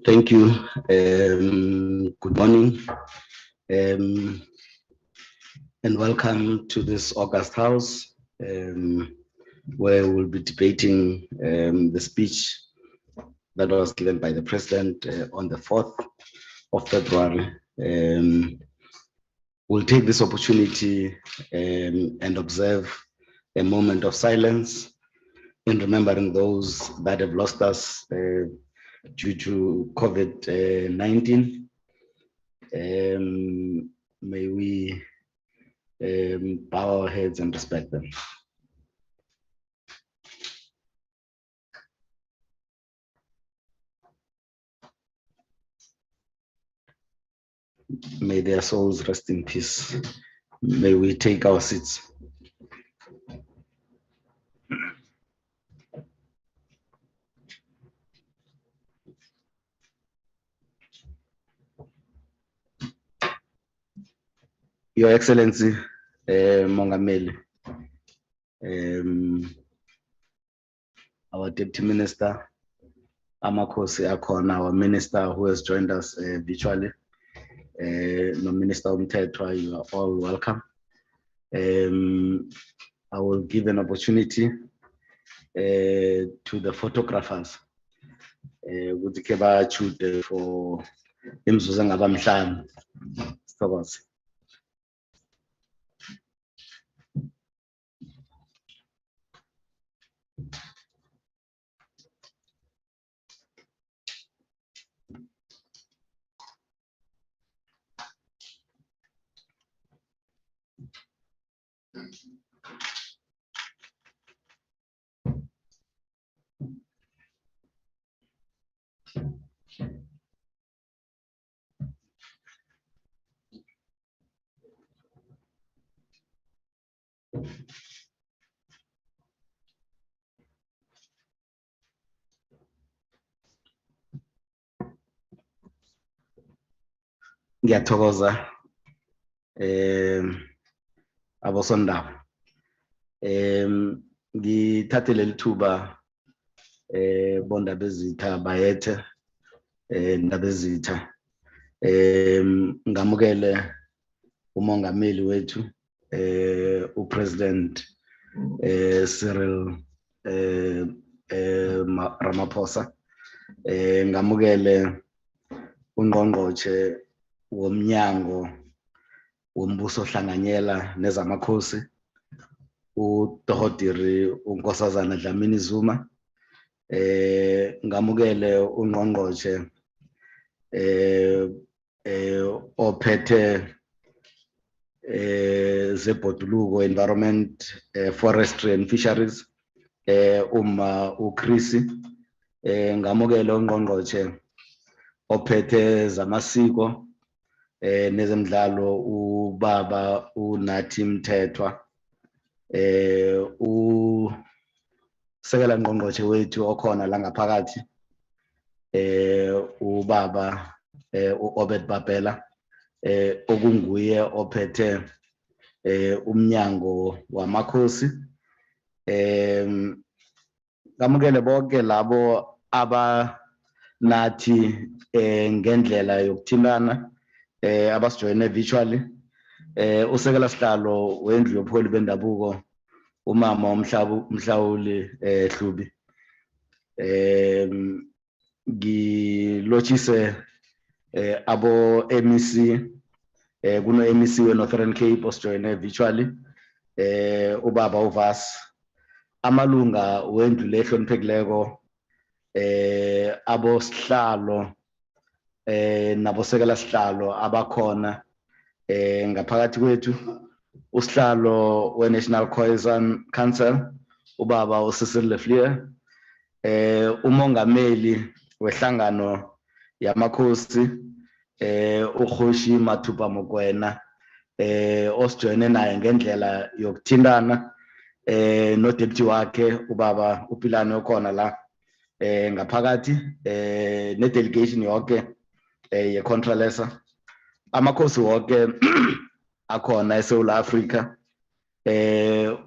Thank you. Good morning, and welcome to this August House, where we'll be debating the speech that was given by the President on the 4th of February. We'll take this opportunity and observe a moment of silence in remembering those that have lost us due to COVID-19. May we bow our heads and respect them. May their souls rest in peace. May we take our seats. Your Excellency, Mongameli, our Deputy Minister, Amakosi Akona, our Minister who has joined us virtually, no Minister Umtetwa, you are all welcome. I will give an opportunity to the photographers for imzuzu ngabamhlanu. Sithokoze. Ngiyathokoza abosondaba ngithathe leli thuba bondaba ezitha bayethe ndaba ezitha ngamukele umongameli wethu uPresident Cyril Ramaphosa, ngamukele ungqongqotshe womnyango wombuso hlanganyela nezamakhosi uDohotiri uNkosazana Dlamini Zuma, ngamukele ungqongqotshe ophethe zebhoduluko, environment, forestry and fisheries, uChris, ngamukele ungqongqotshe ophethe zamasiko nezemidlalo ubaba uNathi Mthethwa, usekela ngqongqotshe wethu okhona la ngaphakathi ubaba uObed Babela, okunguye ophethe umnyango wamakhosi, ngamukele bonke labo abanathi ngendlela yokuthintana abasijoyine virtually, usekela sihlalo wendlu yobuholi bendabuko umama uMhlawuli Hlubi, ngilotshise abo MEC, kuno MEC we Northern Cape osijoyine virtually, ubaba uVas, amalunga wendlu lehloniphekileko, abo sihlalo nabosekela sihlalo abakhona ngaphakathi kwethu, usihlalo we National Cohesion Council ubaba uCecil Lefleur, umongameli wehlangano yamakhosi uKhoshi Mathupa Mokoena osijoyine naye ngendlela yokuthintana no deputy wakhe ubaba uPilane okhona la ngaphakathi ne delegation yonke ye Contralesa amakhosi wonke akhona eSouth Africa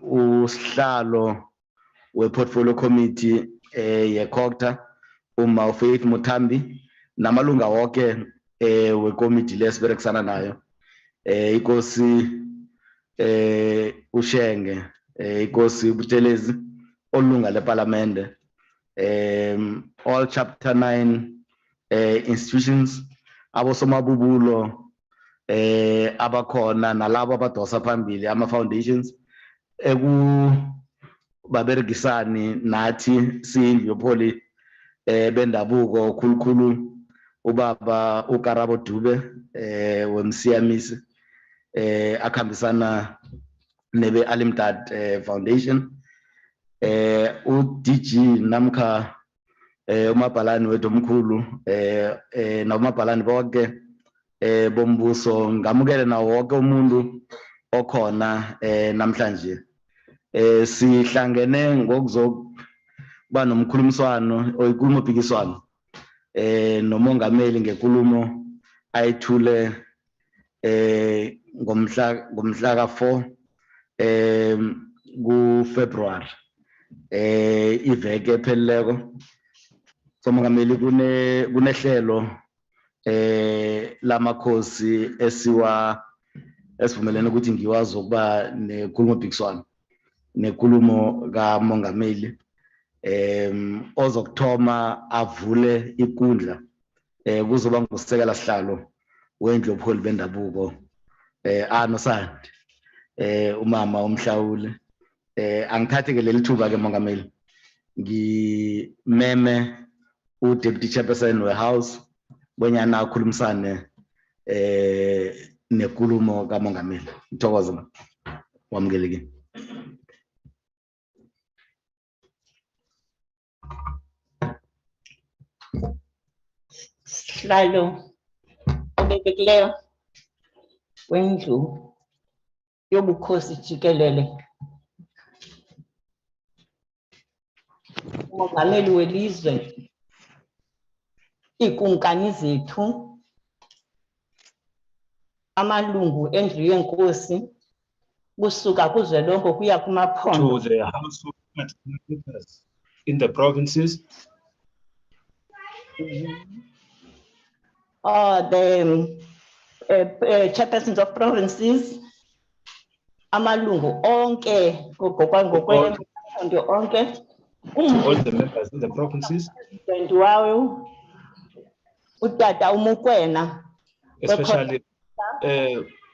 usihlalo we-portfolio committee ye-COGTA Faith Muthambi namalunga wonke wekomiti lesiberekisana nayo inkosi uShenge inkosi Butelezi olunga leParlamente all chapter 9 institutions abosomabubulo abakhona nalabo abadosa phambili ama foundations baberegisani nathi siyindlu yopholi bendabuko khulukhulu ubaba uKarabo Dube wemsiyamisi akhambisana nebe Alimdad Foundation uDG namkha umabhalani wethu omkhulu nomabhalani bonke bombuso ngamukele nawo wonke umuntu okhona namhlanje sihlangene ngokuzokuba nomkhulumiswano oyinkulumo mpikiswano nomongameli ngenkulumo ayithule ngomhla ka4 kuFebruary iveke epheleleko somongameli kunehlelo lamakhosi esivumelene ukuthi ngiwazi ukuba nenkulumo mpikiswano nenkulumo kamongameli ozokuthoma avule ikundla kuzoba ngusekela sihlalo wendlu yobuholi bendabuko anosandi umama umhlawule angithathe ke leli thuba ke mongameli ngimeme uDeputy Chairperson weHouse bonyana akhulumisane nenkulumo kamongameli. Ngithokoza wamukeleke. Sihlalo obekekileyo wendlu yobukhosi jikelele umongameli welizwe iikumkani zethu amalungu endlu yenkosi kusuka kuzwelonke kuya kumaphondo to the House of Representatives in the provinces, the chairpersons of provinces, amalungu onke ngokwamaphondo onke, all the members in the provinces, president wawo utata uMokoena, especially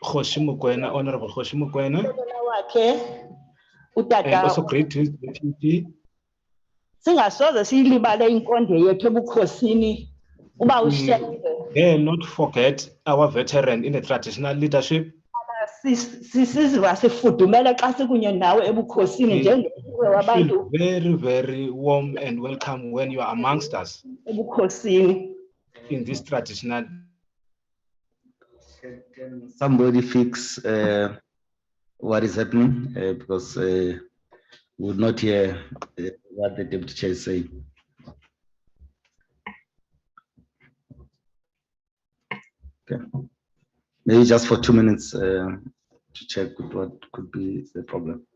Kgoshi Mokoena, Honorable Kgoshi Mokoena, and also great to his deputy. Singasoze siyilibale inkonde yethu ebukhosini uba uShenge. Dare not forget our veteran in the traditional leadership. Sisiziva sifudumele xa sikunye nawe ebukhosini njengomkhulu wabantu. Very, very warm and welcome when you are amongst us ebukhosini in this traditional. Can somebody fix what is happening because we would not hear what the deputy chair is saying. Okay, maybe just for 2 minutes to check what could be the problem.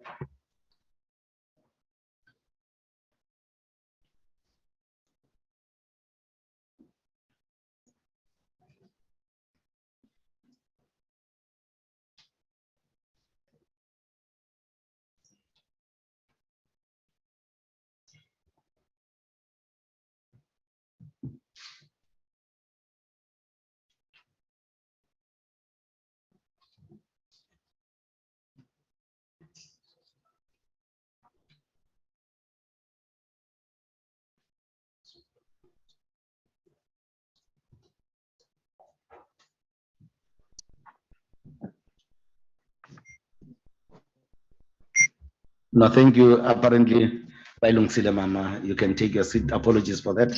No, thank you. Apparently, Bayilungisile mama, you can take your seat. Apologies for that.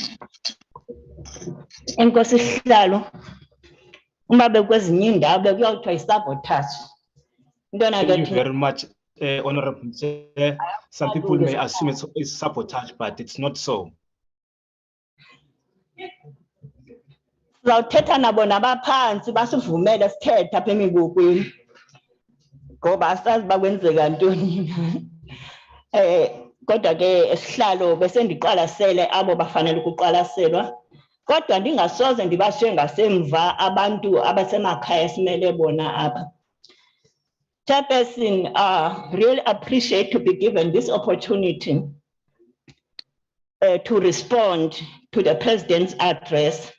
Enkosi sihlalo. Uma bekwezinye indawo bekuyothiwa isabotage. Thank you very much, Honorable Chair. Some people may assume it's sabotage, but it's not so. Sizawuthetha nabo nabaphansi basivumele sithethe apha emibukweni. Ngoba asazi bakwenzeka ntoni. Kodwa ke sihlalo bese ndiqwalasele abo bafanele ukuqwalaselwa. Kodwa ndingasoze ndibashiye ngasemva abantu abasemakhaya esimele bona apha. Chairperson, really appreciate to be given this opportunity to respond to the President's address.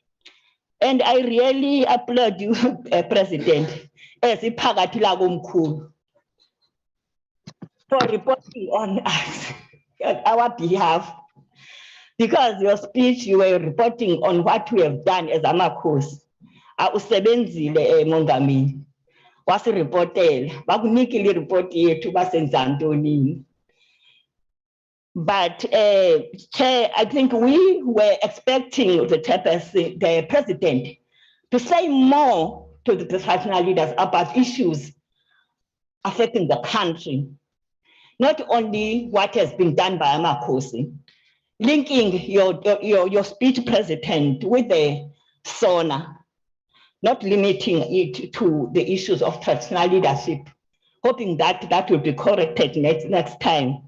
And I really applaud you, President, as iphakathi lakomkhulu, for reporting on us on our behalf. Because your speech, you were reporting on what we have done as amakhosi. Usebenzile Mongameli. Wasireportela, bakunikile report yethu basenza ntoni. But Chair, I think we were expecting the President to say more to the professional leaders about issues affecting the country. Not only what has been done by Amakosi, linking your speech, President, with the SONA, not limiting it to the issues of traditional leadership, hoping that that will be corrected next time.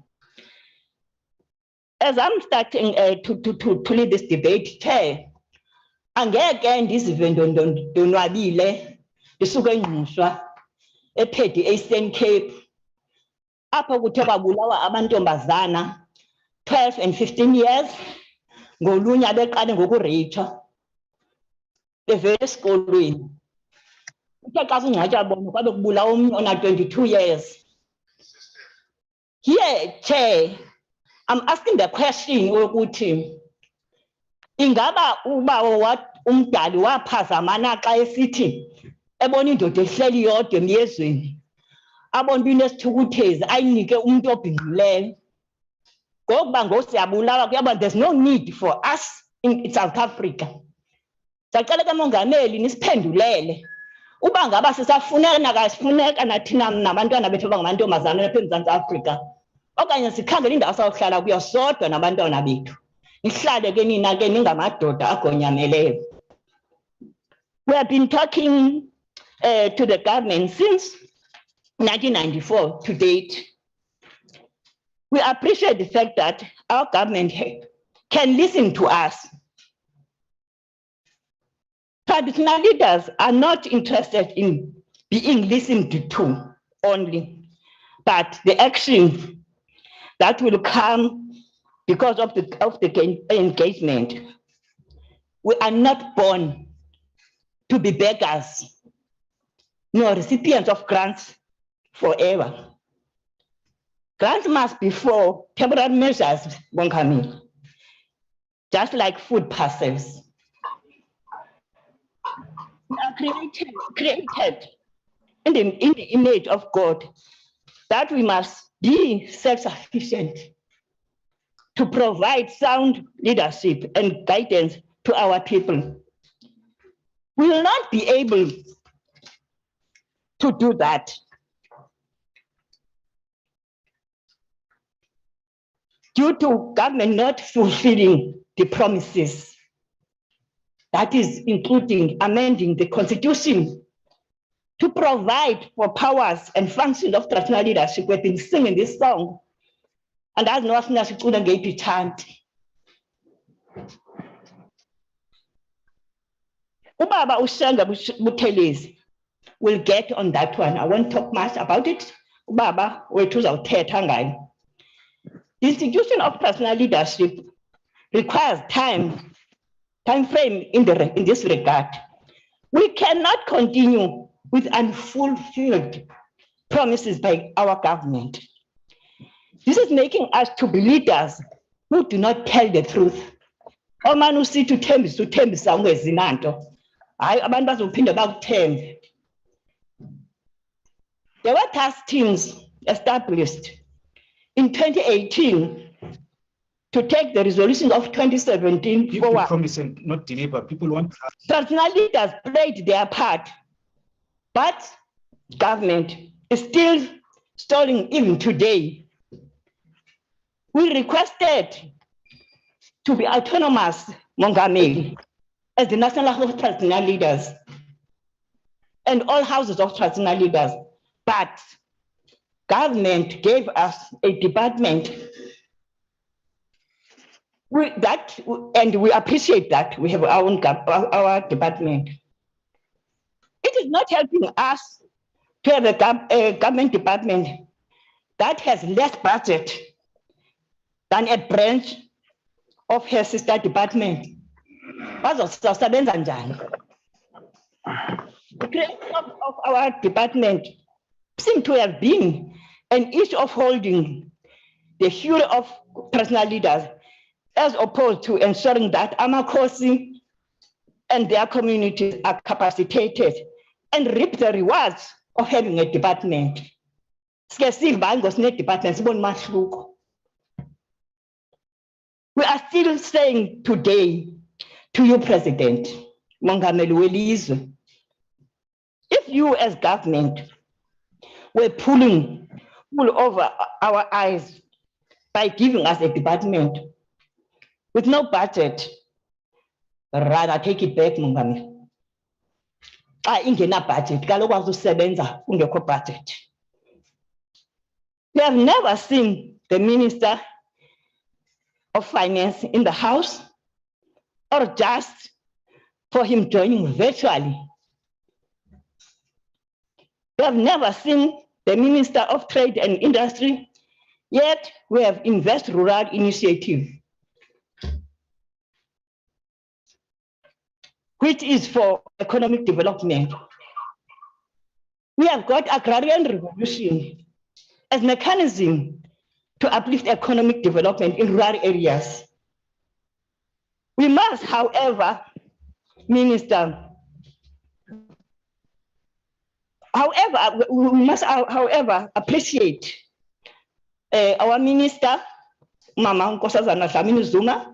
As I'm starting to lead this debate, Chair, angeke ndizive ndonwabile ndisuka eNgqushwa ephethe eAeastern Cape apho kuthe kwabulawa amantombazana 12 and 15 years ngolunya beqale ngokureyitsha bevele esikolweni. Uthe xa kungcwatywa bona kwabe kubulawa omnye ona 22 years. Here, Chair, I'm asking the question ukuthi ingaba uba umdali waphazamana xa esithi ebona indoda ehleli yodwa emyezweni abona inesithukuthezi ayinike umuntu obhinqileyo. Ngokuba ngosiyabulawa kuyaba there's no need for us in South Africa. Sacela ke Mongameli nisiphendulele uba ngaba sisafuneka nathina nabantwana bethu abangamantombazana lapha eMzantsi Afrika. Okanye sikhangela indawo sawuhlala kuyo sodwa nabantwana bethu. Nihlale ke nina ke ningamadoda agonyameleyo. We have been talking to the government since 1994 to date. We appreciate the fact that our government can listen to us. Traditional leaders are not interested in being listened to only, but the action that will come because of the engagement. We are not born to be beggars, nor recipients of grants forever. Grants must be for temporary measures, Bonkamil, just like food parcels. We are created in the image of God, that we must be self-sufficient to provide sound leadership and guidance to our people. We will not be able to do that due to government not fulfilling the promises. That is including amending the constitution to provide for powers and functions of traditional leadership. We've been singing this song, and as no one couldn't get to chant. Ubaba Ushenga Buthelezi will get on that one. I won't talk much about it. Ubaba wethu ngayo. The institution of personal leadership requires time frame in this regard. We cannot continue with unfulfilled promises by our government. This is making us to be leaders who do not tell the truth. Omanu usithi uthembisa ungezinanto. Hayi abantu bazophinda bakuthembe. There were task teams established in 2018 to take the resolution of 2017 People forward. promise and not deliver. People want. Traditional leaders played their part, but government is still stalling even today. We requested to be autonomous, Mongameli, as the National House of Traditional Leaders and all houses of traditional leaders, but government gave us a department and we appreciate that we have our own our department. It is not helping us to have a government department that has less budget than a branch of her sister department. The creation of our department seems to have been an issue of holding the hue of personal leaders, as opposed to ensuring that Amakosi and their communities are capacitated and reap the rewards of having a department. We are still saying today to you, President Mongameli Welizwe, if you as government were pulling wool over our eyes by giving us a department with no budget, rather take it back, Mongameli. Ingena budget, kaloku usebenza ungekho budget. We have never seen the Minister of Finance in the House, or just for him joining virtually. We have never seen the Minister of Trade and Industry, yet we have Invest Rural Initiative, which is for economic development. We have got agrarian revolution as mechanism to uplift economic development in rural areas. We must, however, Minister, we must, however, appreciate our Minister, Mama Nkosazana Dlamini Zuma,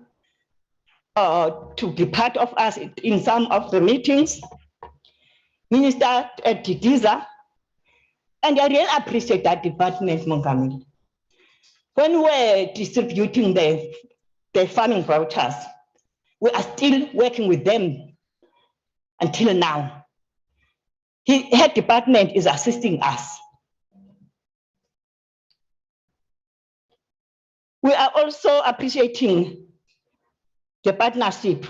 to be part of us in some of the meetings, Minister Didiza, and I really appreciate that department, Mongameli. When we're distributing the farming vouchers, we are still working with them until now. Her department is assisting us. We are also appreciating the partnership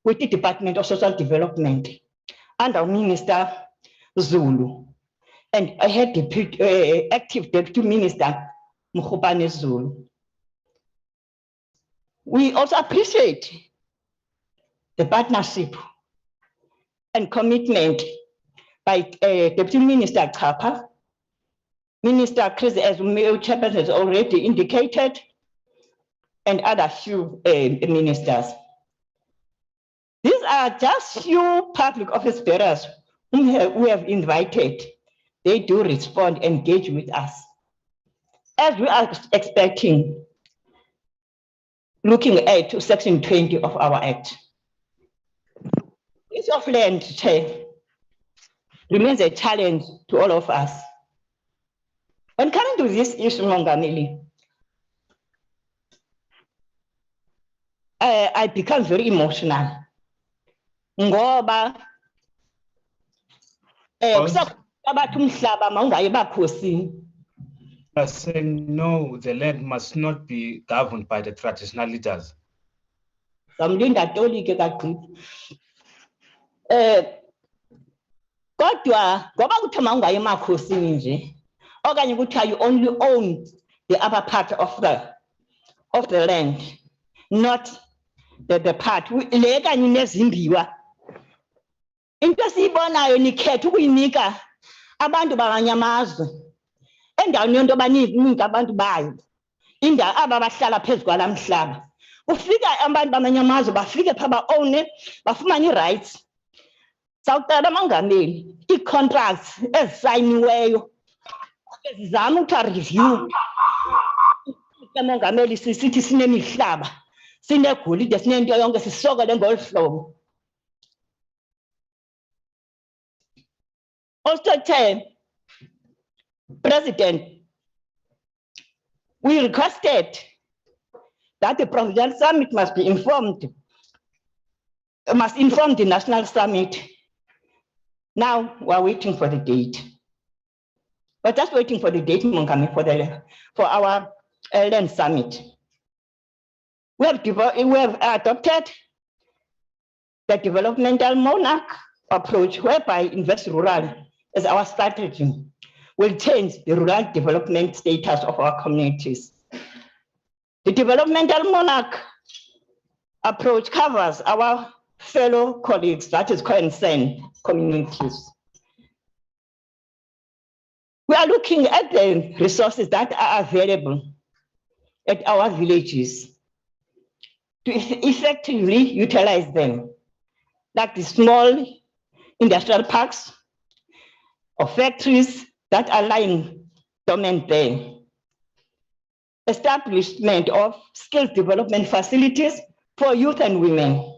with the Department of Social Development under Minister Zulu, and I had active Deputy Minister Mkhopane Zulu. We also appreciate the partnership and commitment by Deputy Minister Chapa, Minister Chris, as Mayor Chairman has already indicated, and other few ministers. These are just few public office bearers whom we have invited. They do respond, engage with us, as we are expecting, looking at Section 20 of our Act. Issue of land, Chair, remains a challenge to all of us. When coming to this issue, Mongameli, I become very emotional. Ngoba I say no, the land must not be governed by the traditional leaders. Kodwa ngoba kuthiwa mangayi emakhosini nje okanye kuthiwa you only own the upper part of the land, not the part le kanye nezimbiwa. Into esiyibonayo nikhetha ukuyinika abantu bamanyamazwe endaweni yonto banika abantu bayo indawo aba bahlala phezu kwalamhlaba. Ufika abantu bamanyamazwe bafike pha ba-own bafumana i-rights. Sawucela Mongameli, ii-contracts ezisayiniweyo zizama ukuthiwa review Mongameli sisithi sinemihlaba, sinegolide, sinento yonke sisokole ngolu hlobo. Also, President, we requested that the Provincial Summit must inform the National Summit. Now we're waiting for the date. We're just waiting for the date, Mongame, for our Land Summit. We have adopted the developmental monarch approach, whereby Invest Rural as our strategy will change the rural development status of our communities. The developmental monarch approach covers our fellow colleagues, that is concerned communities. We are looking at the resources that are available at our villages to effectively utilize them, like the small industrial parks or factories that are lying dormant there. Establishment of skills development facilities for youth and women.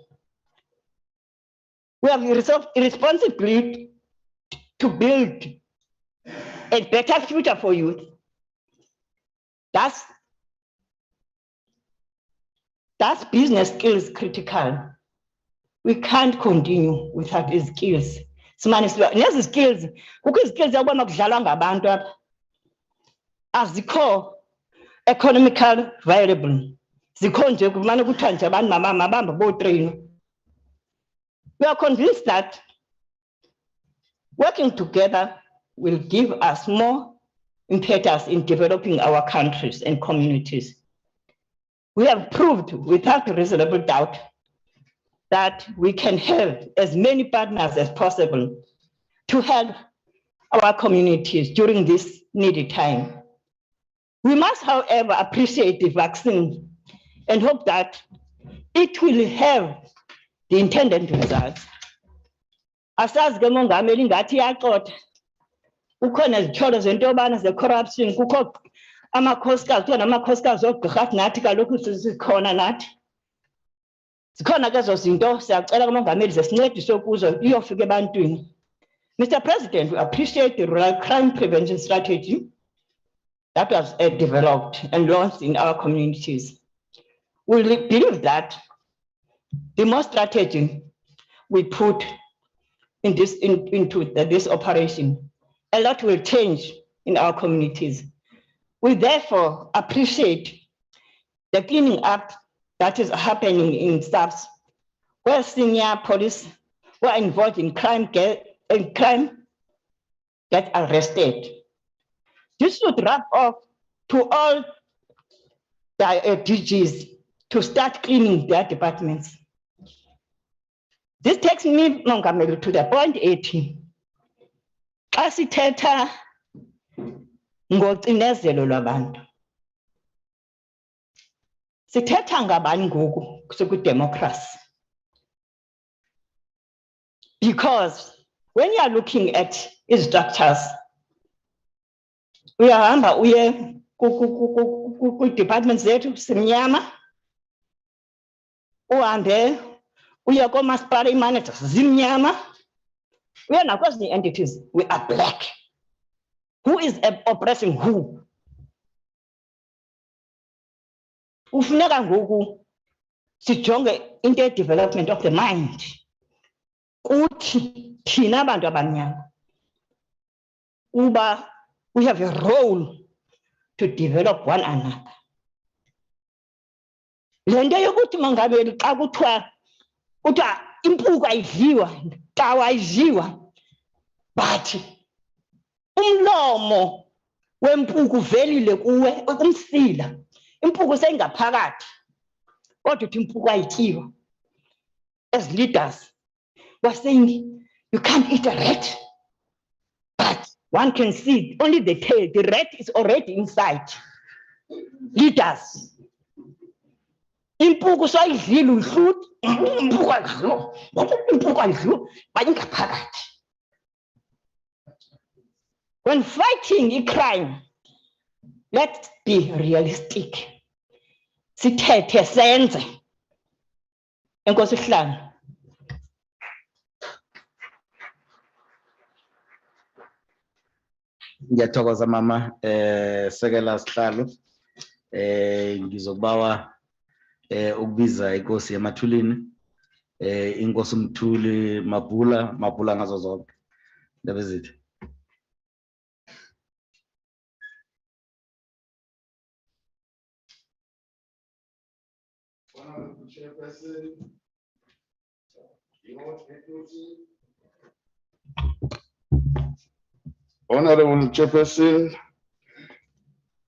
We have a responsibility to build a better future for youth. That's business skills critical. We can't continue without these skills. These skills, because skills are one of the as the core economical variable. We are convinced that working together will give us more impetus in developing our countries and communities. We have proved without reasonable doubt that we can have as many partners as possible to help our communities during this needy time. We must, however, appreciate the vaccine and hope that it will have the intended results. Asazi ke Mongameli ngathi iyaqotha. Kukhona izitholo zentobana ze-corruption, kukho amakhosikazi, kuthiwa namakhosikazi ogqirha nathi kaloku sikhona nathi. Zikhona ke ezo zinto, siyacela kuMongameli zesincediswe kuzo iyofika ebantwini. Mr. President, we appreciate the rural crime prevention strategy that was developed and launched in our communities. We believe that the more strategy we put in into this operation, a lot will change in our communities. We therefore appreciate the cleaning up that is happening in SAPS, where senior police who are involved in crime get arrested. This should wrap up to all the DGs to start cleaning their departments. This takes me, Mongameli, to the point 18. Xa sithetha ngocinezelo lwabantu, sithetha ngabani ngoku sikwi-democracy? Because when you are looking at structures, uyahamba uye kwi-departments zethu simnyama, uhambe uye koomasipala ii-managers zimnyama, uye nakwezinye entities we are black. Who is oppressing who? Ufuneka ngoku sijonge into development of the mind. Kuthi thina abantu abanyama uba we have a role to develop one another. Le nto yokuthi Mongameli xa kuthiwa impuku ayidliwa, tawa ayidliwa, but umlomo wempuku uvelile kuwe umsila, impuku seyingaphakathi, kodwa uthi impuku ayityiwa. As leaders, we're saying you can't eat a rat, but one can see only the tail. The rat is already inside. Leaders, impuku sayidlile uhluthi, impuku ayidliwa, impuku ayidliwa, bayingaphakathi. When fighting a crime, let's be realistic. sithethe senze. Enkosi Sihlalo. Ngiyathokoza mama sekela Sihlalo. Ngizokubawa ukubiza inkosi yemathulini, inkosi uMthuli Mabhula ngazo zonke. Ndebe zithi. Honorable Chairperson,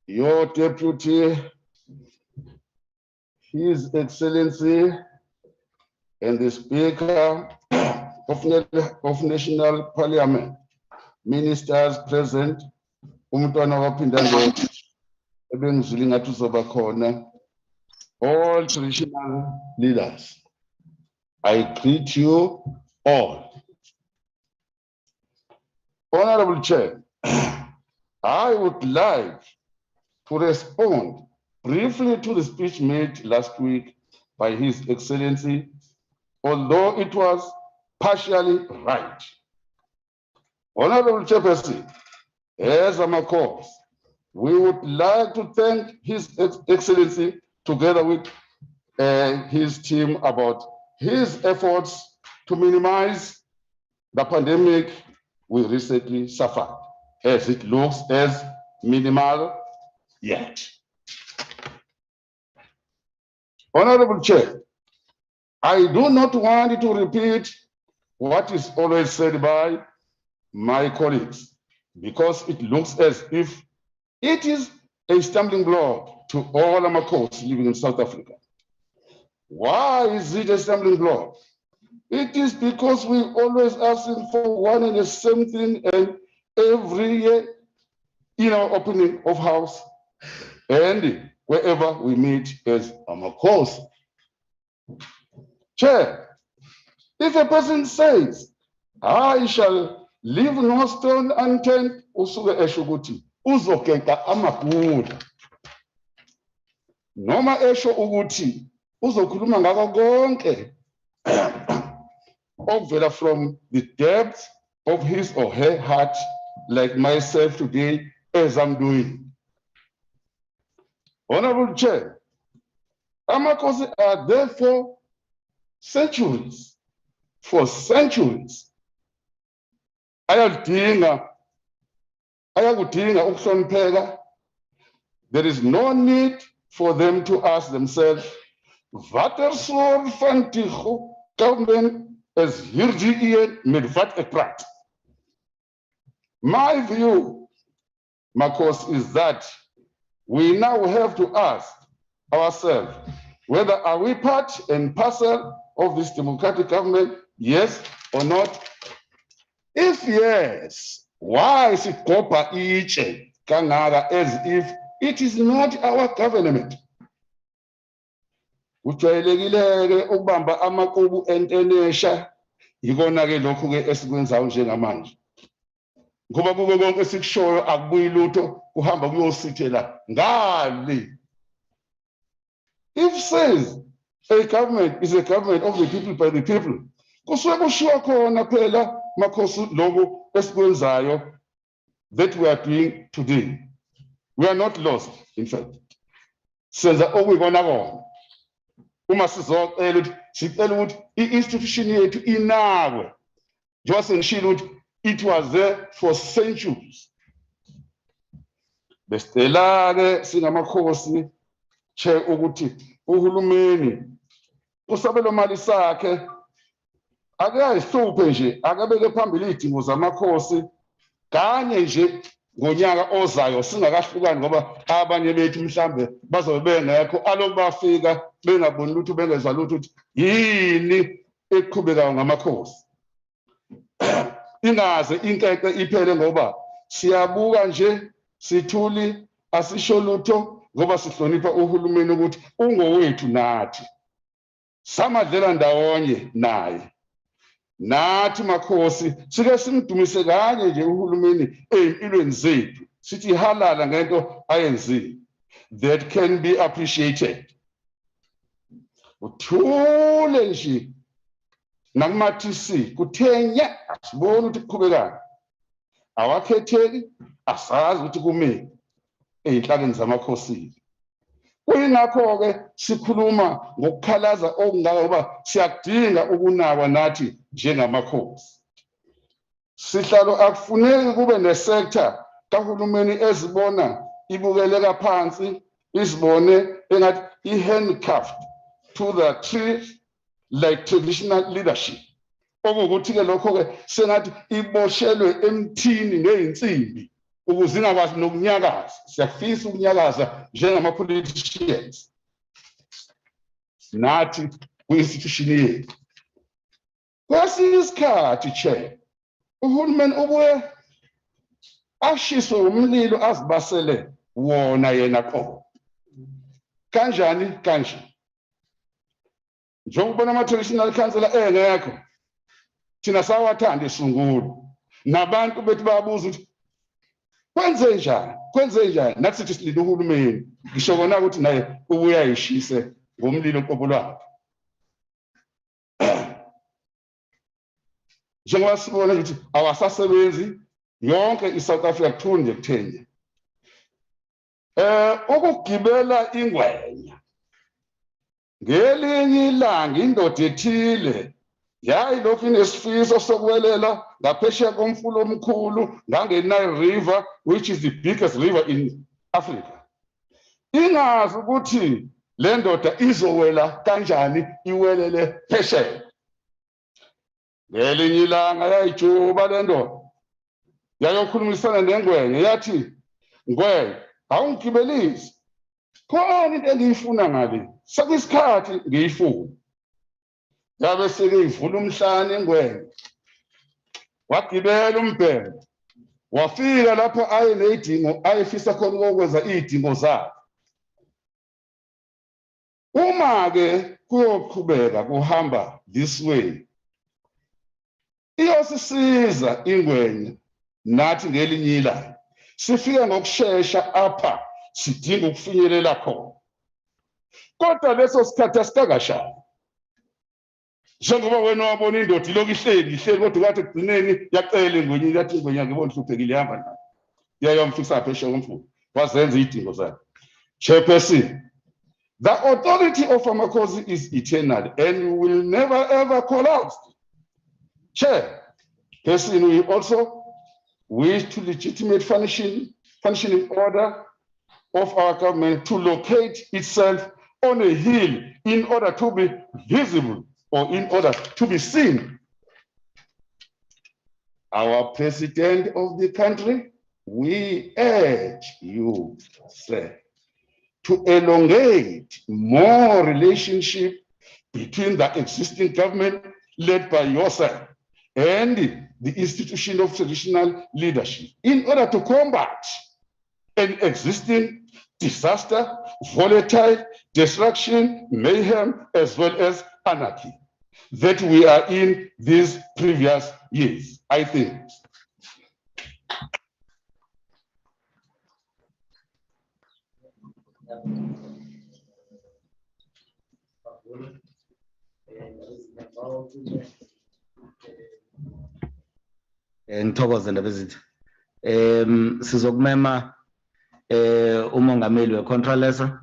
your deputy, His Excellency, and the Speaker of National Parliament, ministers present, umntwana waphinda ebengizwile ngathi uzoba khona, all traditional leaders, I greet you all. Honorable Chair, I would like to respond briefly to the speech made last week by His Excellency, although it was partially right. Honorable Chairperson, as a cause, we would like to thank His Excellency together with his team about his efforts to minimize the pandemic we recently suffered, as it looks as minimal yet. Honorable Chair, I do not want to repeat what is always said by my colleagues, because it looks as if it is a stumbling block to all Amakos living in South Africa. Why is it a stumbling block? It is because we always asking for one and the same thing, and every year in our opening of house and wherever we meet as Amakos. Chair, if a person says, I shall leave no stone unturned, usuke esho ukuthi uzokenta amabhula. Noma esho ukuthi uzokhuluma ngakho konke okuvela from the depth of his or her heart, like myself today, as I'm doing. Honorable Chair, Amakosi are there for centuries. For centuries. Ayakudinga ukuhlonipheka. There is no need for them to ask themselves, watter soort van die government is hierdie met wat ek praat? My view, Marcos, is that we now have to ask ourselves whether are we part and parcel of this democratic government, yes or not? If yes, why is it Kopa Iche Kangara as if it is not our government? Ujwayelekile ukubamba amaqubu entenesha yikona ke lokhu ke esikwenzayo njengamanje. Ngoba kuke konke sikushoyo akubuyi lutho uhamba kuyosithela ngale. If says a government is a government of the people by the people, kusuke kushiwo khona phela makhosi lokho esikwenzayo that we are doing today. We are not lost, in fact. Senza okuyikona kona. Uma sizocela ukuthi sicela ukuthi i-institution yethu inakwe. Njengoba sengishilo ukuthi it was there for centuries. Besicela ke singamakhosi che ukuthi uhulumeni usabelo mali sakhe ake ayihluphe nje akabeke phambili izidingo zamakhosi kanye nje ngonyaka ozayo singakahlukani ngoba abanye bethu mhlambe bazobe bengekho aloku bafika bengaboni lutho bengezwa lutho ukuthi yini eqhubekayo ngamakhosi. Ingaze inkeke iphele ngoba siyabuka nje sithuli asisho lutho ngoba sihlonipha uhulumeni ukuthi ungowethu nathi. Samadlela ndawonye naye. Nathi makhosi sike simdumise kanye nje uhulumeni empilweni zethu sithi halala ngento ayenzile. That can be appreciated. uthule nje nakuma-TC kuthenya asiboni ukuthi kuqhubekani, awakhetheki, asazi ukuthi kumini ey'nhlakeni zamakhosini. Kuyingakho-ke sikhuluma ngokukhalaza okungaka ngoba siyakudinga ukunakwa nathi njengamakhosi. Sihlalo akufuneki kube nesektha kahulumeni ezibona ibukeleka phansi, izibone engathi i-handcuffed to the tree like traditional leadership. Okuwukuthi-ke lokho-ke sengathi iboshelwe emthini ngey'nsimbi ukuze ingakwazi nokunyakaza. Siyafisa ukunyakaza njengama-politicians nathi kwi-institution yethu. Kwesinye isikhathi, Chair, uhulumeni ubuye ashiswe umlilo azibasele wona yena qo. Kanjani kanje? Njengokubona ama-traditional councillor engekho, thina sawathanda isungulu, nabantu bethu bayabuza ukuthi kwenze njani, nathi sithi silinde uhulumeni, ngisho kona ukuthi naye ubuye ayishise ngomlilo qobo lwakhe. Njengoba sibona ukuthi awasasebenzi yonke i-South Africa kuthunde kuthenya. Ukugibela ingwenya ngelinye ilanga indoda ethile yayilokhu inesifiso sokuwelela ngaphesheya komfula omkhulu ngange-Nile River, which is the biggest river in Africa. Ingazi ukuthi le ndoda izowela kanjani iwelele phesheya. Ngelinye ilanga yayijuba le ndoda yayokhulumisana nengwenya yathi, ngwenya awungigibelisi, khona into engiyifuna ngale, sekuyisikhathi ngiyifuna. Yabe seke ivula umhlane engwenya, wagibela umbhede, wafika lapho aye ney'dingo ayefisa khona ukwenza iy'dingo zakhe. Uma-ke kuyoqhubeka kuhamba this way, iyosisiza ingwenya nathi ngelinye ilanga sifike ngokushesha apha sidinga ukufinyelela khona. Kodwa leso sikhathi asikakashaya. Njengoba wena wabona indoda ilokhu ihleli kodwa kathi ekugcineni yacela ingwenya yathi ingwenya ngibona hluphekile ihamba nayo. Yayomfikisa phesheya komfula wazenza iy'dingo zakhe. Chairperson, the authority of Amakhosi is eternal and will never ever collapse. Chairperson, we also wish to legitimate functioning order of our government to locate itself on a hill in order to be visible or in order to be seen. Our president of the country, we urge you, sir, to elongate more relationship between the existing government led by yourself and the institution of traditional leadership in order to combat an existing disaster, volatile, destruction, mayhem, as well as anarchy that we are in these previous years, I think. Ngithokoze ndabezitha. Sizokumema umongameli we-Contralesa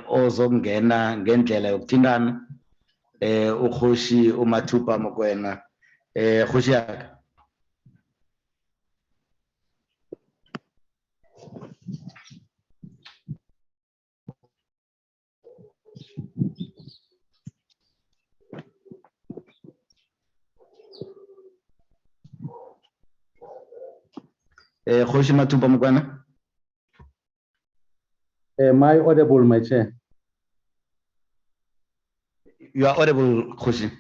ozokungena ngendlela yokuthintana ukhoshi uMathupha Mokoena. Khoshi yakhe. Khoshi Mathupha Mokoena. Am I audible, my chair? You are audible, Khoshi.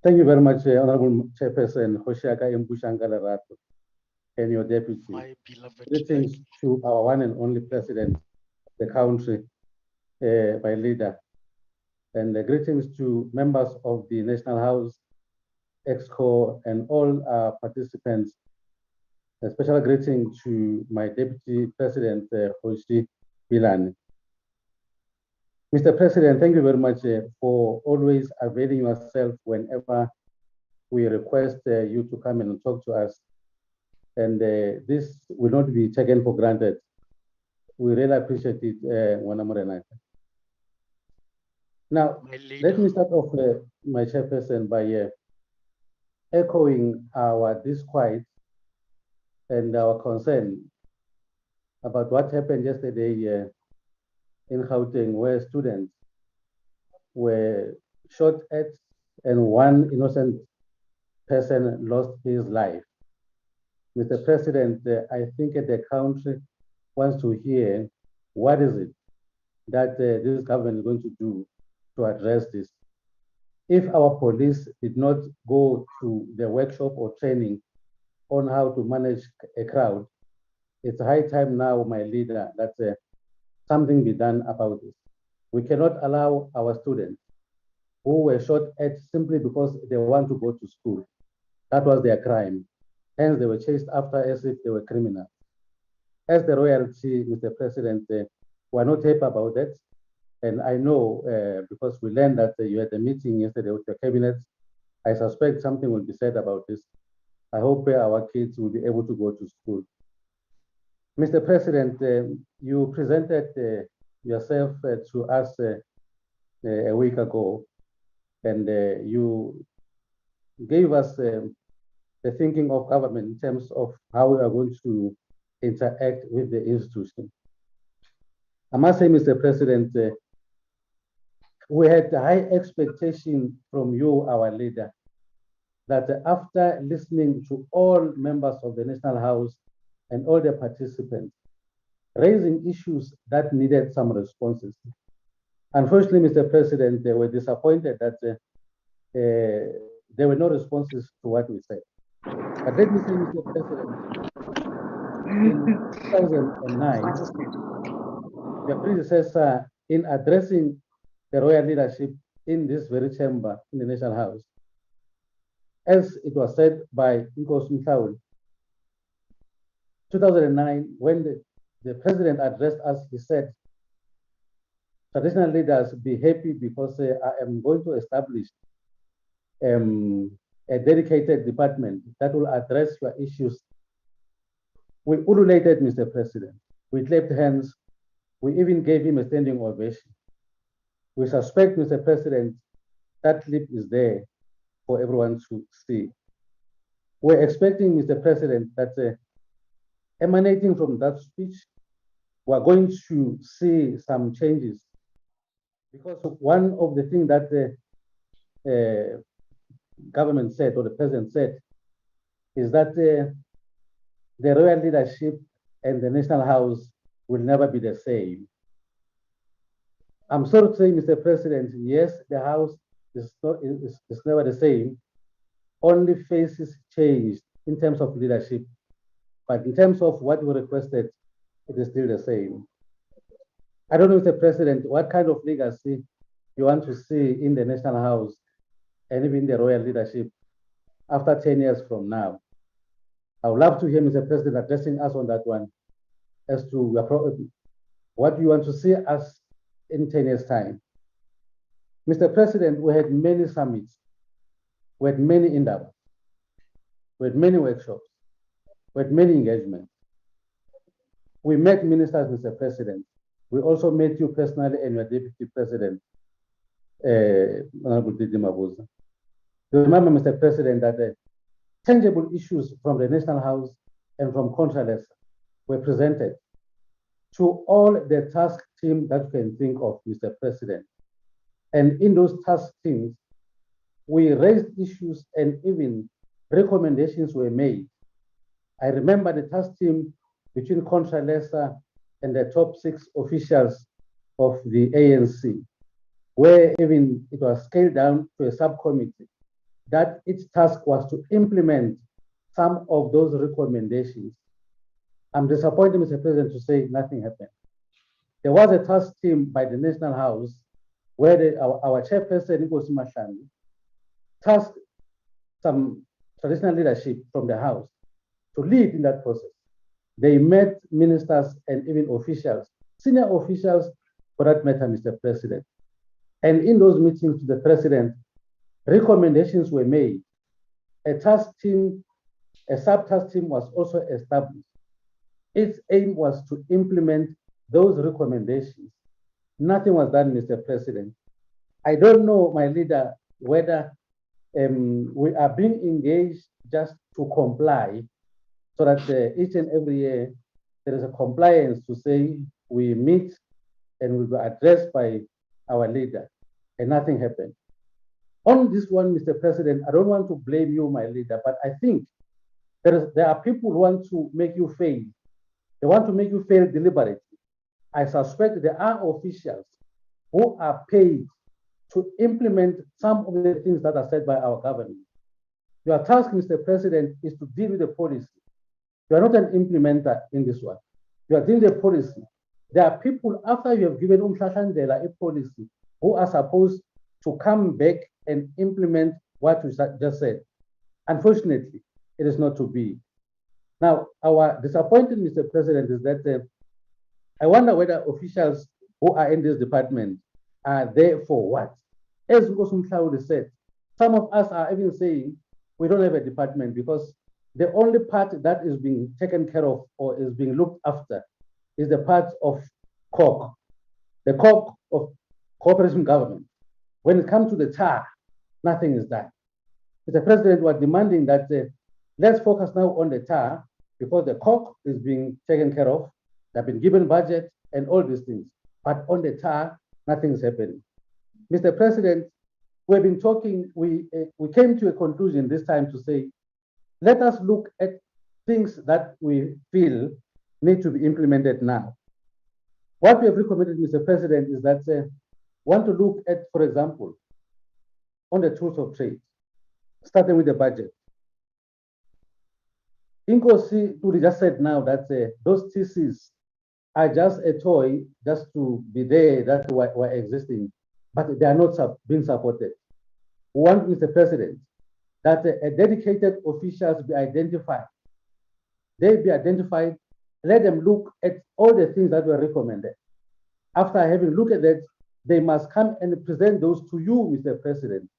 Thank you very much, Honorable Chairperson Hoshiaka Mbushangala Rato and your deputy. My beloved Greetings to our one and only president of the country, my leader, and greetings to members of the National House, EXCO, and all participants. A special greeting to my deputy president, Hoshi Bilani. Mr. President, thank you very much for always availing yourself whenever we request you to come and talk to us. And this will not be taken for granted. We really appreciate it, Wanamurenaka. Now, let me start off my chairperson by echoing our disquiet and our concern about what happened yesterday in Gauteng, where students were shot at and one innocent person lost his life. Mr. President, I think the country wants to hear what is it that this government is going to do to address this. If our police did not go to the workshop or training on how to manage a crowd, it's high time now, my leader, that something be done about this. We cannot allow our students who were shot at simply because they want to go to school. That was their crime. Hence, they were chased after as if they were criminals. As the royalty, Mr. President, we are not happy about that. And I know because we learned that you had a meeting yesterday with your cabinet, I suspect something will be said about this. I hope our kids will be able to go to school. Mr. President, you presented yourself to us a week ago, and you gave us the thinking of government in terms of how we are going to interact with the institution. I must say, Mr. President, we had high expectation from you, our leader, that after listening to all members of the National House and all the participants, raising issues that needed some responses. Unfortunately, Mr. President, they were disappointed that there were no responses to what we said. But let me say, Mr. President, in 2009, the predecessor, in addressing the royal leadership in this very chamber in the National House, as it was said by Inkosi Mhlawuli, 2009, when the president addressed us, he said, traditional leaders, be happy because I am going to establish a dedicated department that will address your issues. We ululated, Mr. President. We clapped hands. We even gave him a standing ovation. We suspect, Mr. President, that clip is there for everyone to see. We're expecting, Mr. President, that emanating from that speech, we're going to see some changes. Because one of the things that the government said, or the president said, is that the royal leadership and the National House will never be the same. I'm sorry to say, Mr. President, yes, the House is never the same. Only faces changed in terms of leadership. But in terms of what we requested, it is still the same. I don't know, Mr. President, what kind of legacy you want to see in the National House and even the royal leadership after 10 years from now. I would love to hear Mr. President addressing us on that one as to what you want to see us in 10 years' time. Mr. President, we had many summits, we had many endeavors, we had many workshops, we had many engagements. We met ministers, Mr. President. We also met you personally and your Deputy President, Honorable Didi Mabuza. You remember, Mr. President, that tangible issues from the National House and from Contralesa were presented to all the task team that you can think of, Mr. President. And in those task teams, we raised issues and even recommendations were made. I remember the task team between Contralesa and the top 6 officials of the ANC, where even it was scaled down to a subcommittee, that its task was to implement some of those recommendations. I'm disappointed, Mr. President, to say nothing happened. There was a task team by the National House where our chairperson, Inkosi Mhlawuli, tasked some traditional leadership from the House to lead in that process. They met ministers and even officials, senior officials for that matter, Mr. President. And in those meetings to the President, recommendations were made. A task team, a sub-task team was also established. Its aim was to implement those recommendations. Nothing was done, Mr. President. I don't know, my leader, whether we are being engaged just to comply so that each and every year there is a compliance to say we meet and will be addressed by our leader, and nothing happened. On this one, Mr. President, I don't want to blame you, my leader, but I think there are people who want to make you fail. They want to make you fail deliberately. I suspect there are officials who are paid to implement some of the things that are said by our government. Your task, Mr. President, is to deal with the policy. You are not an implementer in this one. You are dealing with the policy. There are people, after you have given a policy, who are supposed to come back and implement what you just said. Unfortunately, it is not to be. Now, our disappointment, Mr. President, is that I wonder whether officials who are in this department are there for what? As Ngosumhlauli said, some of us are even saying we don't have a department because the only part that is being taken care of or is being looked after is the part of COG, the COG of cooperation government. When it comes to the TAR, nothing is done. Mr. President, we're demanding that let's focus now on the TAR because the COG is being taken care of. They've been given budget and all these things. But on the TAR, nothing is happening. Mr. President, we've been talking, we came to a conclusion this time to say, let us look at things that we feel need to be implemented now. What we have recommended, Mr. President, is that want to look at, for example, on the tools of trade, starting with the budget. Inkosi Tuli just said now that those TCs are just a toy, just to be there, that were existing, but they are not being supported. We want, Mr. President, that a dedicated officials be identified. They be identified, let them look at all the things that were recommended. After having looked at that, they must come and present those to you, Mr. President.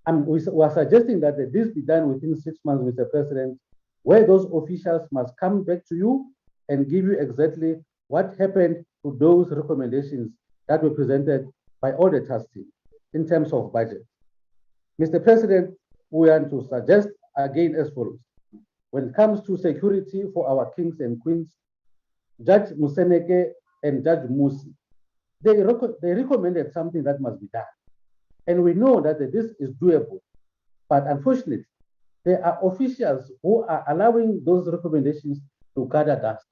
And we are suggesting that this be done within 6 months, Mr. President, where those officials must come back to you and give you exactly what happened to those recommendations that were presented by all the task team in terms of budget. Mr. President, we want to suggest again as follows. When it comes to security for our kings and queens, Judge Museneke and Judge Musi, they recommended something that must be done. And we know that this is doable. But unfortunately, there are officials who are allowing those recommendations to gather dust.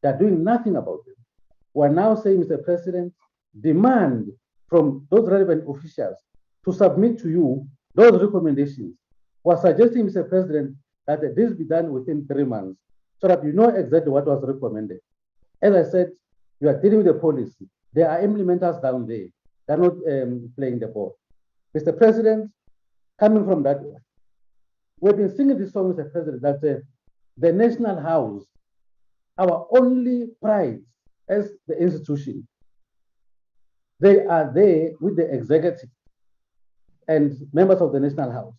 They're doing nothing about it. We're now saying, Mr. President, demand from those relevant officials to submit to you those recommendations. We're suggesting, Mr. President, that this be done within 3 months so that you know exactly what was recommended. As I said, you are dealing with the policy. There are implementers down there. They're not playing the ball. Mr. President, coming from that, we've been singing this song, Mr. President, that the National House, our only pride as the institution, they are there with the executive and members of the National House.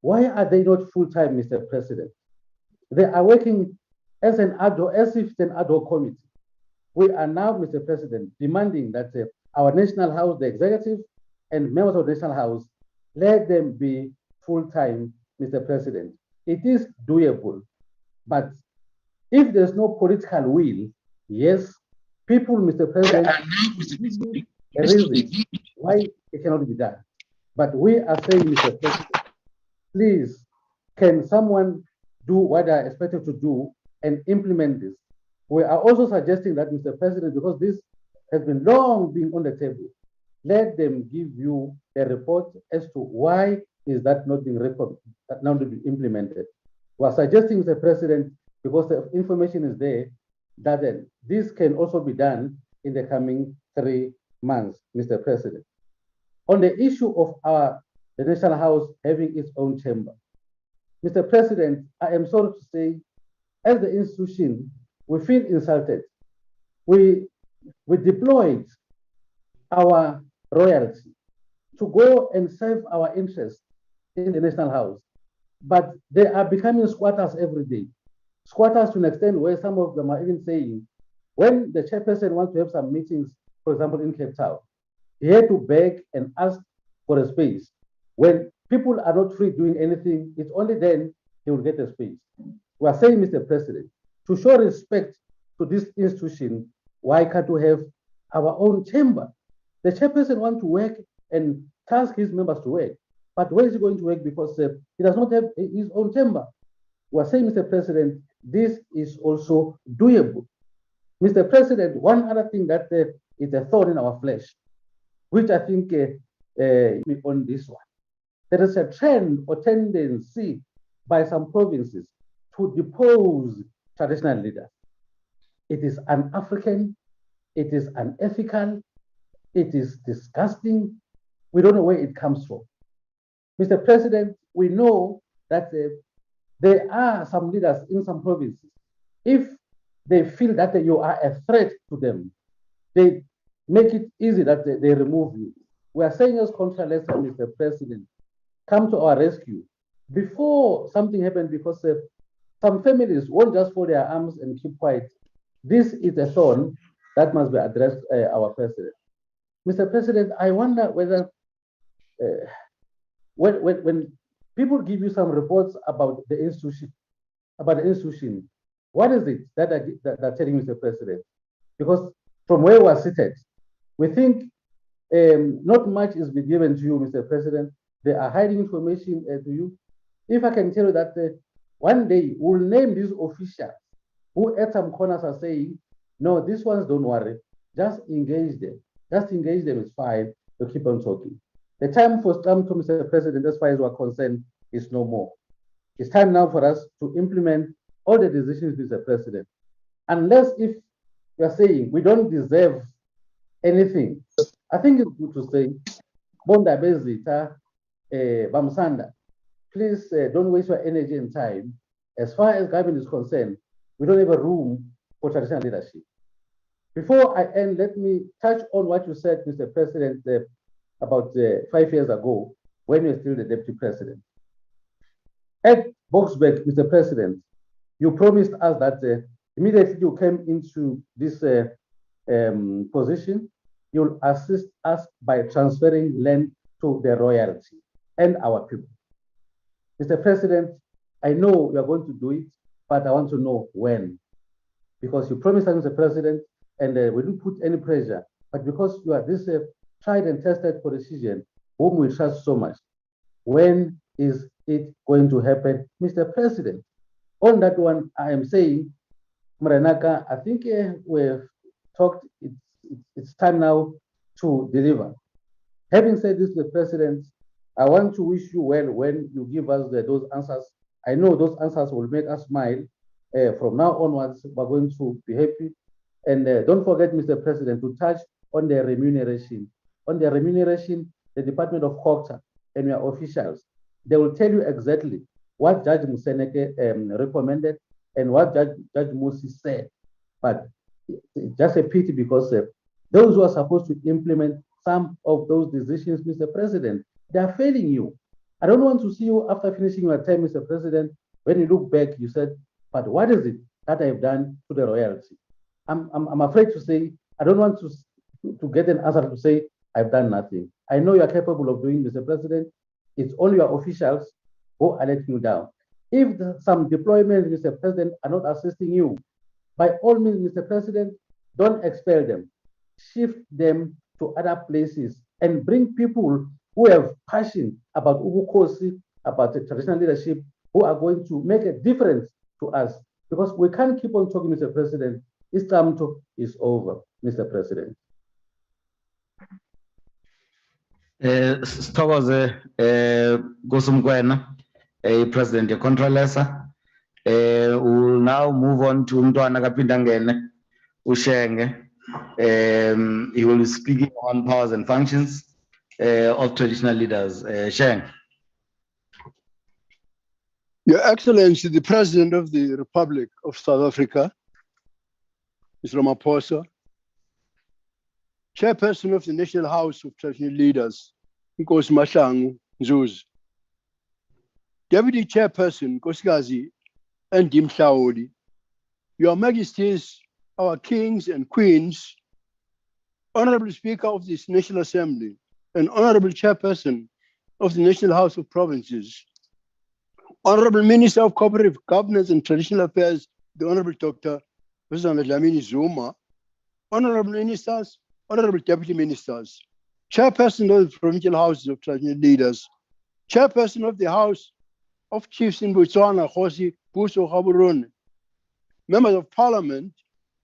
Why are they not full-time, Mr. President? They are working as an ad hoc, as if it's an ad hoc committee. We are now, Mr. President, demanding that our National House, the executive and members of the National House, let them be full-time, Mr. President. It is doable, but if there's no political will, yes, people, Mr. President, a reason why it cannot be done. But we are saying, Mr. President, please, can someone do what they are expected to do and implement this? We are also suggesting that, Mr. President, because this has been long being on the table, let them give you a report as to why is that not being implemented. We are suggesting, Mr. President, because the information is there, that this can also be done in the coming 3 months, Mr. President. On the issue of the National House having its own chamber, Mr. President, I am sorry to say, as the institution, we feel insulted. We we deployed our royalty to go and serve our interests in the National House. But they are becoming squatters every day. Squatters to an extent where some of them are even saying, when the chairperson wants to have some meetings, for example, in Cape Town, he had to beg and ask for a space. When people are not free doing anything, it's only then he will get a space. We are saying, Mr. President, to show respect to this institution, why can't we have our own chamber? The chairperson wants to work and task his members to work. But where is he going to work? Because he does not have his own chamber. We are saying, Mr. President, this is also doable. Mr. President, one other thing that is a thorn in our flesh, which I think on this one, there is a trend or tendency by some provinces to depose traditional leaders. It is un-African, it is unethical, it is disgusting. We don't know where it comes from. Mr. President, we know that there are some leaders in some provinces. If they feel that you are a threat to them, they make it easy that they remove you. We are saying as contrary, Mr. President, come to our rescue before something happens, because some families won't just fold their arms and keep quiet. This is a thorn that must be addressed, our president. Mr. President, I wonder whether when people give you some reports about the institution, what is it that they're telling Mr. President? Because from where we are seated, we think not much is being given to you, Mr. President. They are hiding information to you. If I can tell you that one day we'll name these officials who at some corners are saying, no, these ones don't worry, just engage them. Just engage them, it's fine, to keep on talking. The time for some to Mr. President, as far as we're concerned, is no more. It's time now for us to implement all the decisions, Mr. President. Unless if you're saying we don't deserve anything, I think it's good to say, Bonda Bezita, Bamsanda, please don't waste your energy and time. As far as government is concerned, we don't have a room for traditional leadership. Before I end, let me touch on what you said, Mr. President, about 5 years ago, when you were still the deputy president. At Boksburg, Mr. President, you promised us that immediately you came into this position, you'll assist us by transferring land to the royalty and our people. Mr. President, I know you're going to do it, but I want to know when. Because you promised us, Mr. President, and we didn't put any pressure, but because you are this tried and tested politician, whom we trust so much, when is it going to happen, Mr. President? On that one, I am saying, Maranaka, I think we've talked, it's time now to deliver. Having said this, Mr. President, I want to wish you well when you give us those answers. I know those answers will make us smile. From now onwards, we're going to be happy. And don't forget, Mr. President, to touch on the remuneration. On the remuneration, the Department of Culture and your officials, they will tell you exactly what Judge Museneke recommended and what Judge Musi said. But it's just a pity because those who are supposed to implement some of those decisions, Mr. President, they are failing you. I don't want to see you after finishing your term, Mr. President. When you look back, you said, but what is it that I've done to the royalty? I'm afraid to say, I don't want to get an answer to say, I've done nothing. I know you're capable of doing, Mr. President. It's only your officials who are letting you down. If some deployments, Mr. President, are not assisting you, by all means, Mr. President, don't expel them. Shift them to other places and bring people who have passion about Ubukosi, about the traditional leadership, who are going to make a difference to us. Because we can't keep on talking, Mr. President. This time is over, Mr. President. Sithokoze Gosumkwena, President ye-Contralesa. We'll now move on to Mntwana Kapindangene Ushenge. He will be speaking on powers and functions of traditional leaders. Sheng. Your Excellency, the President of the Republic of South Africa, Mr. Ramaphosa, Chairperson of the National House of Traditional Leaders, Nkosi Mahlangu Mzuzu. Deputy Chairperson, Nkosikazi Andy Mhlawuli. Your Majesties, our kings and queens, Honorable Speaker of this National Assembly, and Honorable Chairperson of the National House of Provinces, Honorable Minister of Cooperative Governance and Traditional Affairs, the Honorable Dr. Dlamini Zuma, Honorable Ministers, Honorable Deputy Ministers, Chairperson of the Provincial Houses of Traditional Leaders, Chairperson of the House of Chiefs in Botswana, Kgosi Puso Gaborone, Members of Parliament,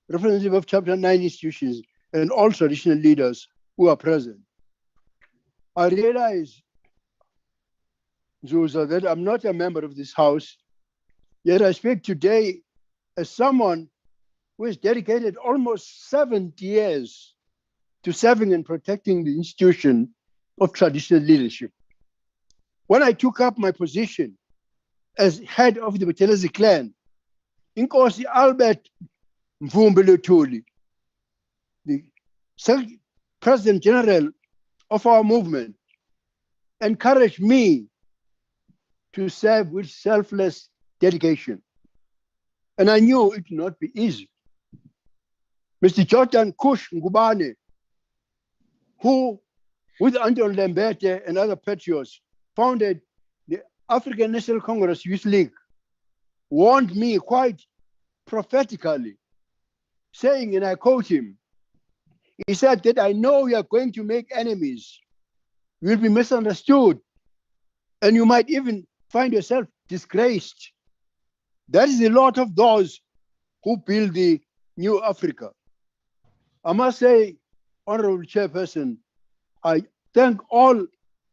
representatives of Chapter 9 institutions, and all traditional leaders who are present. I realize, Zuza, that I'm not a member of this House, yet I speak today as someone who has dedicated almost 70 years to serving and protecting the institution of traditional leadership. When I took up my position as head of the Buthelezi clan, Inkosi Albert Mvumbi Luthuli, the President General of our movement, encouraged me to serve with selfless dedication. And I knew it would not be easy. Mr. Jordan Kush Ngubane, who, with Anton Lembete and other patriots, founded the African National Congress Youth League, warned me quite prophetically, saying, and I quote him, he said that I know you are going to make enemies, you will be misunderstood, and you might even find yourself disgraced. That is the lot of those who build the new Africa. I must say, Honorable Chairperson, I thank all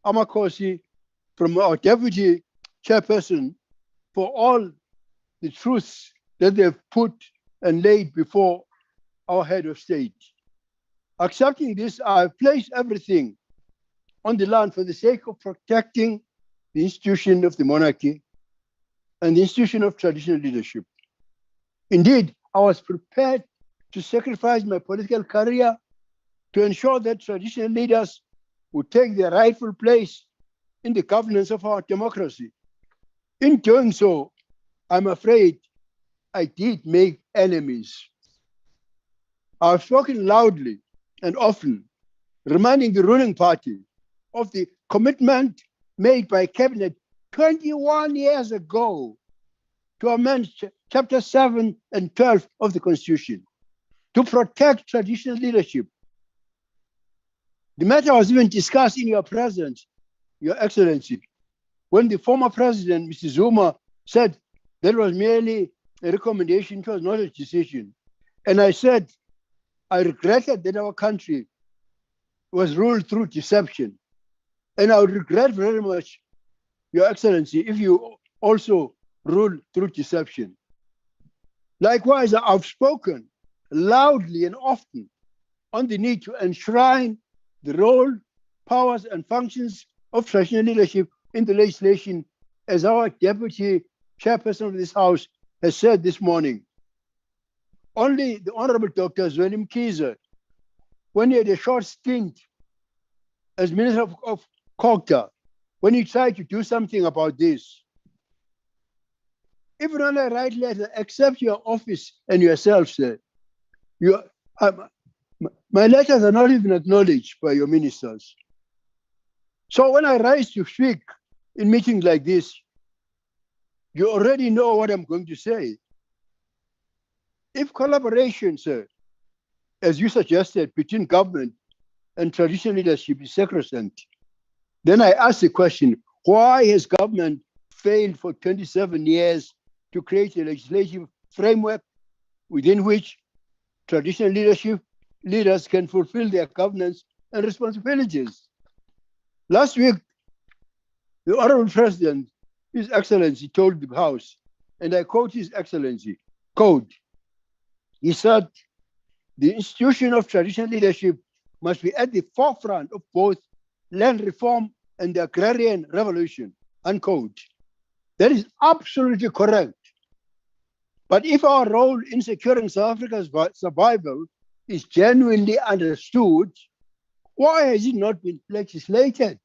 Amakosi from our Deputy Chairperson for all the truths that they've put and laid before our head of state. Accepting this, I've placed everything on the line for the sake of protecting the institution of the monarchy and the institution of traditional leadership. Indeed, I was prepared to sacrifice my political career to ensure that traditional leaders would take their rightful place in the governance of our democracy. In doing so, I'm afraid I did make enemies. I've spoken loudly and often, reminding the ruling party of the commitment made by Cabinet 21 years ago to amend Chapter 7 and 12 of the Constitution to protect traditional leadership. The matter was even discussed in your presence, Your Excellency, when the former president, Mr. Zuma, said that was merely a recommendation, it was not a decision. And I said, I regretted that our country was ruled through deception. And I would regret very much, Your Excellency, if you also rule through deception. Likewise, I've spoken loudly and often on the need to enshrine the role, powers, and functions of traditional leadership in the legislation, as our Deputy Chairperson of this House has said this morning. Only the Honorable Dr. Zweli Mkhize, when he had a short stint as Minister of COGTA, when he tried to do something about this. Even when I write letters, accept your office and yourself, sir, my letters are not even acknowledged by your ministers. So when I rise to speak in meetings like this, you already know what I'm going to say. If collaboration, sir, as you suggested, between government and traditional leadership is sacrosanct, then I ask the question, why has government failed for 27 years to create a legislative framework within which traditional leaders can fulfill their governance and responsibilities? Last week, the Honorable President, His Excellency, told the House, and I quote His Excellency, quote, he said, the institution of traditional leadership must be at the forefront of both land reform and the agrarian revolution, unquote. That is absolutely correct. But if our role in securing South Africa's survival is genuinely understood, Why has it not been legislated?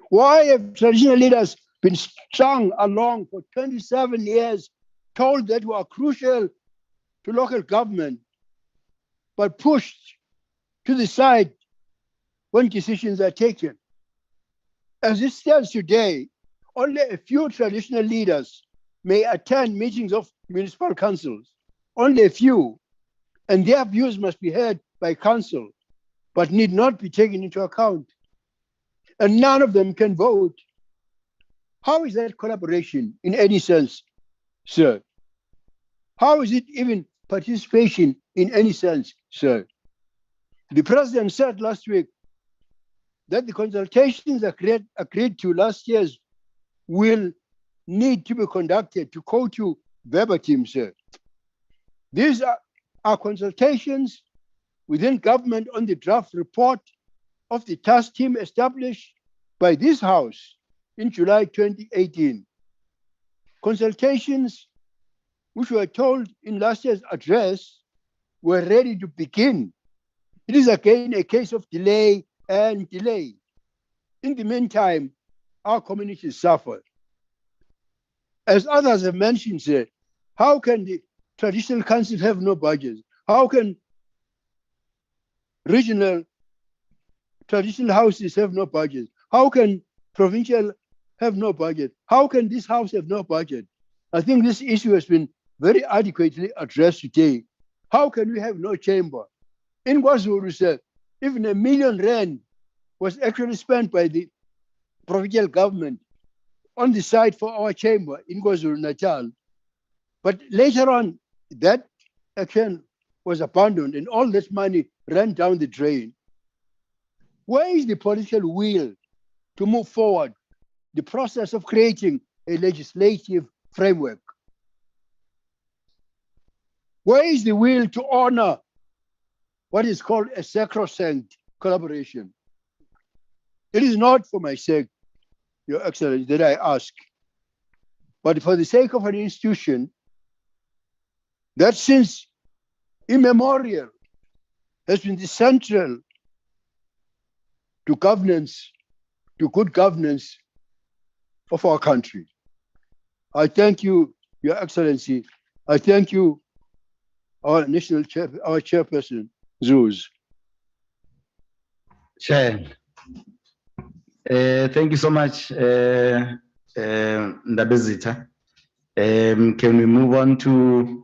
Why have traditional leaders been strung along for 27 years, told that we are crucial to local government, but pushed to the side when decisions are taken? As it stands today, only a few traditional leaders may attend meetings of municipal councils, only a few, and their views must be heard by council, but need not be taken into account. And none of them can vote. How is that collaboration in any sense, sir? How is it even participation in any sense, sir? The president said last week that the consultations agreed to last year's will need to be conducted, to quote you verbatim, sir. These are consultations within government on the draft report of the task team established by this House in July 2018. Consultations, which were told in last year's address, were ready to begin. It is again a case of delay and delay. In the meantime, our communities suffer. As others have mentioned, sir, how can the traditional councils have no budget? How can regional traditional houses have no budget? How can provincial have no budget? How can this house have no budget? I think this issue has been very adequately addressed today. How can we have no chamber? In KwaZulu, sir, even R1 million was actually spent by the provincial government on the site for our chamber in KwaZulu-Natal. But later on, that action was abandoned and all this money ran down the drain. Where is the political will to move forward the process of creating a legislative framework? Where is the will to honor what is called a sacrosanct collaboration? It is not for my sake, Your Excellency, that I ask, but for the sake of an institution that since immemorial has been the central to governance, to good governance of our country. I thank you, Your Excellency. I thank you, our chairperson, Zeus. Chair, thank you so much, Ndabezitha. Can we move on to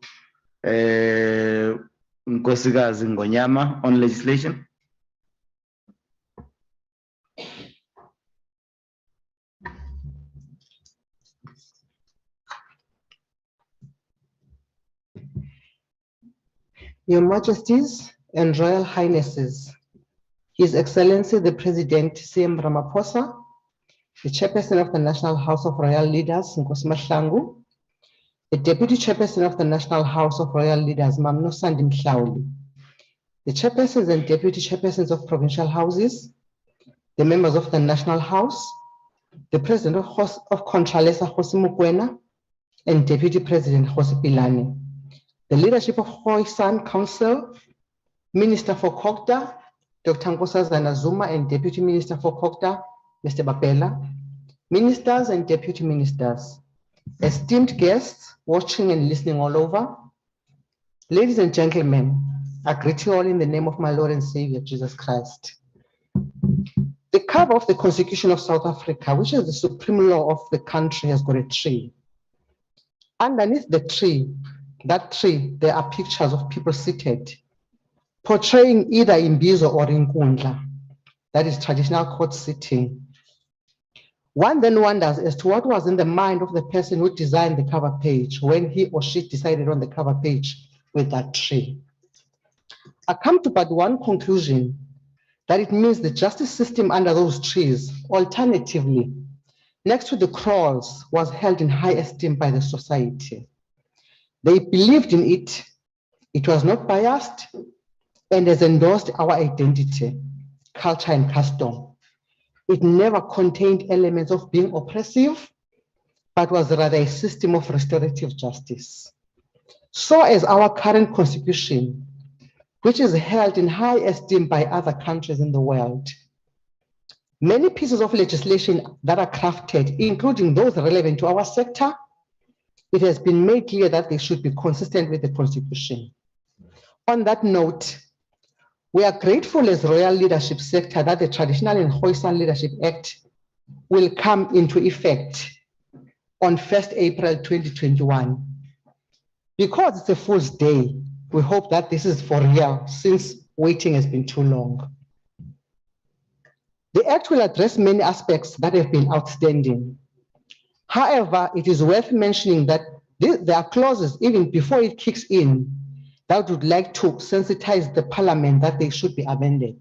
Nkosikazi Ngonyama on legislation? Your Majesties and Royal Highnesses, His Excellency the President CM Ramaphosa, the Chairperson of the National House of Royal Leaders, Nkosi Mahlangu, the Deputy Chairperson of the National House of Royal Leaders, Mamno Sandi Mhlauli, the Chairpersons and Deputy Chairpersons of Provincial Houses, the members of the National House, the President of Contralesa, Kgosi Mokoena, and Deputy President Kgosi Pilane, the leadership of Khoisan Council, Minister for Kokta, Dr. Nkosazana Zuma, and Deputy Minister for Kokta, Mr. Bapela, ministers and deputy ministers, esteemed guests watching and listening all over, ladies and gentlemen, I greet you all in the name of my Lord and Savior, Jesus Christ. The cover of the Constitution of South Africa, which is the supreme law of the country, has got a tree. Underneath the tree, that tree, there are pictures of people seated, portraying either Imbizo or Nkundla, that is traditional court sitting. One then wonders as to what was in the mind of the person who designed the cover page when he or she decided on the cover page with that tree. I come to but one conclusion, that it means the justice system under those trees, alternatively, next to the crawls, was held in high esteem by the society. They believed in it, it was not biased, and has endorsed our identity, culture, and custom. It never contained elements of being oppressive, but was rather a system of restorative justice. So as our current constitution, which is held in high esteem by other countries in the world. Many pieces of legislation that are crafted, including those relevant to our sector, it has been made clear that they should be consistent with the Constitution. On that note, we are grateful as Royal Leadership Sector that the Traditional and Khoisan Leadership Act will come into effect on 1st April 2021. Because it's a Fool's Day, we hope that this is for real, since waiting has been too long. The Act will address many aspects that have been outstanding. However, it is worth mentioning that there are clauses, even before it kicks in, that would like to sensitize the Parliament that they should be amended.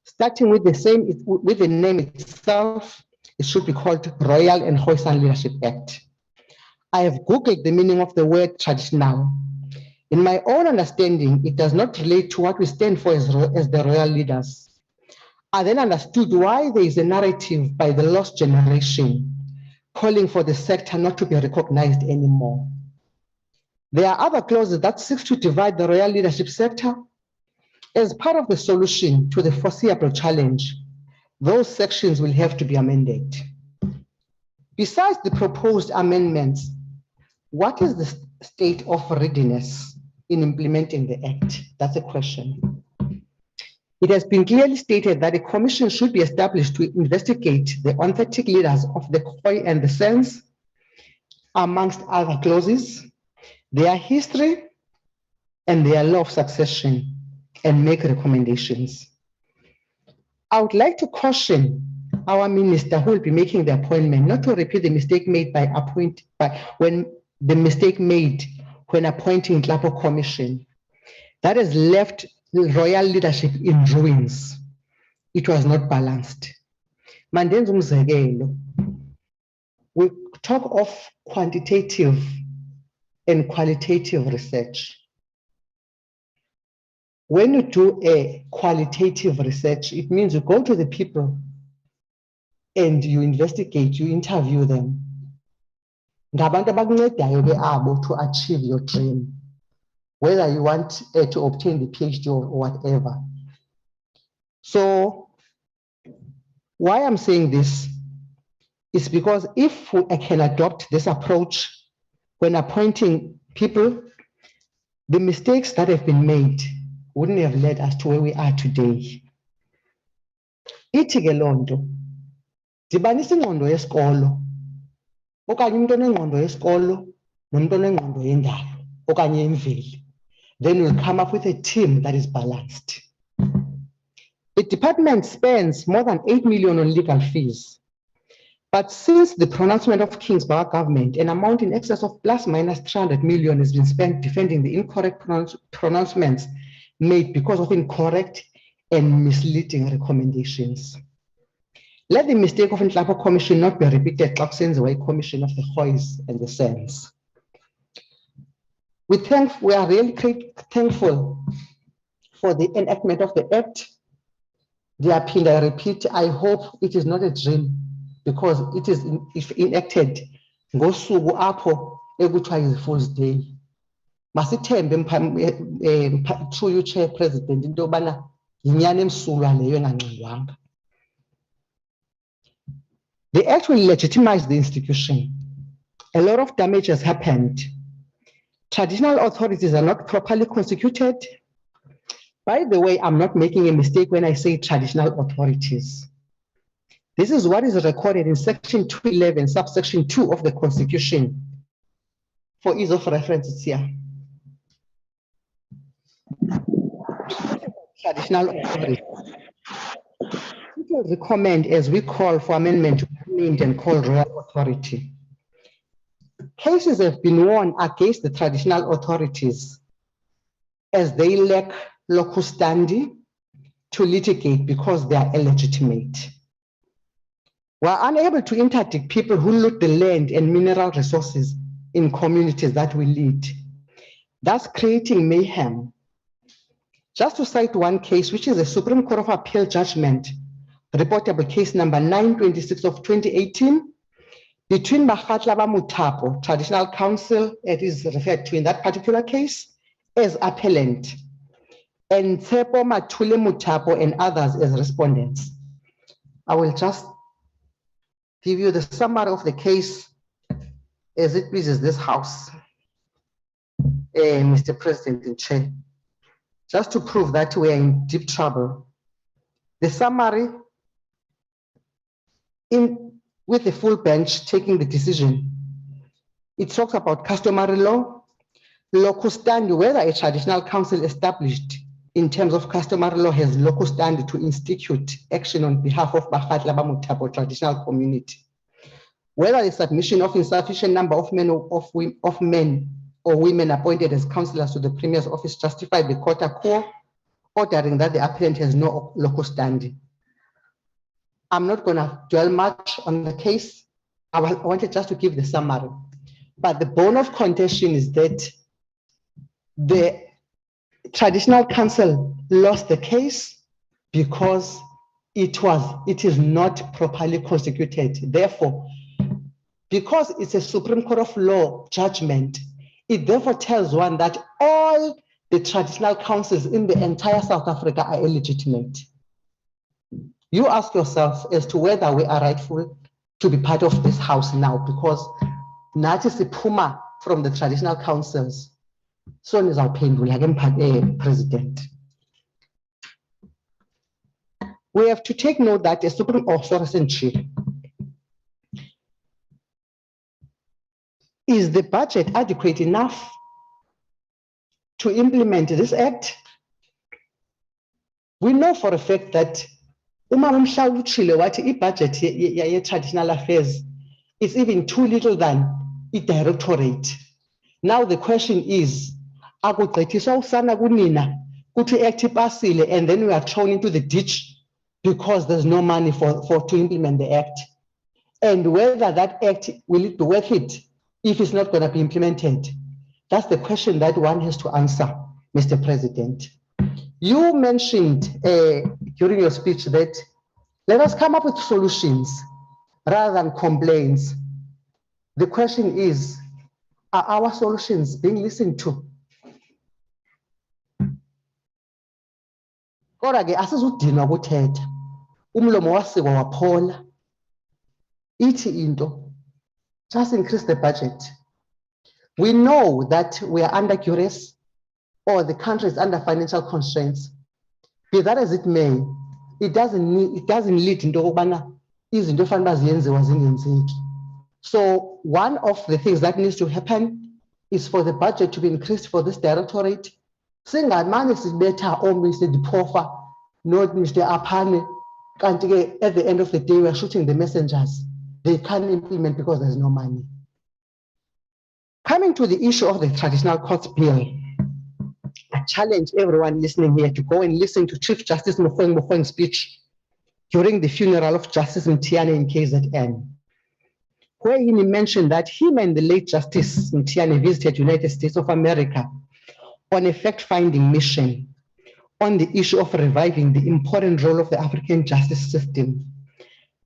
Starting with the name itself, it should be called Royal and Khoisan Leadership Act. I have Googled the meaning of the word traditional. In my own understanding, it does not relate to what we stand for as the royal leaders. I then understood why there is a narrative by the lost generation calling for the sector not to be recognized anymore. There are other clauses that seek to divide the royal leadership sector. As part of the solution to the foreseeable challenge, those sections will have to be amended. Besides the proposed amendments, what is the state of readiness in implementing the Act? That's a question. It has been clearly stated that a commission should be established to investigate the authentic leaders of the Khoi and the Sens, amongst other clauses, their history and their law of succession, and make recommendations. I would like to caution our minister who will be making the appointment not to repeat the mistake made when appointing Tlapo Commission. That has left royal leadership in ruins. It was not balanced. Mandenza umzekelo. We talk of quantitative and qualitative research. When you do a qualitative research, it means you go to the people and you investigate, you interview them. Ngabantu abakuncedayo ke abo to achieve your dream, whether you want to obtain the PhD or whatever. So why I'm saying this is because if I can adopt this approach when appointing people, the mistakes that have been made wouldn't have led us to where we are today. Ithi ke lonto, dibanisa ingqondo yesikolo, okanye umuntu onengqondo yesikolo, nomuntu onengqondo yendalo, okanye yemveli. Then we'll come up with a team that is balanced. The department spends more than 8 million on legal fees. But since the pronouncement of King's Power government, an amount in excess of plus minus 300 million has been spent defending the incorrect pronouncements made because of incorrect and misleading recommendations. Let the mistake of Tlapo Commission not be repeated Tlapo Commission of the Khois and the Sens. We are really thankful for the enactment of the Act. The appeal, I repeat, I hope it is not a dream, because it is enacted ngosuku apho ekuthiwa is Fool's Day. Masithembe through you, Chair President, into yobana yinyani emsulwa leyo enganxengwanga. The Act will legitimize the institution. A lot of damage has happened. Traditional authorities are not properly constituted. By the way, I'm not making a mistake when I say traditional authorities. This is what is recorded in section 211, subsection 2 of the Constitution. For ease of reference, it's here. Traditional authorities. People recommend, as we call for amendment, to be named and called royal authority. Cases have been won against the traditional authorities as they lack locus standi to litigate because they are illegitimate. We are unable to interdict people who loot the land and mineral resources in communities that we lead, thus creating mayhem. Just to cite one case, which is a Supreme Court of Appeal judgment, reportable case number 926 of 2018, between Makhatlaba Mutapo, traditional council, it is referred to in that particular case, as appellant, and Tsepo Matule Mutapo and others as respondents. I will just give you the summary of the case as it pleases this House, Mr. President and Chair, just to prove that we are in deep trouble. The summary, with the full bench taking the decision, it talks about customary law, locus standi, whether a traditional council established in terms of customary law has locus standi to institute action on behalf of Bakhatla Bamutapo traditional community. Whether the submission of insufficient number of men or women appointed as councillors to the Premier's office justify the court ordering that the applicant has no locus standi. I'm not going to dwell much on the case. I wanted just to give the summary. But the bone of contention is that the traditional council lost the case because it is not properly constituted. Therefore, because it's a Supreme Court of Law judgment, it therefore tells one that all the traditional councils in the entire South Africa are illegitimate. You ask yourself as to whether we are rightful to be part of this House now, because Nathi siphuma from the traditional councils. So nizawuphendula President. We have to take note that a Supreme Authority is the budget adequate enough to implement this act? We know for a fact that budget traditional affairs is even too little than a directorate. Now the question is, and then we are thrown into the ditch because there's no money to implement the act. And whether that act will it be worth it if it's not going to be implemented? That's the question that one has to answer, Mr. President. You mentioned during your speech that let us come up with solutions rather than complaints. The question is, are our solutions being listened to? Kodwa-ke asizudinwa ukuthetha. Umlomo wasikwa waphola. Ithi into, just increase the budget. We know that we are under duress or the country is under financial constraints. Be that as it may, it doesn't lead into okubana izinto efanele ziyenziwa zingenzeki. So one of the things that needs to happen is for the budget to be increased for this directorate. Singamane sibetha oMr Dipofa, not Mr. Apane. At the end of the day, we are shooting the messengers. They can't implement because there's no money. Coming to the issue of the traditional courts bill, I challenge everyone listening here to go and listen to Chief Justice Mofeng's speech during the funeral of Justice Mtiane in KZN, where he mentioned that him and the late Justice Mtiane visited United States of America on a fact-finding mission on the issue of reviving the important role of the African justice system,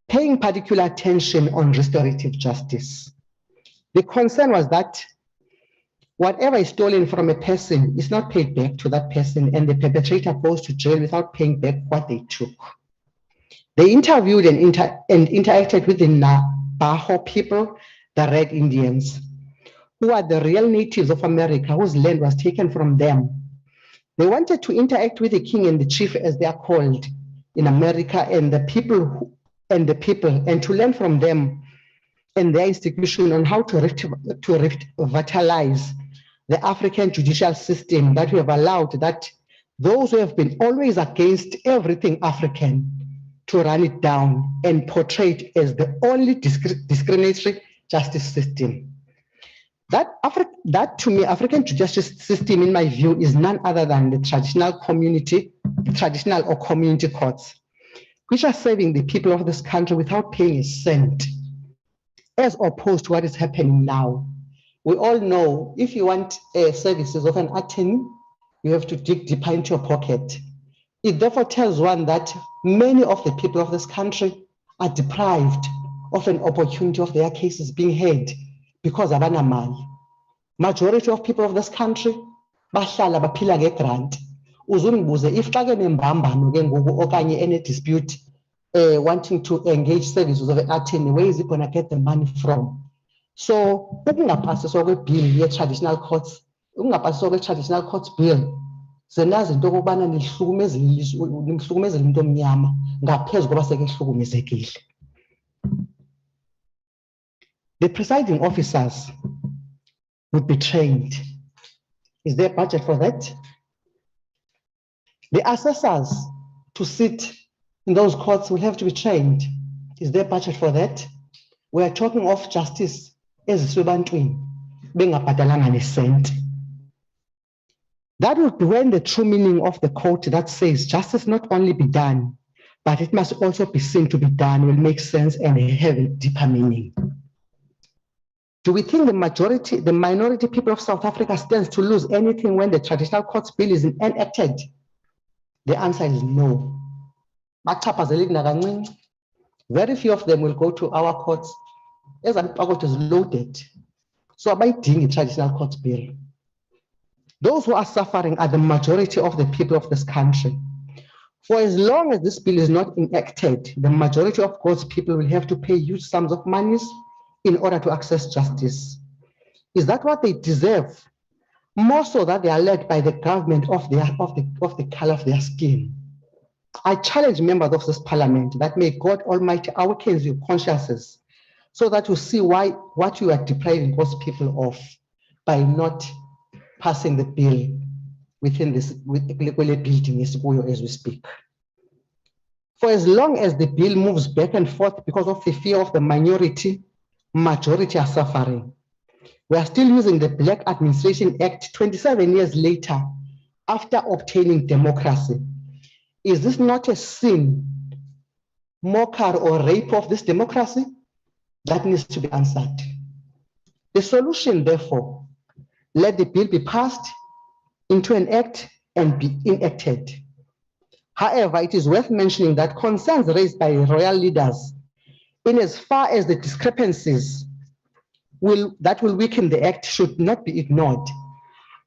paying particular attention on restorative justice. The concern was that whatever is stolen from a person is not paid back to that person, and the perpetrator goes to jail without paying back what they took. They interviewed and interacted with the Nabaho people, the Red Indians, who are the real natives of America, whose land was taken from them. They wanted to interact with the king and the chief, as they are called in America, and the people, and to learn from them and their institution on how to revitalize the African judicial system that we have allowed that those who have been always against everything African to run it down and portray it as the only discriminatory justice system. That to me, African justice system, in my view, is none other than the traditional or community courts, which are serving the people of this country without paying a cent, as opposed to what is happening now. We all know if you want services of an attorney, you have to dig deeper into your pocket. It therefore tells one that many of the people of this country are deprived of an opportunity of their cases being heard because of anamali. Majority of people of this country bahlala baphila ngegrant. uzungibuze if xa ke nembambano ke ngoku okanye ene dispute wanting to engage services of an attorney, where is he going to get the money from? So ukungapasiswa kwe-bill ye-traditional courts, ukungapasiswa kwe-traditional courts bill, zenazi into okokubana nihlukumezile into omnyama ngaphezu koba sekehlukumezekile. The presiding officers would be trained. Is there a budget for that? The assessors to sit in those courts will have to be trained. Is there a budget for that? We are talking of justice ezisebantwini bengabhadalanga nesent. That would be when the true meaning of the quote that says justice not only be done, but it must also be seen to be done will make sense and have a deeper meaning. Do we think the minority people of South Africa stands to lose anything when the traditional courts bill is enacted? The answer is no. Very few of them will go to our courts as an court is loaded. So by doing a traditional court bill, those who are suffering are the majority of the people of this country. For as long as this bill is not enacted, the majority of God's people will have to pay huge sums of money in order to access justice. Is that what they deserve? More so that they are led by the government of the color of their skin. I challenge members of this parliament that may God Almighty awaken your consciences so that you see what you are depriving God's people of by not passing the bill within this building as we speak. For as long as the bill moves back and forth because of the fear of the minority, majority are suffering. We are still using the Black Administration Act 27 years later after obtaining democracy. Is this not a sin, mockery or rape of this democracy? That needs to be answered. The solution, therefore, let the bill be passed into an act and be enacted. However, it is worth mentioning that concerns raised by royal leaders in as far as the discrepancies that will weaken the act should not be ignored.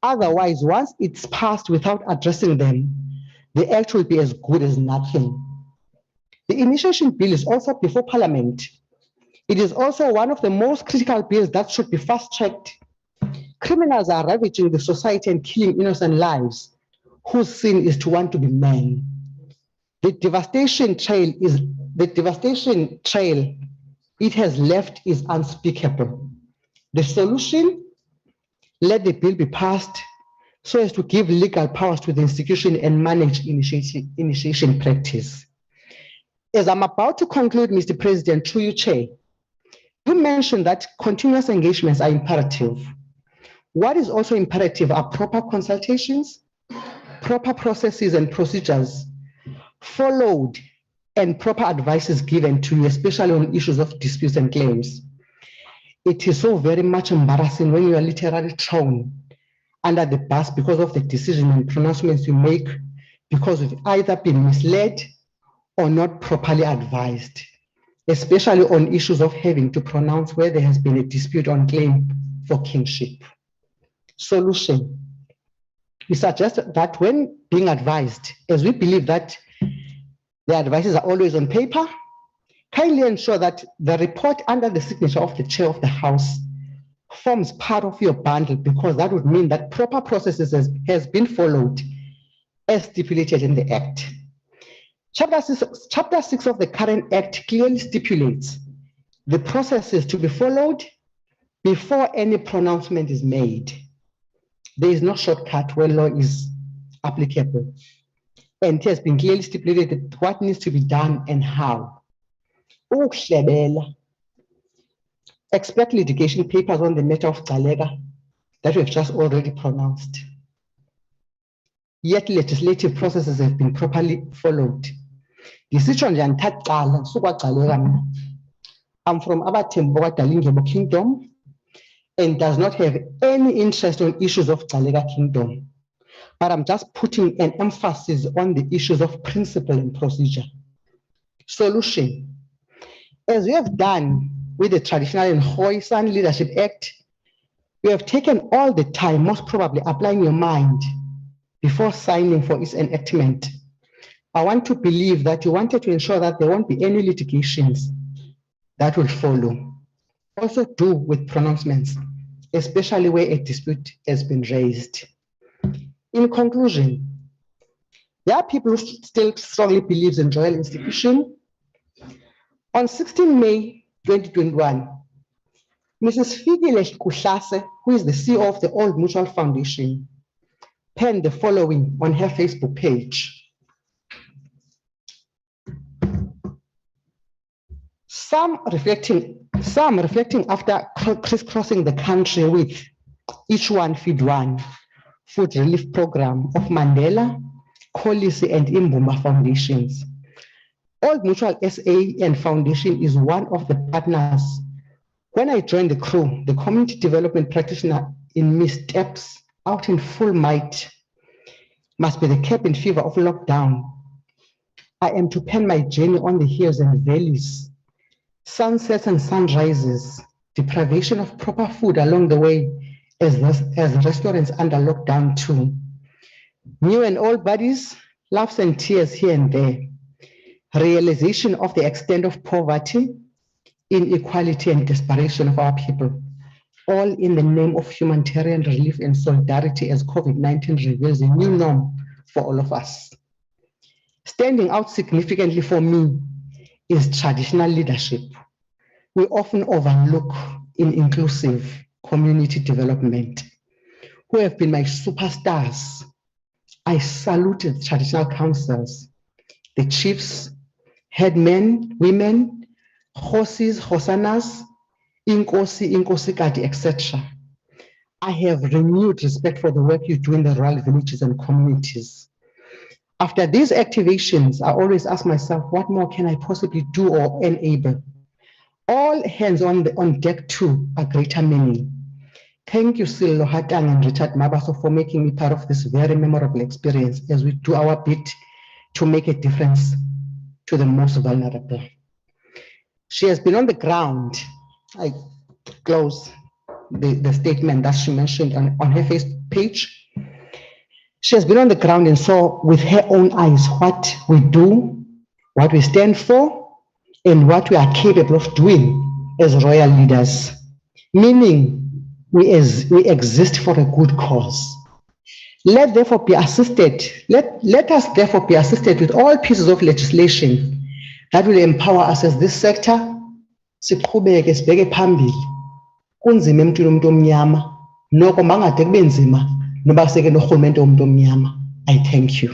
Otherwise, once it's passed without addressing them, the act will be as good as nothing. The initiation bill is also before Parliament. It is also one of the most critical bills that should be fast-tracked. Criminals are ravaging the society and killing innocent lives, whose sin is to want to be men. The devastation trail it has left is unspeakable. The solution, let the bill be passed so as to give legal powers to the institution and manage initiation practice. As I'm about to conclude, Mr. President, through you, Chair, you mentioned that continuous engagements are imperative. What is also imperative are proper consultations, proper processes and procedures followed, and proper advice is given to you, especially on issues of disputes and claims. It is so very much embarrassing when you are literally thrown under the bus because of the decision and pronouncements you make, because you've either been misled or not properly advised, especially on issues of having to pronounce where there has been a dispute on claim for kingship. Solution. We suggest that when being advised, as we believe that the advices are always on paper, kindly ensure that the report under the signature of the chair of the House forms part of your bundle, because that would mean that proper processes has been followed as stipulated in the Act. Chapter 6 of the current Act clearly stipulates the processes to be followed before any pronouncement is made. There is no shortcut where law is applicable. And it has been clearly stipulated what needs to be done and how. Expect litigation papers on the matter of Galega that we have just already pronounced. Yet legislative processes have been properly followed. I'm from Abatembo Dalingebo Kingdom and does not have any interest on issues of Galega Kingdom. But I'm just putting an emphasis on the issues of principle and procedure. Solution. As we have done with the Traditional and Khoisan Leadership Act, we have taken all the time, most probably applying your mind before signing for its enactment. I want to believe that you wanted to ensure that there won't be any litigations that will follow. Also do with pronouncements, especially where a dispute has been raised. In conclusion, there are people who still strongly believe in royal institution. On 16 May 2021, Mrs. Fikile Kuhlase, who is the CEO of the Old Mutual Foundation, penned the following on her Facebook page. Some reflecting after crisscrossing the country with Each One Feed One food relief program of Mandela, Kolisi and Imbumba foundations. Old Mutual SA and Foundation is one of the partners. When I joined the crew, the community development practitioner in me steps out in full might. Must be the cabin fever of lockdown. I am to pen my journey on the hills and valleys, sunsets and sunrises, deprivation of proper food along the way as restaurants under lockdown too. New and old bodies, laughs and tears here and there. Realization of the extent of poverty, inequality and desperation of our people, all in the name of humanitarian relief and solidarity as COVID-19 reveals a new norm for all of us. Standing out significantly for me is traditional leadership. We often overlook in inclusive community development, who have been my superstars. I saluted traditional councils, the chiefs, headmen, women, horses, hosanas, inkosi, inkosikati, etc. I have renewed respect for the work you do in the rural villages and communities. After these activations, I always ask myself, what more can I possibly do or enable? All hands on deck too are greater meaning. Thank you, Silo Hatang and Richard Mabaso, for making me part of this very memorable experience as we do our bit to make a difference to the most vulnerable. She has been on the ground. I close the statement that she mentioned on her Facebook page. She has been on the ground and saw with her own eyes what we do, what we stand for, and what we are capable of doing as royal leaders, meaning we exist for a good cause. Let us therefore be assisted with all pieces of legislation that will empower us as this sector. Siqhubeke sibheke phambili. Kunzima emntwini umuntu omnyama, noko mangade kube nzima noba seke norhulumente womuntu omnyama. I thank you.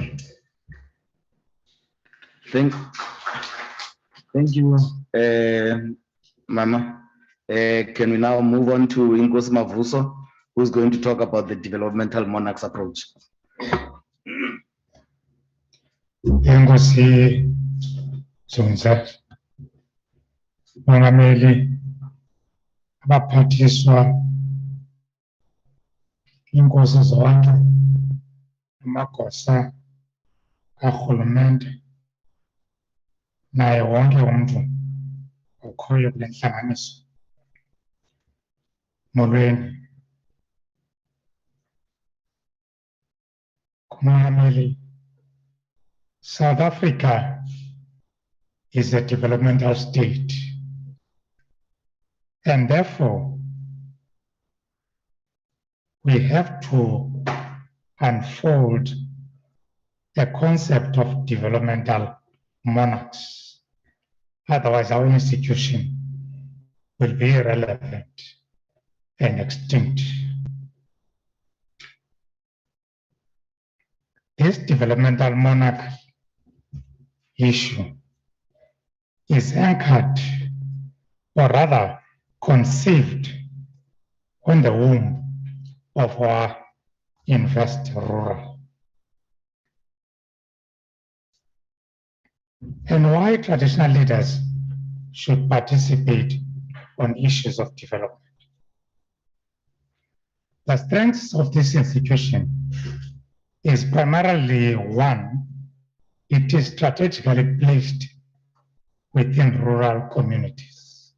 Thank you, Mama. Can we now move on to Inkosi Mavuso, who's going to talk about the developmental monarchs approach? Inkosi Zonza, Mongameli, abaphathiswa, inkosi zonke, amagosa karhulumente, naye wonke umntu okhoyo kule ntlanganiso. Molweni. Kumongameli, South Africa is a developmental state, and therefore we have to unfold the concept of developmental monarchs. Otherwise, our institution will be irrelevant and extinct. This developmental monarch issue is anchored, or rather conceived, on the womb of our Invest Rural. And why traditional leaders should participate on issues of development. The strengths of this institution is primarily one, it is strategically placed within rural communities.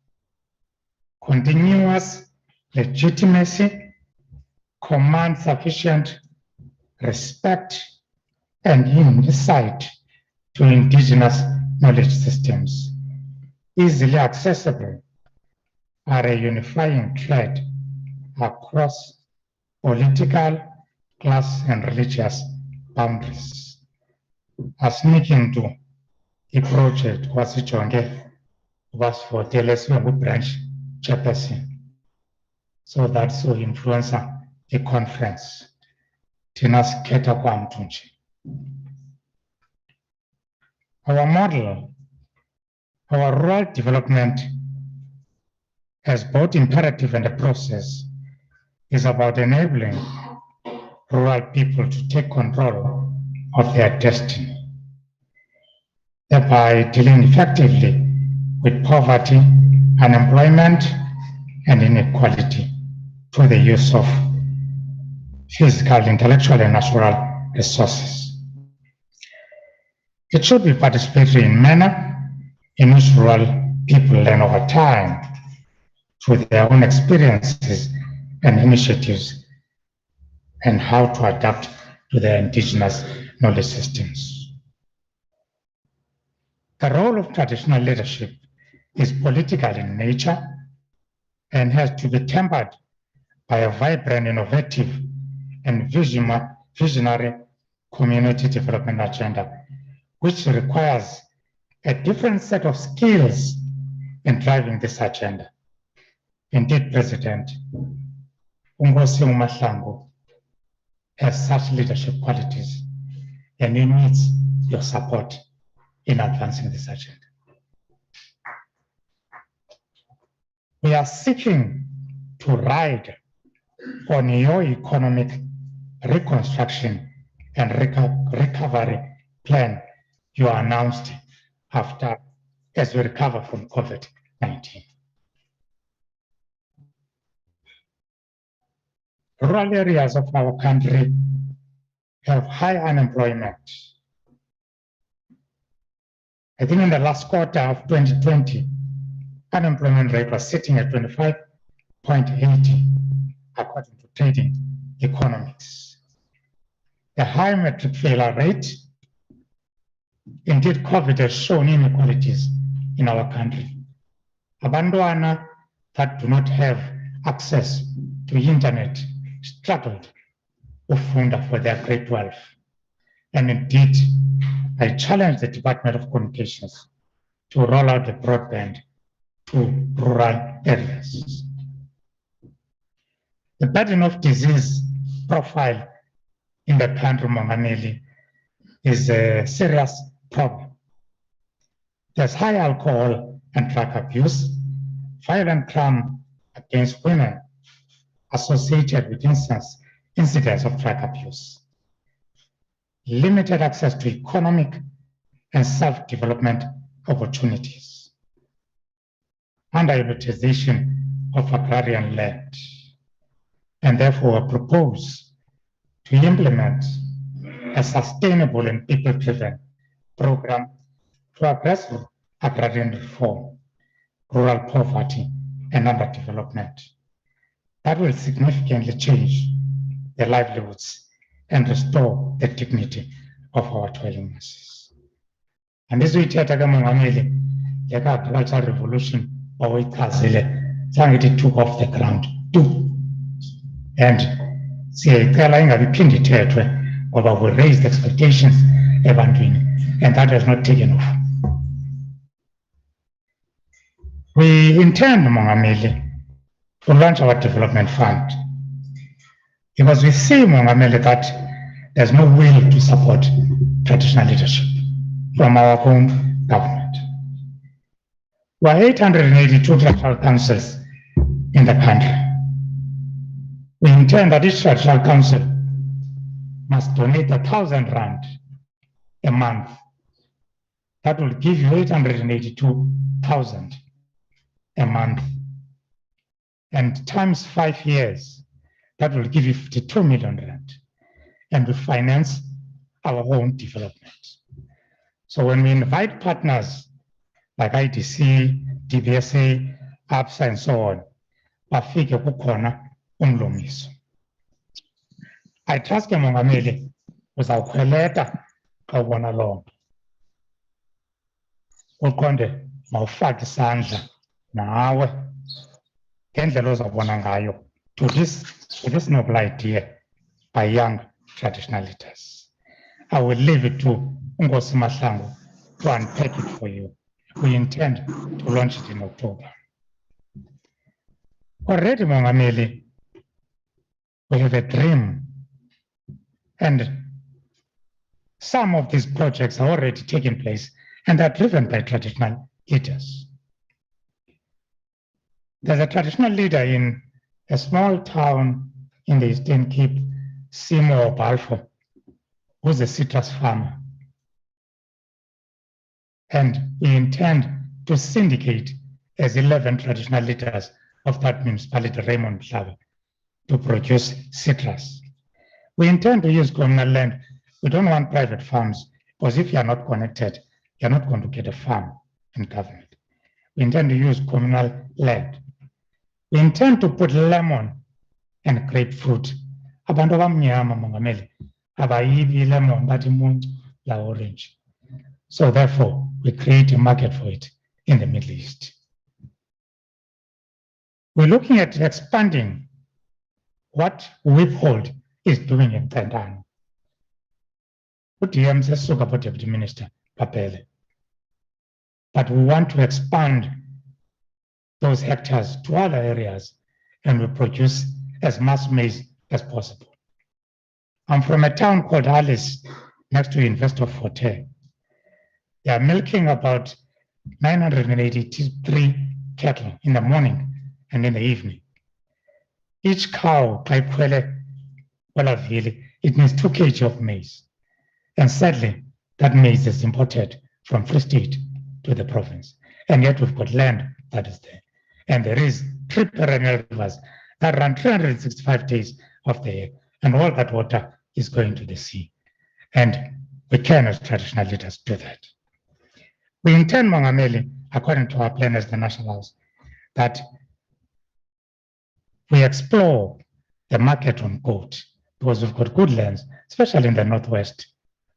Continuous legitimacy, command sufficient respect and insight to indigenous knowledge systems, easily accessible, are a unifying thread across political, class, and religious boundaries. Asiniking to a project kwasijonge wasivotele branch chairperson, so that's so influencer a conference thina sikhetha kwamntu nje. Our model, our rural development as both imperative and a process, is about enabling rural people to take control of their destiny, thereby dealing effectively with poverty, unemployment, and inequality through the use of physical, intellectual, and natural resources. It should be participatory in manner in which rural people learn over time through their own experiences and initiatives and how to adapt to their indigenous knowledge systems. The role of traditional leadership is political in nature and has to be tempered by a vibrant, innovative, and visionary community development agenda, which requires a different set of skills in driving this agenda. Indeed, President Ungosi Umahlangu has such leadership qualities, and he needs your support in advancing this agenda. We are seeking to ride on your economic reconstruction and recovery plan you announced as we recover from COVID-19. Rural areas of our country have high unemployment. I think in the last quarter of 2020, unemployment rate was sitting at 25.80, according to Trading Economics. The high matric failure rate, indeed COVID has shown inequalities in our country. Abantwana that do not have access to internet struggled ufunda for their grade 12. And indeed, I challenge the Department of Communications to roll out the broadband to rural areas. The burden of disease profile in the country, Mongameli, is a serious problem. There's high alcohol and drug abuse, violent crime against women associated with incidents of drug abuse, limited access to economic and self-development opportunities, underutilization of agrarian land, and therefore propose to implement a sustainable and people-driven program to address agrarian reform, rural poverty, and underdevelopment that will significantly change the livelihoods and restore the dignity of our toiling masses. And this we take the agricultural revolution it took off the ground too. And we raised expectations and that has not taken off. We intend, Mongameli, to launch our development fund because we see, Mongameli, that there's no will to support traditional leadership from our own government. There are 882 traditional councils in the country. We intend that each traditional council must donate 1,000 rand a month. That will give you 882,000 a month. And times 5 years, that will give you 52 million rand. And we finance our own development. So when we invite partners like IDC, DBSA, APSA, and so on, bafike kukhona umlomiso. I trust Mongameli uzawukhweleta awubona loo nto uqonde mawufake isandla nawe ngendlela ozawubona ngayo to this noble idea by young traditional leaders. I will leave it to Nkosi Mahlangu to unpack it for you. We intend to launch it in October. Already, Mongameli, we have a dream, and some of these projects are already taking place and are driven by traditional leaders. There's a traditional leader in a small town in the Eastern Cape, Simo Balfo, who's a citrus farmer. And we intend to syndicate as 11 traditional leaders of that municipality, Raymond Mhlaba, to produce citrus. We intend to use communal land. We don't want private farms, because if you're not connected, you're not going to get a farm in government. We intend to use communal land. We intend to put lemon and grapefruit. Abantu abamnyama Mongameli abayibi lemon bathi muncu la orange. So therefore, we create a market for it in the Middle East. We're looking at expanding what Withhold is doing in Tandani. UDM says so about Deputy Minister Papele. But we want to expand those hectares to other areas and we produce as much maize as possible. I'm from a town called Alice, next to Investor Forte. They are milking about 983 cattle in the morning and in the evening. Each cow, it needs 2 kg of maize. And sadly, that maize is imported from Free State to the province. And yet we've got land that is there. And there is 3 perennial rivers that run 365 days of the year. And all that water is going to the sea. And we can, as traditional leaders, do that. We intend, Mongameli, according to our plan as the National House, that we explore the market on goat, because we've got good lands, especially in the Northwest,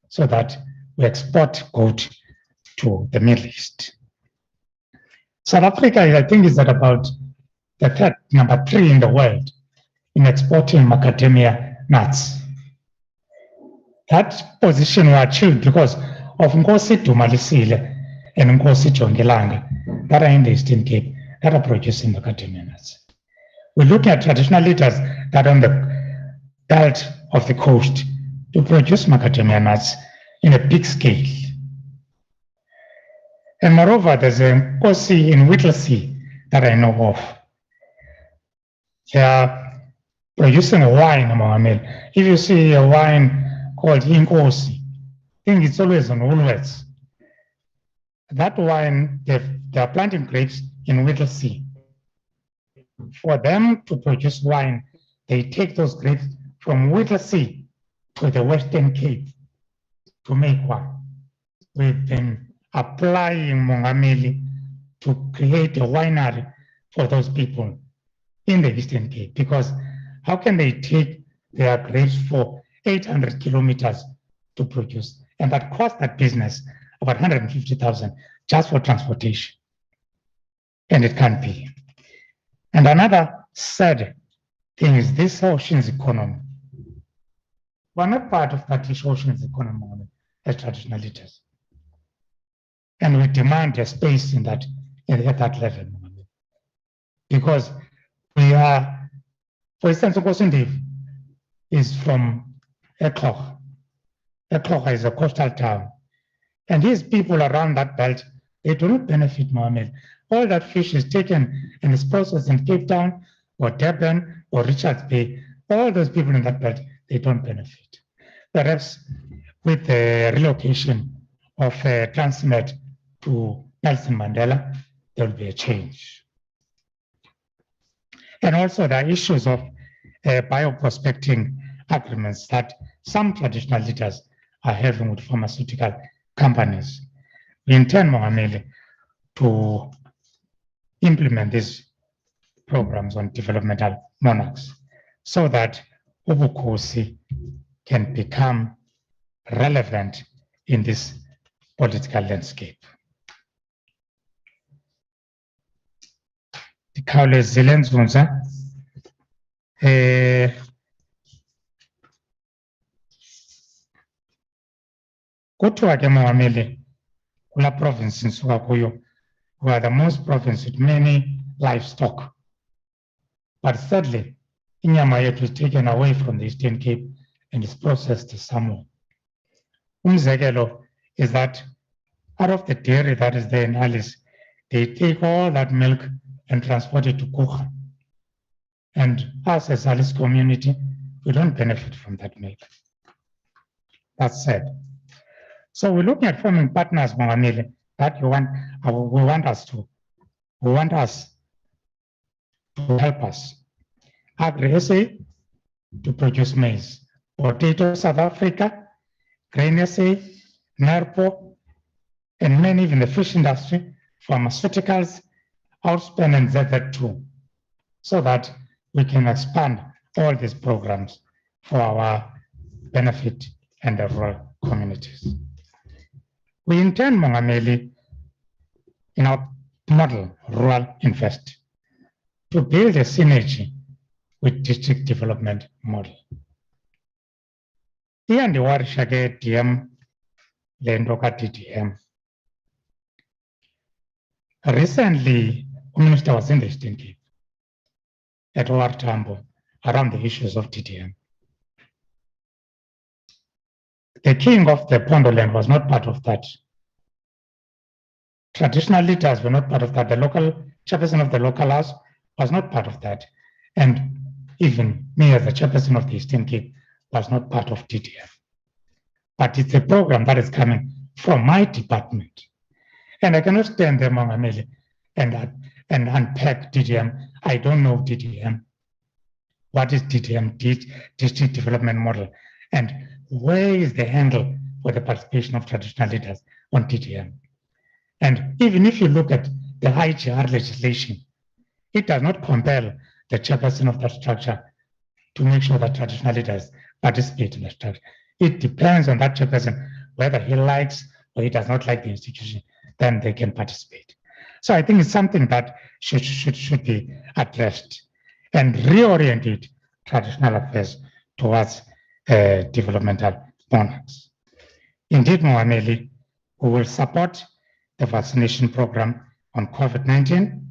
so that we export goat to the Middle East. South Africa, I think, is at about the number 3 in the world in exporting macadamia nuts. That position was achieved because of Nkosi Dumalisile and Nkosi Jongilanga that are in the Eastern Cape that are producing macadamia nuts. We're looking at traditional leaders that are on the belt of the coast to produce macadamia nuts in a big scale. And moreover, there's a Nkosi in Whittlesea that I know of. They are producing a wine, Mohammed. If you see a wine called Inkosi, I think it's always on Woolworths. That wine, they are planting grapes in Whittlesea. For them to produce wine, they take those grapes from Whittlesea to the Western Cape to make wine. We've been applying Mongameli to create a winery for those people in the Eastern Cape, because how can they take their grapes for 800 kilometers to produce? And that cost that business about 150,000 just for transportation. And it can't be. And another sad thing is this ocean's economy. We're not part of that ocean's economy as traditional leaders. And we demand a space in that at that level. Because we are, for instance, Okosindiv is from Eklog. Eklog is a coastal town. And these people around that belt, they do not benefit, Mohammed. All that fish is taken and is processed in Cape Town or Durban or Richards Bay. All those people in that belt, they don't benefit. Perhaps with the relocation of Transnet to Nelson Mandela, there will be a change. And also the issues of bioprospecting agreements that some traditional leaders are having with pharmaceutical companies. We intend, Mohammed, to implement these programs on developmental monarchs so that Ubukosi can become relevant in this political landscape. Ndikhawulezile Nzunza. Kuthiwa ke Mongameli, kula province ndisuka kuyo, we are the most province with many livestock. But sadly, inyama yethu is taken away from the Eastern Cape and is processed somewhere. Umzekelo is that out of the dairy that is there in Alice, they take all that milk and transport it to Kucha. And us as Alice community, we don't benefit from that milk. That's sad. So we're looking at forming partners, Mongameli, that we want us to help us. Agri-SA to produce maize, potato South Africa, grain SA, NERPO, and many even the fish industry, pharmaceuticals, Outspan and ZZ2, so that we can expand all these programs for our benefit and the rural communities. We intend, Mongameli, in our model, Rural Invest, to build a synergy with district development model. Here the Warishage DM, Lendoka TDM. Recently, the minister was in the Eastern Cape at Wartambo around the issues of TDM. The king of the Pondoland was not part of that. Traditional leaders were not part of that. The local chairperson of the local house was not part of that. And even me as the chairperson of the Eastern Cape was not part of TDM. But it's a program that is coming from my department. And I cannot stand there, Mongameli, and unpack DDM. I don't know DDM. What is DDM, District Development Model? And where is the handle for the participation of traditional leaders on DDM? And even if you look at the IGR legislation, it does not compel the chairperson of that structure to make sure that traditional leaders participate in the structure. It depends on that chairperson, whether he likes or he does not like the institution, then they can participate. So I think it's something that should be addressed and reoriented traditional affairs towards developmental monarchs. Indeed, Mongameli, we will support the vaccination program on COVID-19.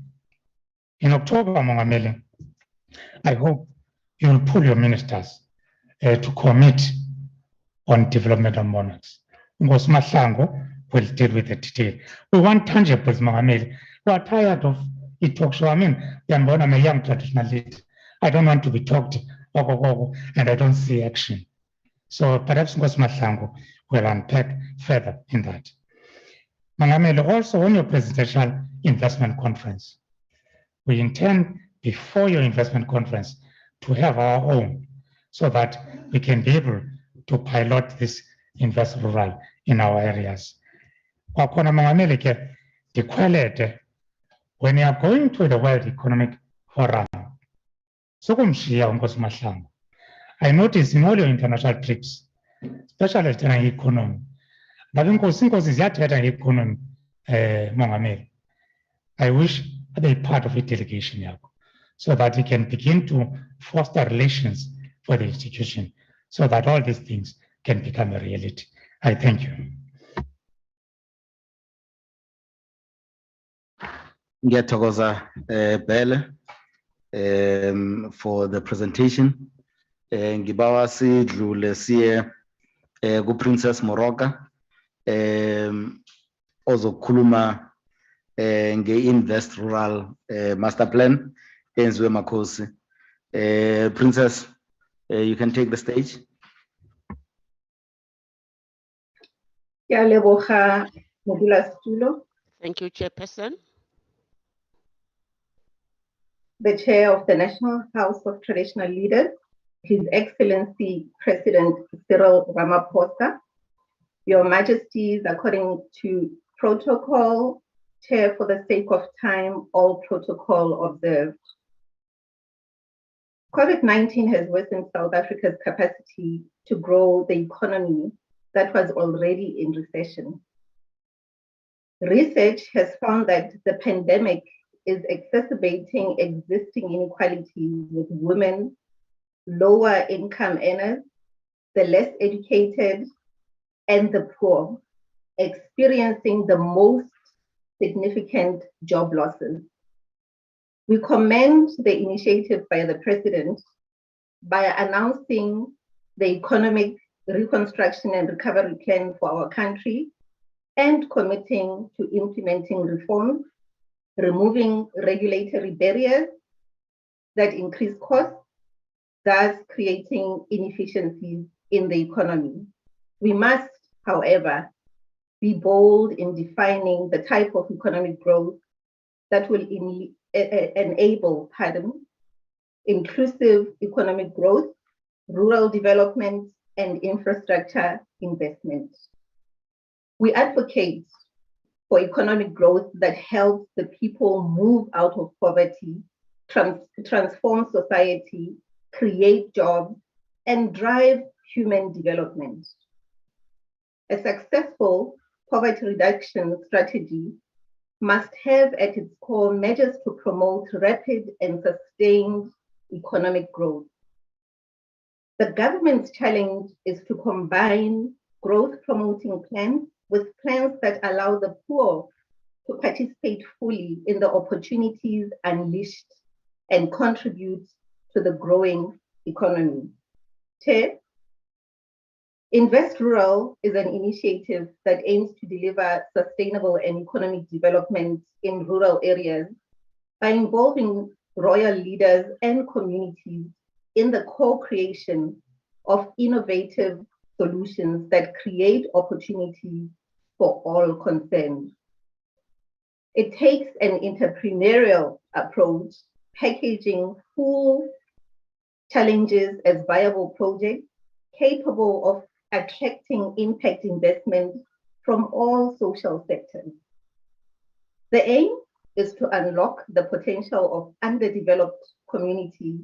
In October, Mongameli, I hope you will pull your ministers to commit on developmental monarchs. Ngos Mahlangu will deal with the detail. We want tangibles, Mongameli. We are tired of it talk show. I mean, I'm a young traditional leader. I don't want to be talked and I don't see action. So perhaps Ngos Mahlangu will unpack further in that. Mongameli, also on your presidential investment conference, we intend before your investment conference to have our own so that we can be able to pilot this invest rural in our areas. Kwakhona Mongameli ke ndikhwelete, when you are going to the World Economic Forum, sukumshiya uNkosi Mahlangu. I notice in all your international trips, especially in economy, ngabe inkosi ziyathetha nge-economy, Mongameli. I wish to be part of a delegation yakho, so that we can begin to foster relations for the institution, so that all these things can become a reality. I thank you. Ngiyathokoza Bele for the presentation. Ngibawa sidlule siye ku Princess Moroka ozokhuluma nge-Invest Rural Master Plan enziwe Makhosi. Princess, you can take the stage. Thank you, Chairperson. The Chair of the National House of Traditional Leaders, His Excellency President Cyril Ramaphosa, Your Majesties, according to protocol, Chair, for the sake of time, all protocol observed. COVID-19 has worsened South Africa's capacity to grow the economy that was already in recession. Research has found that the pandemic is exacerbating existing inequalities with women, lower income earners, the less educated, and the poor experiencing the most significant job losses. We commend the initiative by the President by announcing the Economic Reconstruction and Recovery Plan for our country and committing to implementing reforms, removing regulatory barriers that increase costs, thus creating inefficiencies in the economy. We must, however, be bold in defining the type of economic growth that will enable, inclusive economic growth, rural development, and infrastructure investment. We advocate for economic growth that helps the people move out of poverty, transform society, create jobs, and drive human development. A successful poverty reduction strategy must have at its core measures to promote rapid and sustained economic growth. The government's challenge is to combine growth-promoting plans with plans that allow the poor to participate fully in the opportunities unleashed and contribute to the growing economy. Chair, Invest Rural is an initiative that aims to deliver sustainable and economic development in rural areas by involving royal leaders and communities in the co-creation of innovative solutions that create opportunities for all concerned. It takes an entrepreneurial approach, packaging full challenges as viable projects capable of attracting impact investment from all social sectors. The aim is to unlock the potential of underdeveloped communities,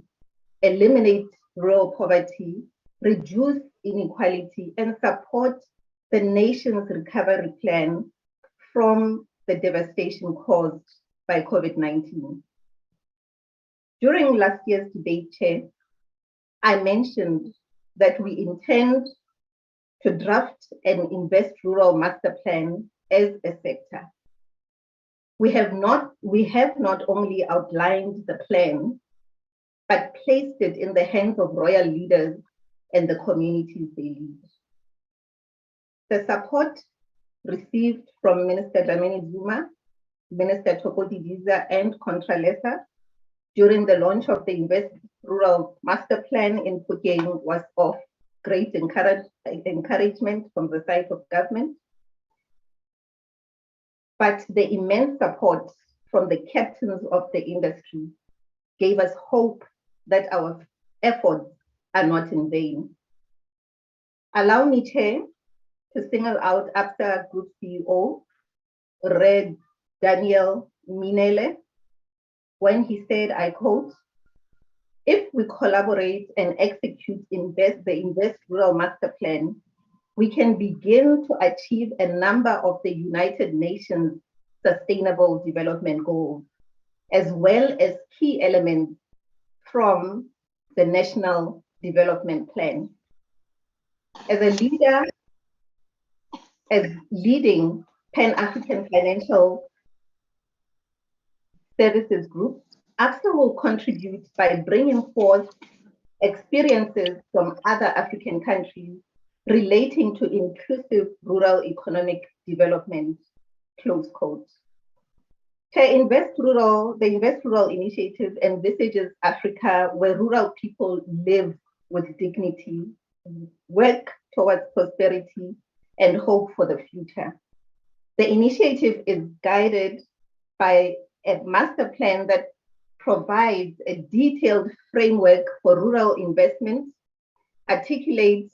eliminate rural poverty, reduce inequality, and support the nation's recovery plan from the devastation caused by COVID-19. During last year's debate, Chair, I mentioned that we intend to draft an Invest Rural Master Plan as a sector. We have not only outlined the plan, but placed it in the hands of royal leaders and the communities they lead. The support received from Minister Dlamini Zuma, Minister Thoko Didiza, and Contralesa during the launch of the Invest Rural Master Plan in Phokeng was of great encouragement from the side of government. But the immense support from the captains of the industry gave us hope that our efforts are not in vain. Allow me, Chair, to single out ABSA Group CEO, Red Daniel Minele, when he said, I quote, "If we collaborate and execute the Invest Rural Master Plan, we can begin to achieve a number of the United Nations Sustainable Development Goals, as well as key elements from the National Development Plan." As a leader, as leading Pan-African Financial Services Group, ABSA will contribute by bringing forth experiences from other African countries relating to inclusive rural economic development, close quote. The Invest Rural initiative envisages Africa where rural people live with dignity, work towards prosperity, and hope for the future. The initiative is guided by a master plan that provides a detailed framework for rural investments, articulates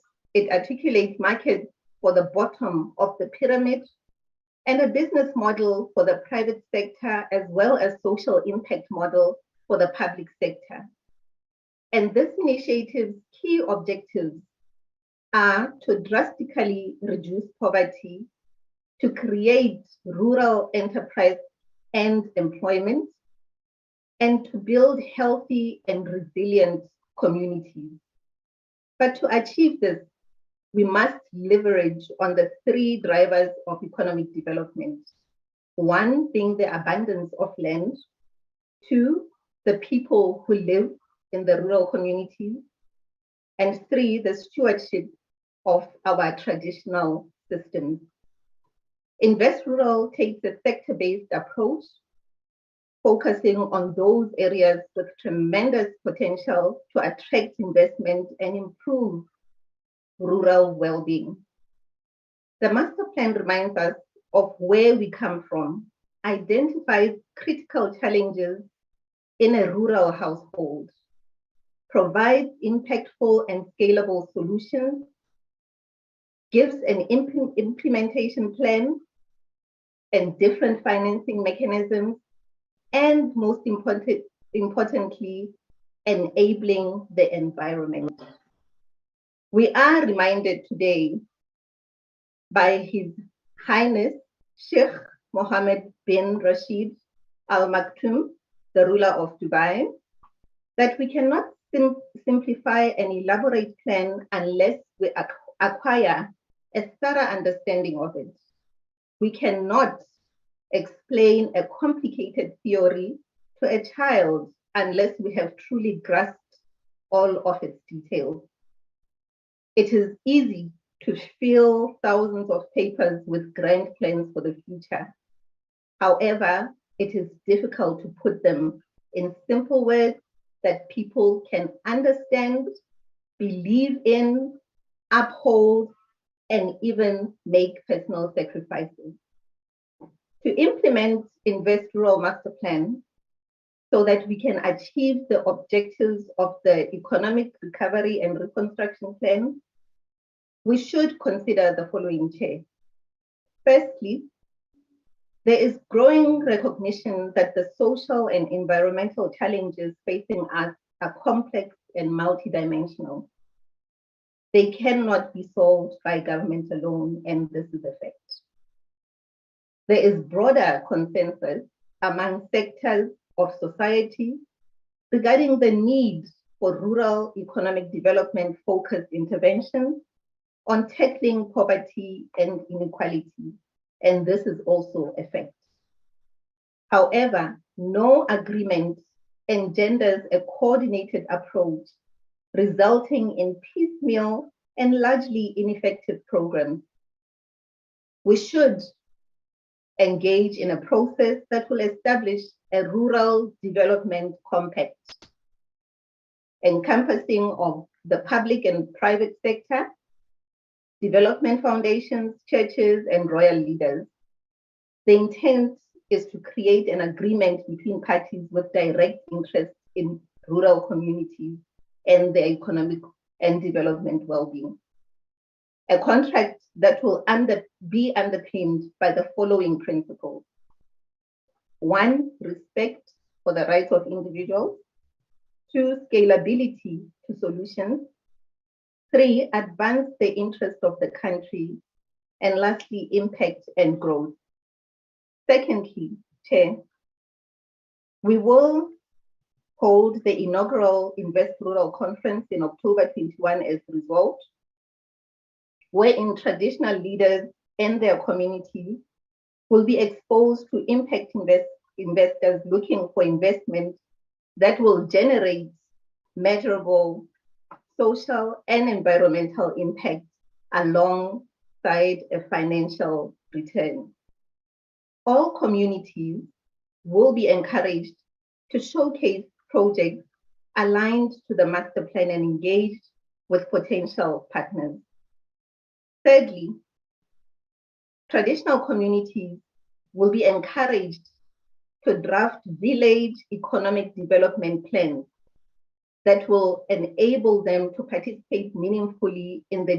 markets for the bottom of the pyramid, and a business model for the private sector, as well as social impact model for the public sector. And this initiative's key objectives are to drastically reduce poverty, to create rural enterprise and employment, and to build healthy and resilient communities. But to achieve this, we must leverage on the three drivers of economic development. One being the abundance of land, two, the people who live in the rural communities, and three, the stewardship of our traditional systems. Invest Rural takes a sector-based approach, focusing on those areas with tremendous potential to attract investment and improve rural well-being. The master plan reminds us of where we come from, identifies critical challenges in a rural household, provides impactful and scalable solutions, gives an implementation plan and different financing mechanisms, and most importantly, enabling the environment. We are reminded today by His Highness Sheikh Mohammed bin Rashid Al Maktoum, the ruler of Dubai, that we cannot simplify an elaborate plan unless we acquire a thorough understanding of it. We cannot explain a complicated theory to a child unless we have truly grasped all of its details. It is easy to fill thousands of papers with grand plans for the future. However, it is difficult to put them in simple words that people can understand, believe in, uphold, and even make personal sacrifices. To implement Invest Rural Master Plan so that we can achieve the objectives of the Economic Recovery and Reconstruction Plan, we should consider the following, Chair. Firstly, there is growing recognition that the social and environmental challenges facing us are complex and multidimensional. They cannot be solved by government alone, and this is a fact. There is broader consensus among sectors of society regarding the need for rural economic development focused interventions on tackling poverty and inequality, and this is also a fact. However, no agreement engenders a coordinated approach, resulting in piecemeal and largely ineffective programs. We should engage in a process that will establish a rural development compact, encompassing of the public and private sector, development foundations, churches, and royal leaders. The intent is to create an agreement between parties with direct interest in rural communities and their economic and development well-being. A contract that will be underpinned by the following principles. 1, respect for the rights of individuals. 2, scalability to solutions. 3, advance the interest of the country. And lastly, impact and growth. Secondly, Chair, we will hold the inaugural Invest Rural Conference in October 21 as resolved, wherein traditional leaders and their communities will be exposed to impact investors looking for investment that will generate measurable social and environmental impact alongside a financial return. All communities will be encouraged to showcase projects aligned to the master plan and engaged with potential partners. Thirdly, traditional communities will be encouraged to draft village economic development plans that will enable them to participate meaningfully in the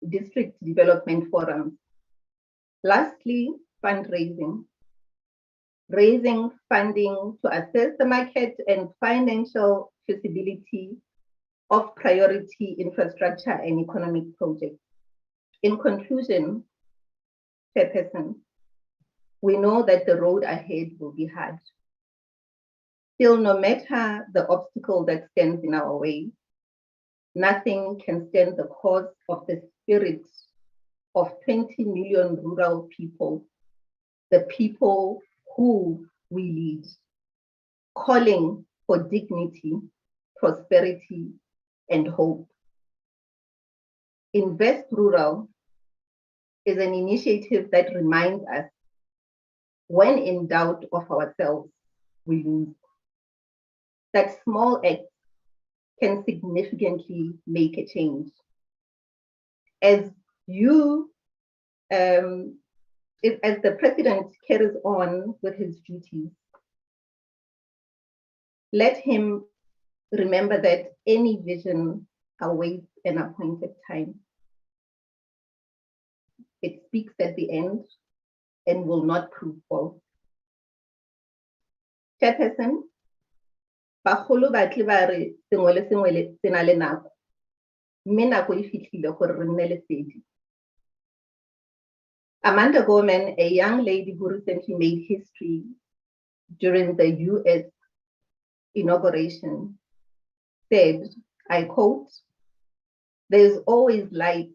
district development forums. Lastly, fundraising. Raising funding to assess the market and financial feasibility of priority infrastructure and economic projects. In conclusion, Chairperson, we know that the road ahead will be hard. Still, no matter the obstacle that stands in our way, nothing can stand the cause of the spirit of 20 million rural people, the people who we lead, calling for dignity, prosperity, and hope. Invest Rural is an initiative that reminds us, when in doubt of ourselves, we lose. That small acts can significantly make a change. As the President carries on with his duties, let him remember that any vision awaits an appointed time. It speaks at the end and will not prove false. Chairperson, bagolo ba tle ba re sengwe le sengwe se na le nako, mme nako e fitlhile gore re nne lesedi. Amanda Gorman, a young lady who recently made history during the US inauguration, said, I quote, "There's always light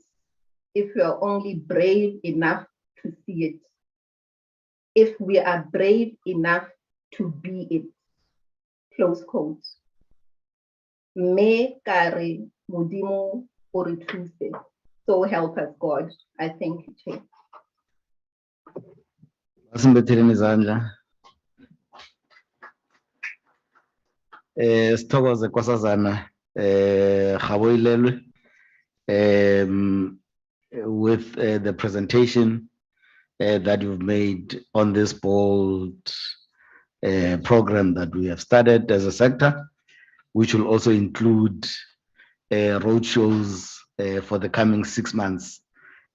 if we are only brave enough to see it, if we are brave enough to be it," close quote. Me kare modimo o re thuse. So help us God. I thank you, Chair. Asimbetheleni izandla. Sithokoze Nkosazana Gaboyilelwe with the presentation that you've made on this bold program that we have started as a sector, which will also include road shows for the coming 6 months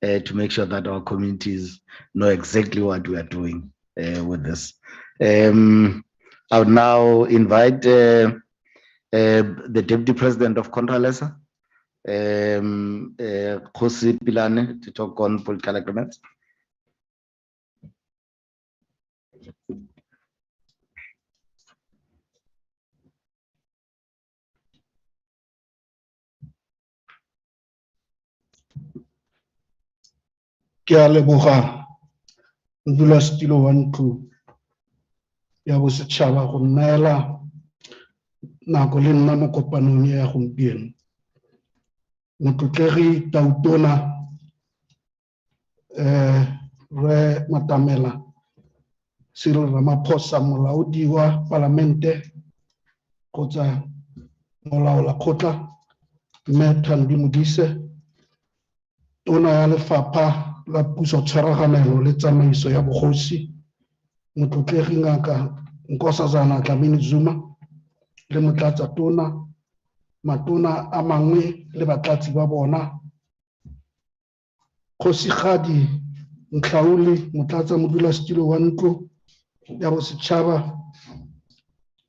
to make sure that our communities know exactly what we are doing with this. I would now invite the Deputy President of Contralesa, Khosi Pilane, to talk on political agreements. Ke a leboga modulasetulo wa ntlo ya bosetšhaba go nneela nako le nna mo kopanong ya gompieno. Motlotlegi Tautona Re Matamela Cyril Ramaphosa, molaodi wa palamente kgotsa molaolakgotla, Mme Thandi Modise, tona ya lefapha la puso tshwaraganelo le tsamaiso ya bogosi, motlotlegi Ngaka Nkosazana Dlamini-Zuma, le motlatsa tona, matona a mangwe le batlatsi ba bona, Kgosigadi Nhlauli, motlatsa modulasetulo wa ntlo ya bosetšhaba,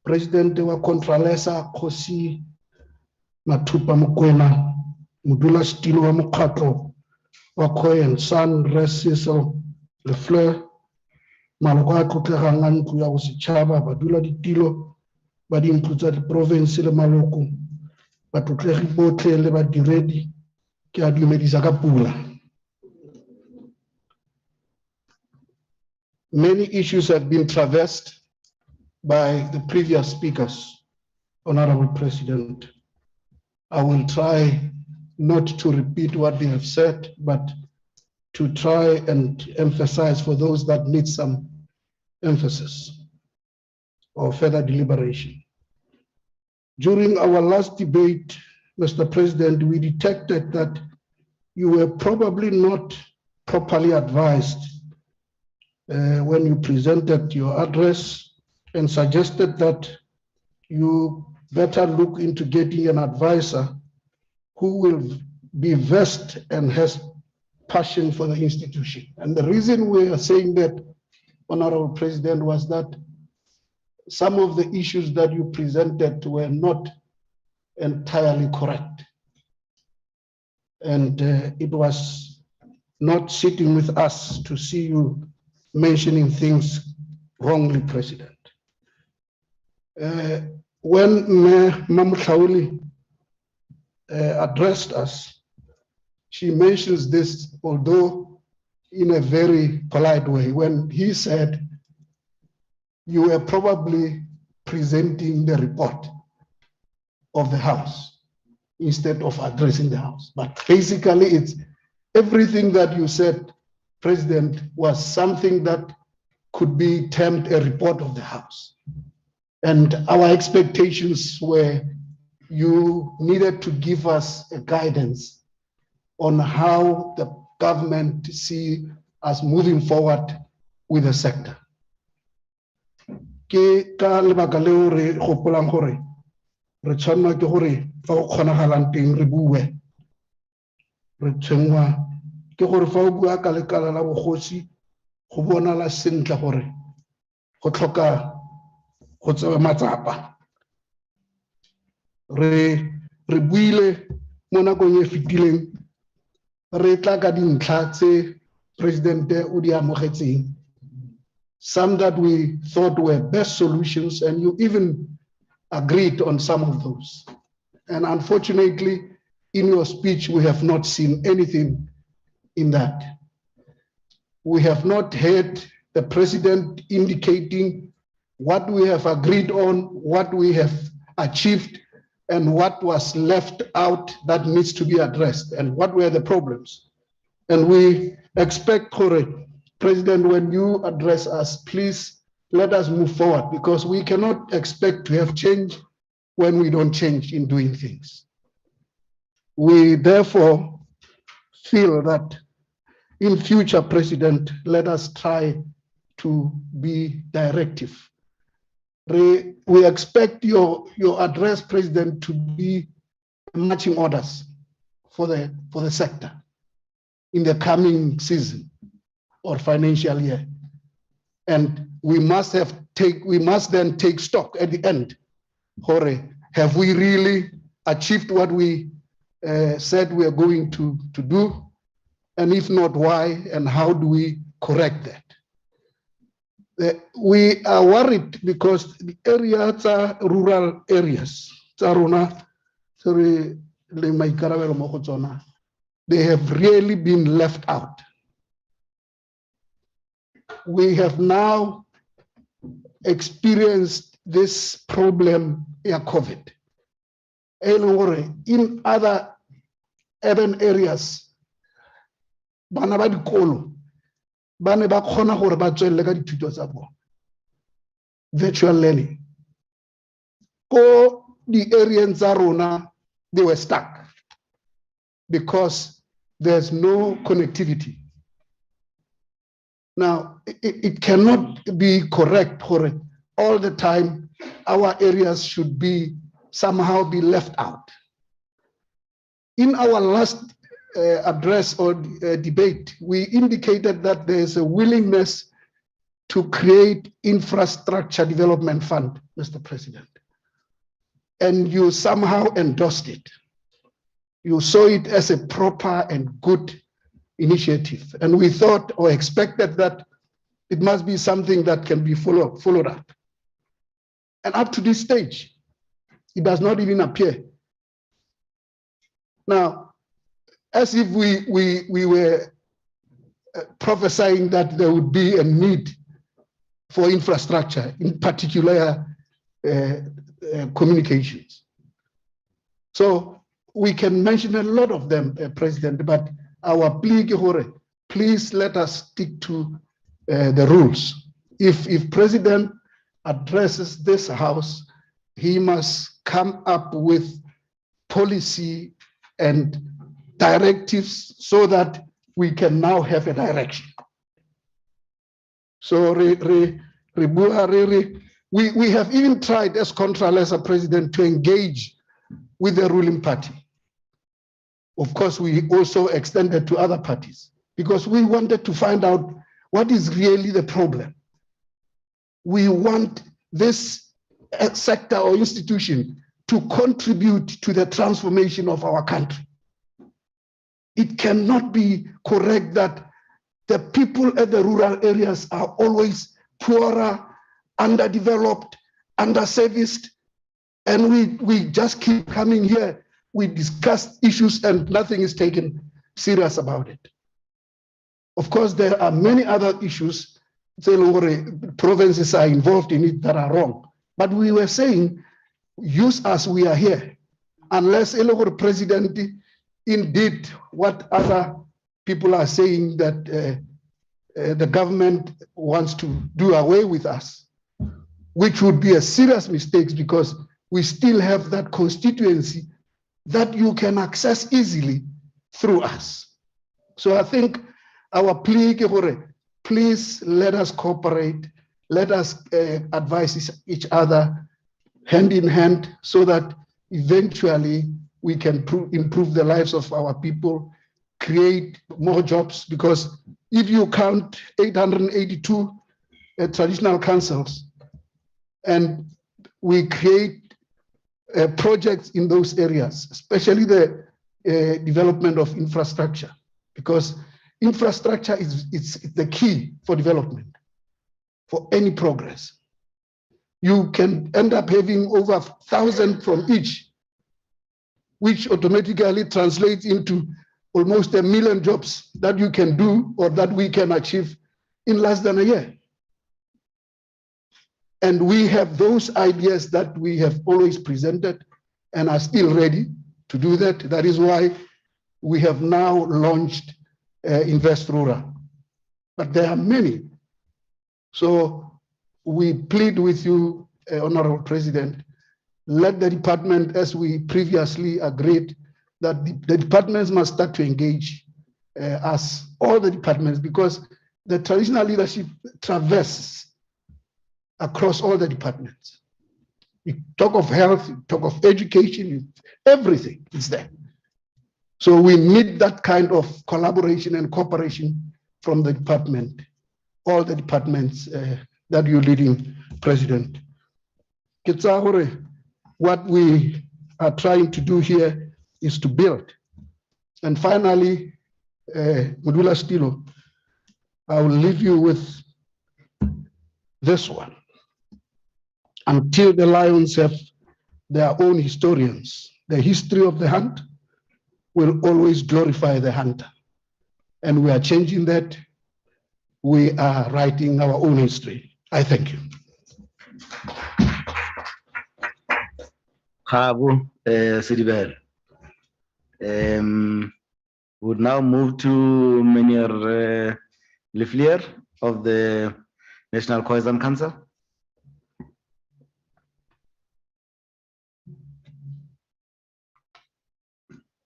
Presidente wa Contralesa Kgosi Mathupa Mokoena, modulasetulo wa mokgatlo wa Cohen San Re Cecil Lefleur, maloko a tlotlegang a ntlo ya bosetšhaba, baduladitilo ba dintlo tsa diprovinse le maloko, batlotlegi botlhe le badiredi, ke a dumedisa ka pula. Many issues have been traversed by the previous speakers, Honorable President. I will try not to repeat what they have said, but to try and emphasize for those that need some emphasis or further deliberation. During our last debate, Mr. President, we detected that you were probably not properly advised when you presented your address and suggested that you better look into getting an advisor who will be versed and has passion for the institution. And the reason we are saying that, Honorable President, was that some of the issues that you presented were not entirely correct. And it was not sitting with us to see you mentioning things wrongly, President. When Mamutlauli addressed us, she mentions this, although in a very polite way, when he said, you were probably presenting the report of the House instead of addressing the House. But basically, it's everything that you said, President, was something that could be termed a report of the House. And our expectations were you needed to give us a guidance on how the government see us moving forward with the sector. Ke ka lebaka leo re gopolang gore re tshwanela ke gore fa o kgonagalang teng re bue. Re tshwenngwa ke gore fa o bua ka lekala la bogosi go bonala sentle gore go tlhoka go tsewa matsapa. Re buile mo nakong e fetileng re tla ka dintlha tse Presidente o di amogetseng. Some that we thought were best solutions, and you even agreed on some of those. And unfortunately, in your speech, we have not seen anything in that. We have not heard the President indicating what we have agreed on, what we have achieved, and what was left out that needs to be addressed, and what were the problems. And we expect, President, when you address us, please let us move forward, because we cannot expect to have change when we don't change in doing things. We therefore feel that in future, President, let us try to be directive. We expect your address, President, to be matching orders for the sector in the coming season or financial year. And we must then take stock at the end. Have we really achieved what we said we are going to do? And if not, why, and how do we correct that? We are worried because the areas are rural areas. They have really been left out. We have now experienced this problem in COVID. In other urban areas, bana ba dikolo ba ne ba kgona gore ba tswelle ka dithuto tsa bona, virtual learning. Ko di areas tsa rona, they were stuck because there's no connectivity. Now, it cannot be correct for all the time our areas should be somehow be left out. In our last address or debate, we indicated that there is a willingness to create infrastructure development fund, Mr. President. And you somehow endorsed it. You saw it as a proper and good initiative. And we thought or expected that it must be something that can be followed up. And up to this stage, it does not even appear. Now, as if we were prophesying that there would be a need for infrastructure, in particular communications. So we can mention a lot of them, President, but our plea, please let us stick to the rules. If President addresses this House, he must come up with policy and directives so that we can now have a direction. So we have even tried as Contralesa President to engage with the ruling party. Of course, we also extended to other parties because we wanted to find out what is really the problem. We want this sector or institution to contribute to the transformation of our country. It cannot be correct that the people at the rural areas are always poorer, underdeveloped, underserviced, and we just keep coming here. We discuss issues and nothing is taken serious about it. Of course, there are many other issues, provinces are involved in it, that are wrong. But we were saying, use us, we are here. Unless a president indeed what other people are saying, that the government wants to do away with us, which would be a serious mistake, because we still have that constituency that you can access easily through us. So I think our plea, please let us cooperate, let us advise each other hand in hand, so that eventually we can improve the lives of our people, create more jobs, because if you count 882 traditional councils and we create projects in those areas, especially the development of infrastructure, because infrastructure is the key for development, for any progress. You can end up having over 1,000 from each, which automatically translates into almost 1 million jobs that you can do, or that we can achieve in less than a year. And we have those ideas that we have always presented and are still ready to do that. That is why we have now launched Invest Rural. But there are many. So we plead with you, Honorable President, let the department, as we previously agreed, that the departments must start to engage us, all the departments, because the traditional leadership traverses across all the departments. You talk of health, you talk of education, everything is there. So we need that kind of collaboration and cooperation from the department, all the departments that you're leading, President. What we are trying to do here is to build. And finally, Mudula Stilo, I will leave you with this one. Until the lions have their own historians, the history of the hunt will always glorify the hunter. And we are changing that. We are writing our own history. I thank you. Habu Sidibel. Would now move to Menier Liflier of the National Cohesion Council.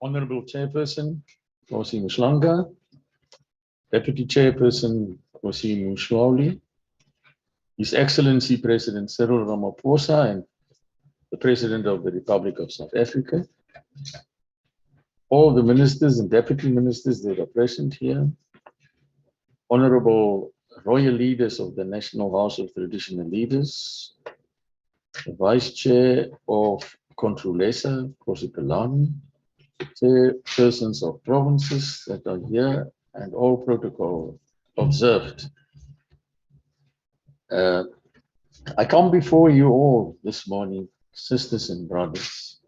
Honorable Chairperson, Kosi Mshlanga, Deputy Chairperson, Kosi Mshwauli, His Excellency President Cyril Ramaphosa, and the President of the Republic of South Africa, all the ministers and deputy ministers that are present here, Honorable Royal Leaders of the National House of Traditional Leaders, the Vice Chair of Controlesa, Kosi Pelani, chairpersons of provinces that are here, and all protocol observed. I come before you all this morning, sisters and brothers,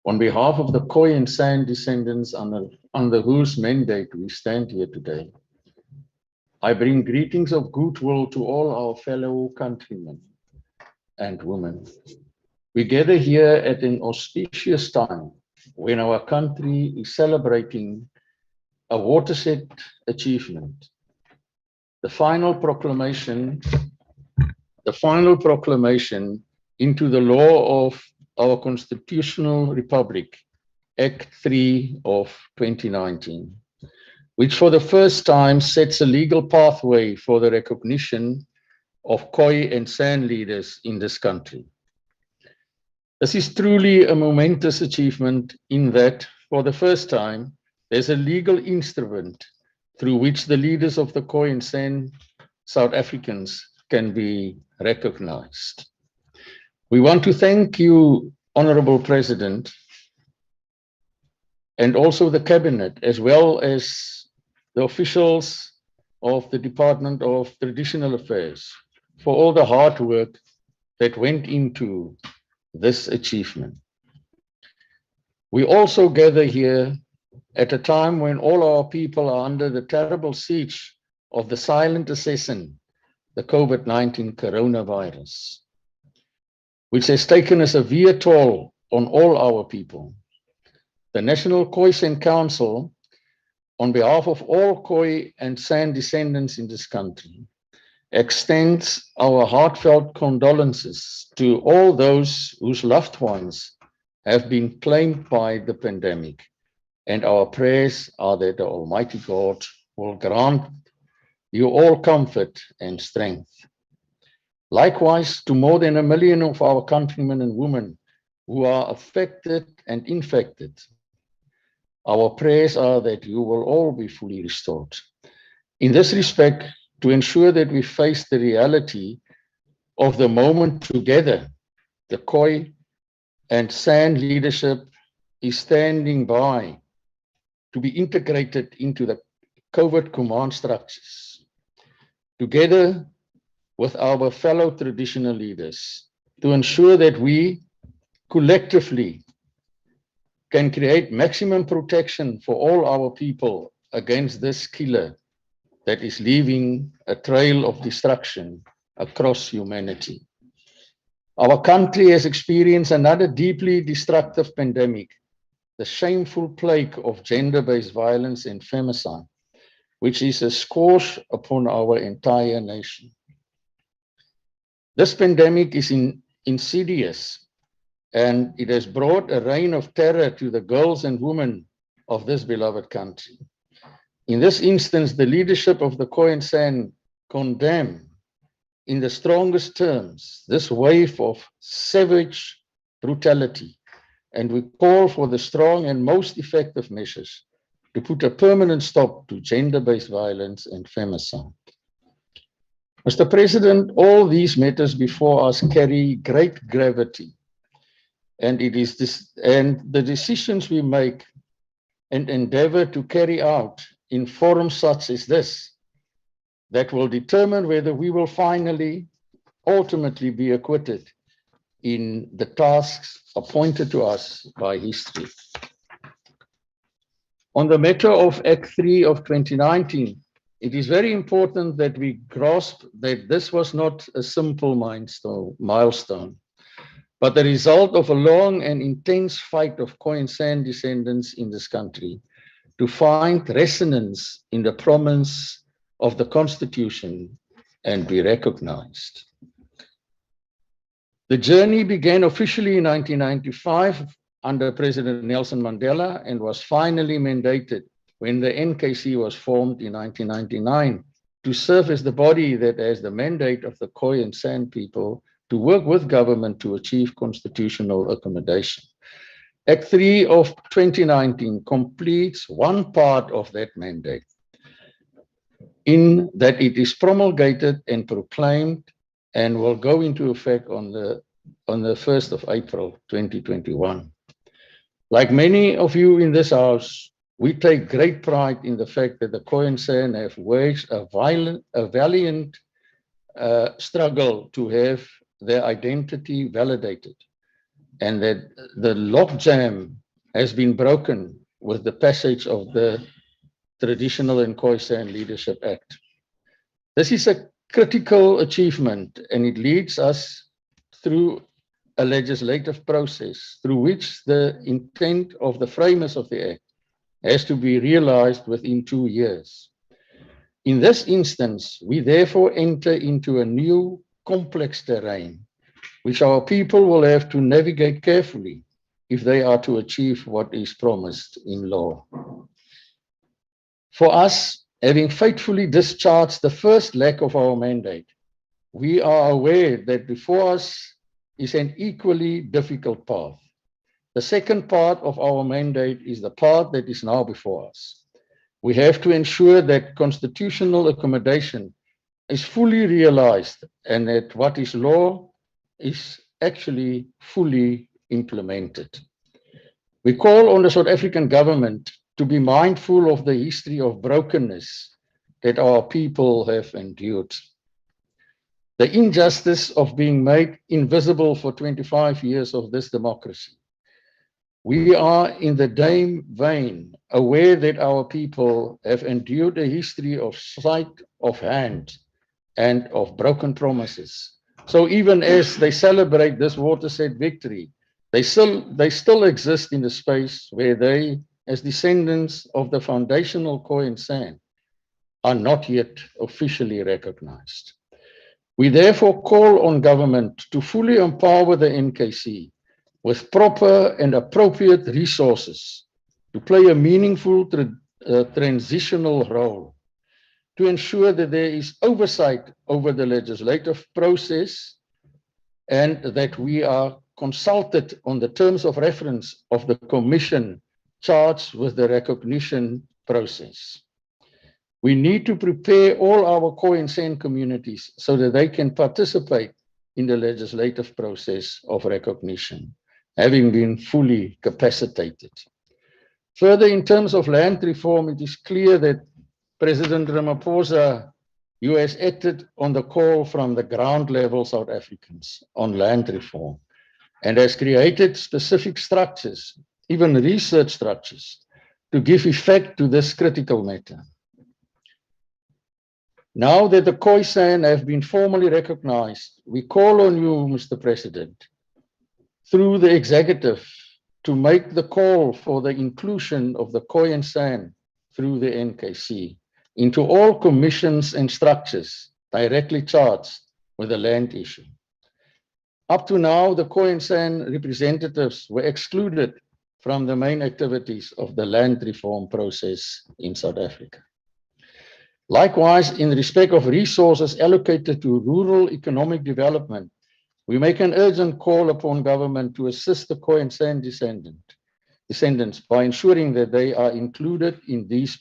on behalf of the Khoi and San descendants under whose mandate we stand here today. I bring greetings of goodwill to all our fellow countrymen and women. We gather here at an auspicious time when our country is celebrating a watershed achievement. The final proclamation into the law of our constitutional republic, Act 3 of 2019, which for the first time sets a legal pathway for the recognition of Khoi and San leaders in this country. This is truly a momentous achievement in that, for the first time, there's a legal instrument through which the leaders of the Khoi and San South Africans can be recognized. We want to thank you, Honorable President, and also the Cabinet, as well as the officials of the Department of Traditional Affairs, for all the hard work that went into this achievement. We also gather here at a time when all our people are under the terrible siege of the silent assassin, the COVID-19 coronavirus, which has taken a severe toll on all our people. The National Khoisan Council, on behalf of all Khoi and San descendants in this country, extends our heartfelt condolences to all those whose loved ones have been claimed by the pandemic. And our prayers are that the Almighty God will grant you all comfort and strength. Likewise, to more than 1 million of our countrymen and women who are affected and infected, our prayers are that you will all be fully restored. In this respect, to ensure that we face the reality of the moment together, the Khoi and San leadership is standing by to be integrated into the COVID command structures, together with our fellow traditional leaders, to ensure that we collectively can create maximum protection for all our people against this killer that is leaving a trail of destruction across humanity. Our country has experienced another deeply destructive pandemic, the shameful plague of gender-based violence and femicide, which is a scourge upon our entire nation. This pandemic is insidious, and it has brought a reign of terror to the girls and women of this beloved country. In this instance, the leadership of the Khoi and San condemn in the strongest terms this wave of savage brutality, and we call for the strong and most effective measures to put a permanent stop to gender-based violence and femicide. Mr. President, all these matters before us carry great gravity, and the decisions we make and endeavor to carry out in forums such as this that will determine whether we will finally, ultimately be acquitted in the tasks appointed to us by history. On the matter of Act 3 of 2019, it is very important that we grasp that this was not a simple milestone, but the result of a long and intense fight of Khoi and San descendants in this country to find resonance in the promise of the Constitution and be recognized. The journey began officially in 1995 under President Nelson Mandela and was finally mandated when the NKC was formed in 1999 to serve as the body that has the mandate of the Khoi and San people to work with government to achieve constitutional accommodation. Act 3 of 2019 completes one part of that mandate in that it is promulgated and proclaimed and will go into effect on the 1st of April 2021. Like many of you in this house, we take great pride in the fact that the Khoi and San have waged a valiant struggle to have their identity validated, and that the logjam has been broken with the passage of the Traditional and Khoi San Leadership Act. This is a critical achievement, and it leads us through a legislative process through which the intent of the framers of the Act has to be realized within 2 years. In this instance, we therefore enter into a new complex terrain, which our people will have to navigate carefully if they are to achieve what is promised in law. For us, having faithfully discharged the first leg of our mandate, we are aware that before us is an equally difficult path. The second part of our mandate is the part that is now before us. We have to ensure that constitutional accommodation is fully realized and that what is law is actually fully implemented. We call on the South African government to be mindful of the history of brokenness that our people have endured. The injustice of being made invisible for 25 years of this democracy. We are in the same vein aware that our people have endured a history of sleight of hand and of broken promises. So even as they celebrate this watershed victory, they still exist in the space where they, as descendants of the foundational Khoisan San, are not yet officially recognized. We therefore call on government to fully empower the NKC with proper and appropriate resources to play a meaningful transitional role, to ensure that there is oversight over the legislative process and that we are consulted on the terms of reference of the commission charged with the recognition process. We need to prepare all our Khoisan San communities so that they can participate in the legislative process of recognition, having been fully capacitated. Further, in terms of land reform, it is clear that President Ramaphosa, you has acted on the call from the ground level South Africans on land reform and has created specific structures, even research structures, to give effect to this critical matter. Now that the Khoisan have been formally recognized, we call on you, Mr. President, through the executive to make the call for the inclusion of the Khoisan San through the NKC into all commissions and structures directly charged with the land issue. Up to now, the Khoisan San representatives were excluded from the main activities of the land reform process in South Africa. Likewise, in respect of resources allocated to rural economic development, we make an urgent call upon government to assist the Khoisan San descendants by ensuring that they are included in these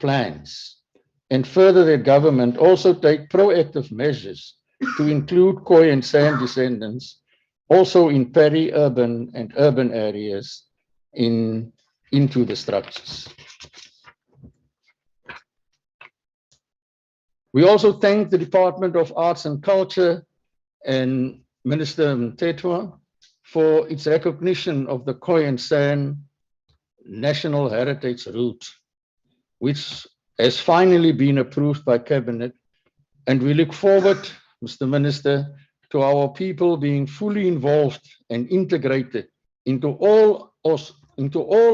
plans, and further that government also take proactive measures to include Khoisan San descendants also in peri-urban and urban areas into the structures. We also thank the Department of Arts and Culture and Minister Mthethwa for its recognition of the Khoisan San National Heritage Route, which has finally been approved by Cabinet. And we look forward, Mr. Minister, to our people being fully involved and integrated into all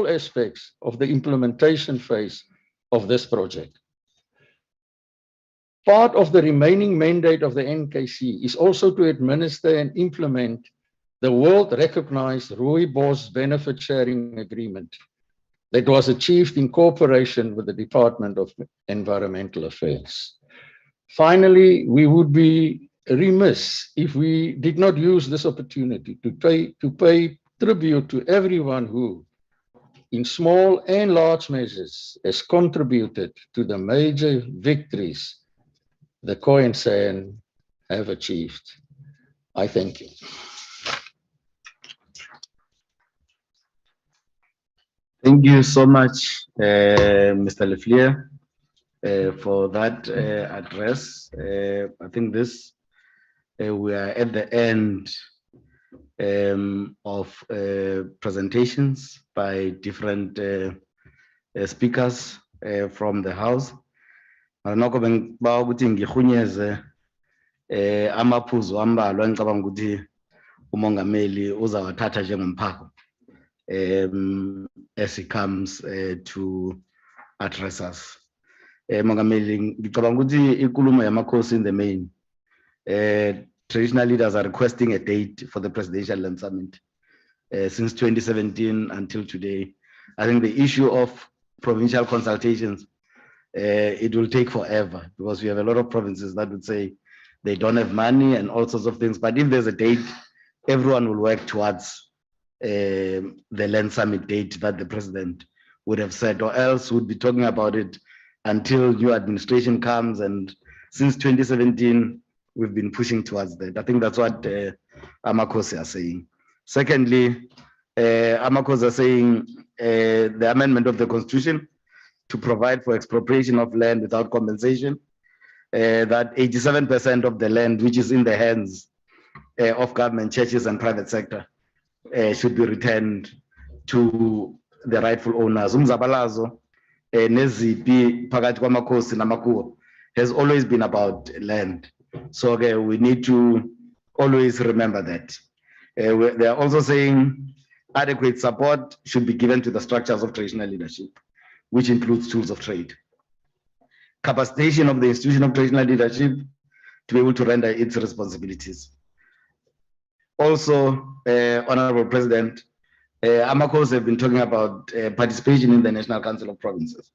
aspects of the implementation phase of this project. Part of the remaining mandate of the NKC is also to administer and implement the world-recognized Rooibos Benefit Sharing Agreement that was achieved in cooperation with the Department of Environmental Affairs. Finally, we would be remiss if we did not use this opportunity to pay tribute to everyone who, in small and large measures, has contributed to the major victories the Khoisan San have achieved. I thank you. Thank you so much, Mr. Leflier, for that address. I think this, we are at the end of presentations by different speakers from the House. Noko bengiba ukuthi ngihunyeze amaphuzu ambalwa engicabanga ukuthi umongameli uzawathatha njengomphako as he comes to address us. Mongameli, ngicabanga ukuthi inkulumo yamakhosi in the main, traditional leaders are requesting a date for the Presidential Land Summit since 2017 until today. I think the issue of provincial consultations, it will take forever because we have a lot of provinces that would say they don't have money and all sorts of things. But if there's a date, everyone will work towards the Land Summit date that the president would have said, or else would be talking about it until new administration comes. And since 2017, we've been pushing towards that. I think that's what Amakosi are saying. Secondly, Amakosa saying the amendment of the constitution to provide for expropriation of land without compensation, that 87% of the land which is in the hands of government, churches and private sector should be returned to the rightful owners. Umzabalazo nezipi phakathi kwamakhosi namakuwo has always been about land. So we need to always remember that. They are also saying adequate support should be given to the structures of traditional leadership, which includes tools of trade. Capacitation of the institution of traditional leadership to be able to render its responsibilities. Also, Honorable President, Amakos have been talking about participation in the National Council of Provinces,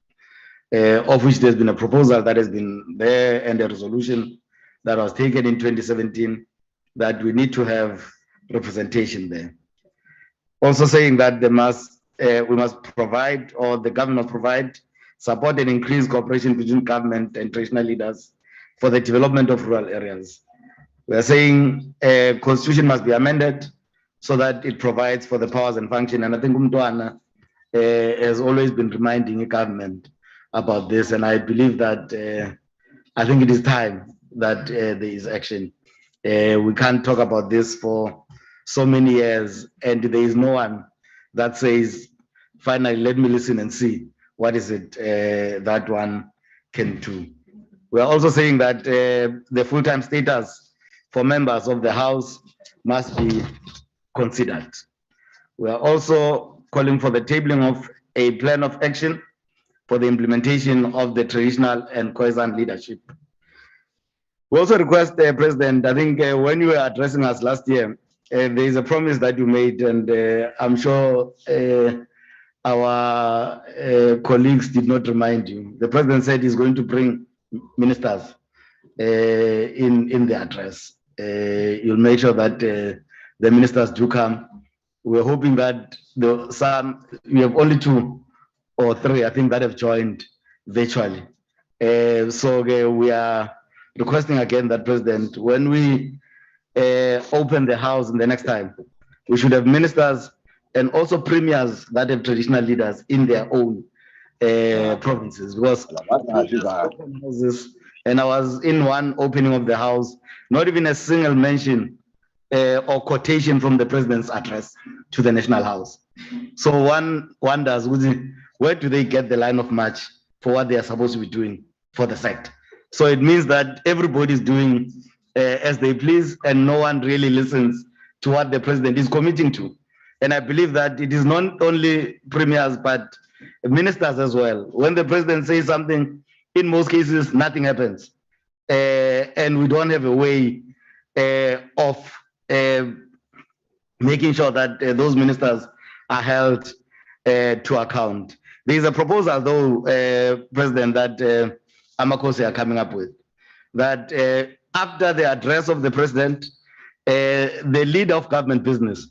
of which there's been a proposal that has been there and a resolution that was taken in 2017 that we need to have representation there. Also saying that we must provide, or the government must provide, support and increase cooperation between government and traditional leaders for the development of rural areas. We are saying constitution must be amended so that it provides for the powers and function. And I think Umtwana has always been reminding the government about this. And I believe that I think it is time that there is action. We can't talk about this for so many years and there is no one that says, finally, let me listen and see what is it that one can do. We are also saying that the full-time status for members of the House must be considered. We are also calling for the tabling of a plan of action for the implementation of the traditional and cohesion leadership. We also request the President, I think when you were addressing us last year, there is a promise that you made, and I'm sure our colleagues did not remind you. The President said he's going to bring ministers in the address. You'll make sure that the ministers do come. We're hoping that we have only 2 or 3, I think, that have joined virtually. So we are requesting again that, President, when we open the House in the next time, we should have ministers and also premiers that have traditional leaders in their own provinces. Because and I was in one opening of the House, not even a single mention or quotation from the President's address to the National House. So one wonders, where do they get the line of march for what they are supposed to be doing for the sect? So it means that everybody is doing as they please and no one really listens to what the President is committing to. And I believe that it is not only premiers, but ministers as well. When the President says something, in most cases, nothing happens. And we don't have a way of making sure that those ministers are held to account. There is a proposal, though, President, that Amakosi are coming up with, that after the address of the President, the leader of government business,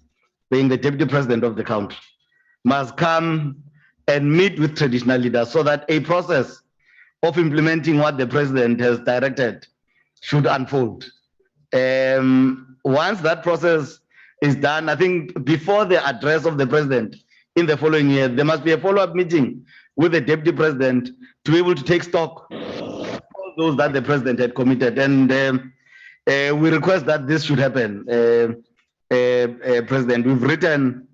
being the Deputy President of the country, must come and meet with traditional leaders so that a process of implementing what the President has directed should unfold. Once that process is done, I think before the address of the President in the following year, there must be a follow-up meeting with the Deputy President to be able to take stock of all those that the President had committed. And we request that this should happen. President, we've written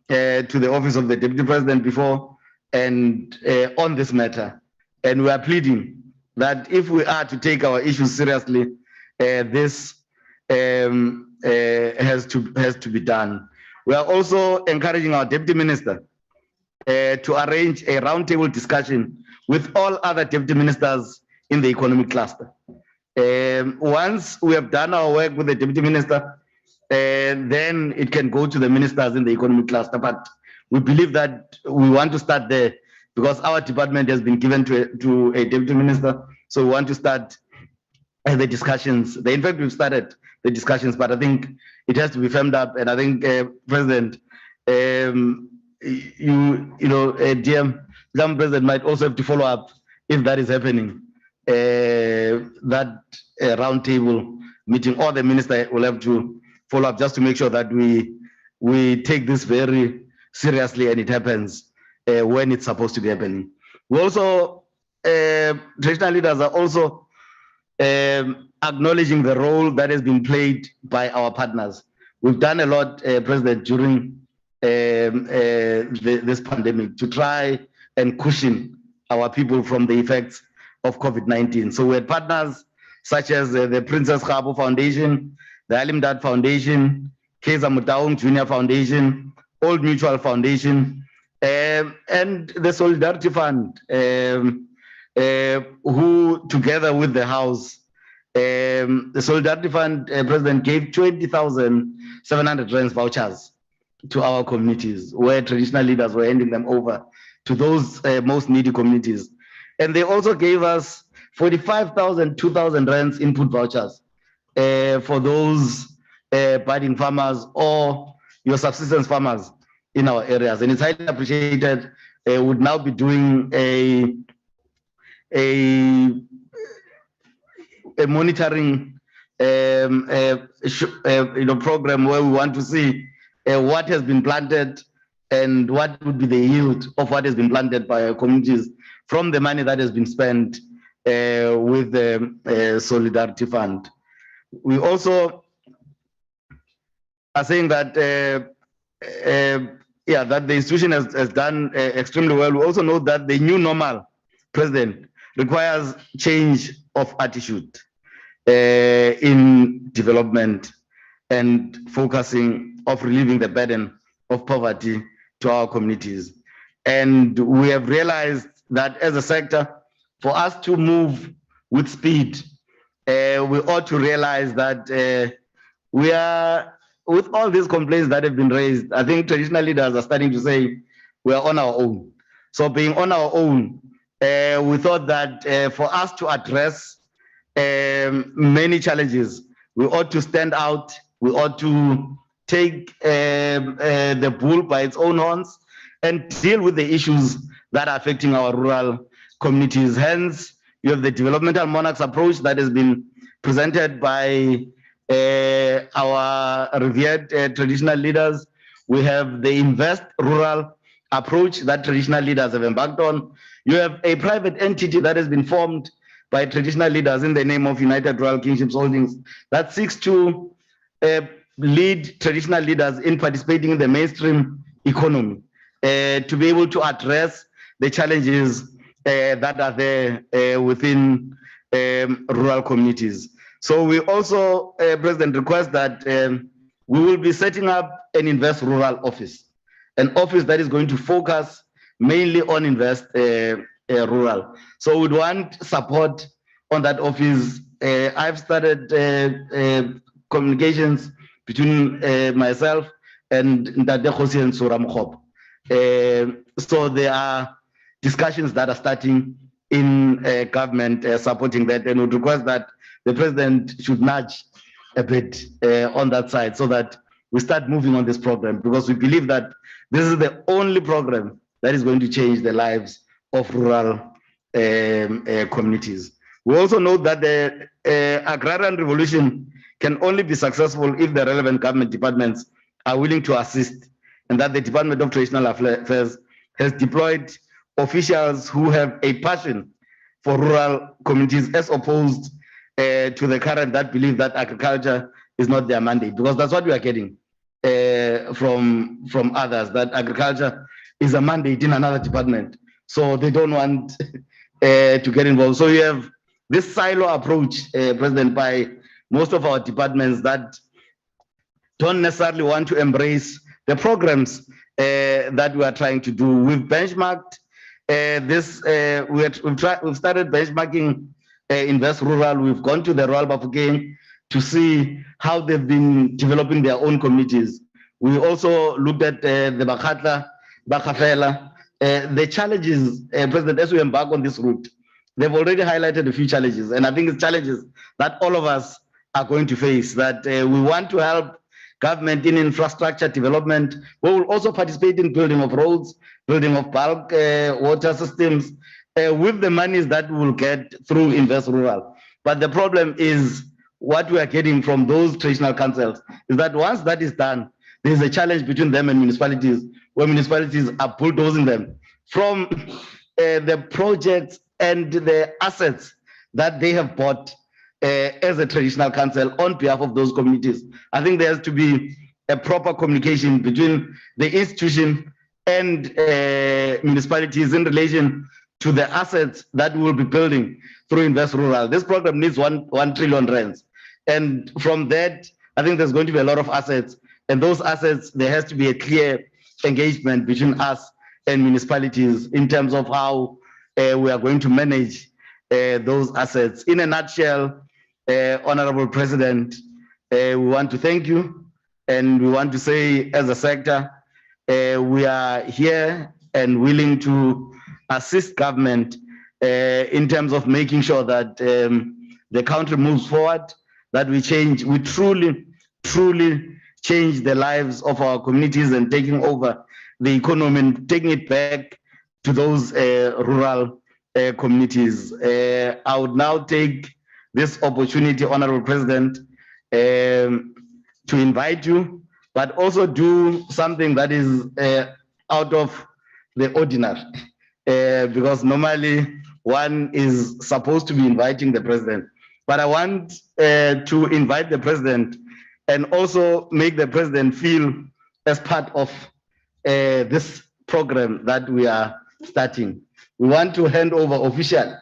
to the office of the Deputy President before and on this matter. And we are pleading that if we are to take our issues seriously, this has to be done. We are also encouraging our Deputy Minister to arrange a roundtable discussion with all other Deputy Ministers in the economic cluster. Once we have done our work with the Deputy Minister, then it can go to the ministers in the economic cluster. But we believe that we want to start there because our department has been given to a Deputy Minister. So we want to start the discussions. In fact, we've started the discussions, but I think it has to be firmed up. And I think, President, DM, some President might also have to follow up if that is happening. That roundtable meeting, or the minister will have to follow up just to make sure that we we take this very seriously, and it happens when it's supposed to be happening. We also, traditional leaders are also acknowledging the role that has been played by our partners. We've done a lot, President, during this pandemic to try and cushion our people from the effects of COVID-19. So we had partners such as the Princess Khabo Foundation, the Alim Dad Foundation, Keza Mutaung Junior Foundation, Old Mutual Foundation, and the Solidarity Fund, who together with the House, the Solidarity Fund President gave 20,700 rand vouchers to our communities, where traditional leaders were handing them over to those most needy communities. And they also gave us 45,000, 2,000 rands input vouchers for those budding farmers or your subsistence farmers in our areas. And it's highly appreciated. Would now be doing a monitoring program where we want to see what has been planted and what would be the yield of what has been planted by our communities from the money that has been spent with the Solidarity Fund. We also are saying that that the institution has done extremely well. We also know that the new normal, President, requires change of attitude in development and focusing of relieving the burden of poverty to our communities. And we have realized that as a sector, for us to move with speed, we ought to realize that we are, with all these complaints that have been raised, I think traditional leaders are starting to say we are on our own. So being on our own, we thought that for us to address many challenges, we ought to stand out, we ought to take the bull by its own horns and deal with the issues that are affecting our rural communities. Hence, you have the developmental monarchs approach that has been presented by our revered traditional leaders. We have the invest rural approach that traditional leaders have embarked on. You have a private entity that has been formed by traditional leaders in the name of United Rural Kingships Holdings that seeks to lead traditional leaders in participating in the mainstream economy to be able to address the challenges that are there within rural communities. So we also, President, request that we will be setting up an Invest Rural office, an office that is going to focus mainly on Invest Rural. So we'd want support on that office. I've started communications between myself and Ndade Khosi and Sura Mkhop. So there are discussions that are starting in government supporting that, and would request that the President should nudge a bit on that side so that we start moving on this program, because we believe that this is the only program that is going to change the lives of rural communities. We also know that the agrarian revolution can only be successful if the relevant government departments are willing to assist, and that the Department of Traditional Affairs has deployed officials who have a passion for rural communities, as opposed to the current that believe that agriculture is not their mandate, because that's what we are getting from others, that agriculture is a mandate in another department, so they don't want to get involved. So you have this silo approach, President, by most of our departments that don't necessarily want to embrace the programs that we are trying to do. We've benchmarked this. We've started benchmarking Invest Rural. We've gone to the Rural Bafokeng to see how they've been developing their own communities. We also looked at the Bakhatla, Bakafela. The challenges, President, as we embark on this route, they've already highlighted a few challenges, and I think it's challenges that all of us are going to face, that we want to help government in infrastructure development. We will also participate in building of roads, building of bulk water systems with the monies that we will get through Invest Rural. But the problem is what we are getting from those traditional councils is that once that is done, there's a challenge between them and municipalities, where municipalities are bulldozing them from the projects and the assets that they have bought as a traditional council on behalf of those communities. I think there has to be a proper communication between the institution and municipalities in relation to the assets that we will be building through Invest Rural. This program needs 1 trillion rands. And from that, I think there's going to be a lot of assets. And those assets, there has to be a clear engagement between us and municipalities in terms of how we are going to manage those assets. In a nutshell, Honorable President, we want to thank you, and we want to say as a sector, we are here and willing to assist government in terms of making sure that the country moves forward, that we truly change the lives of our communities and taking over the economy and taking it back to those rural communities. I would now take this opportunity, Honorable President, to invite you, but also do something that is out of the ordinary, because normally one is supposed to be inviting the president. But I want to invite the president and also make the president feel as part of this program that we are starting. We want to hand over officially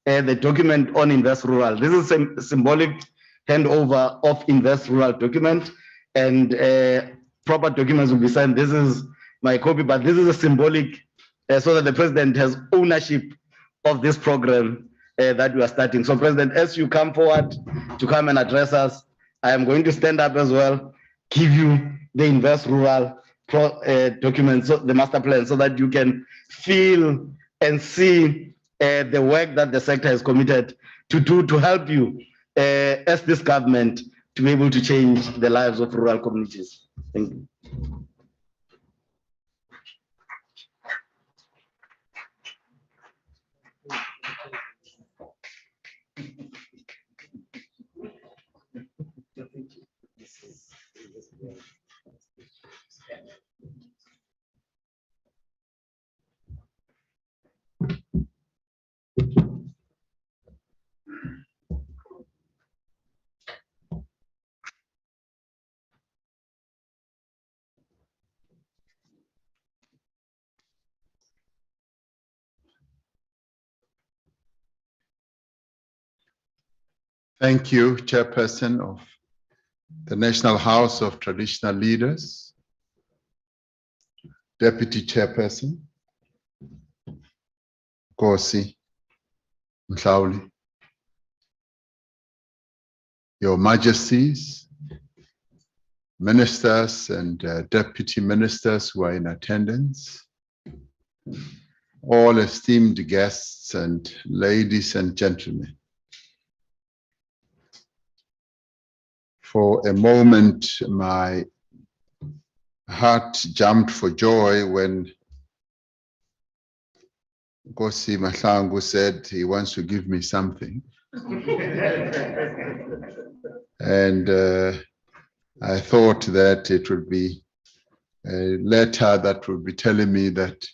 the document on Invest Rural. This is a symbolic handover of Invest Rural document, and proper documents will be signed. This is my copy, but this is a symbolic so that the president has ownership of this program that we are starting. So President, as you come forward to come and address us, I am going to stand up as well, give you the Invest Rural document, so the master plan, so that you can feel and see the work that the sector has committed to do to help you as this government to be able to change the lives of rural communities. Thank you. Thank you, Chairperson of the National House of Traditional Leaders, Deputy Chairperson, Nkosi Mhlawuli, Your Majesties, Ministers and Deputy Ministers who are in attendance, all esteemed guests and ladies and gentlemen. For a moment, my heart jumped for joy when Nkosi Mahlangu said he wants to give me something. And I thought that it would be a letter that would be telling me that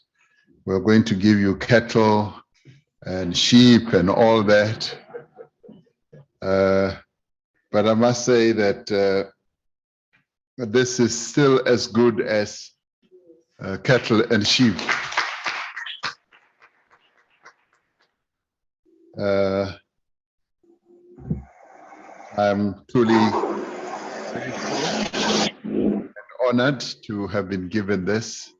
we're going to give you cattle and sheep and all that. But I must say that this is still as good as cattle and sheep. I'm truly grateful and honored to have been given this.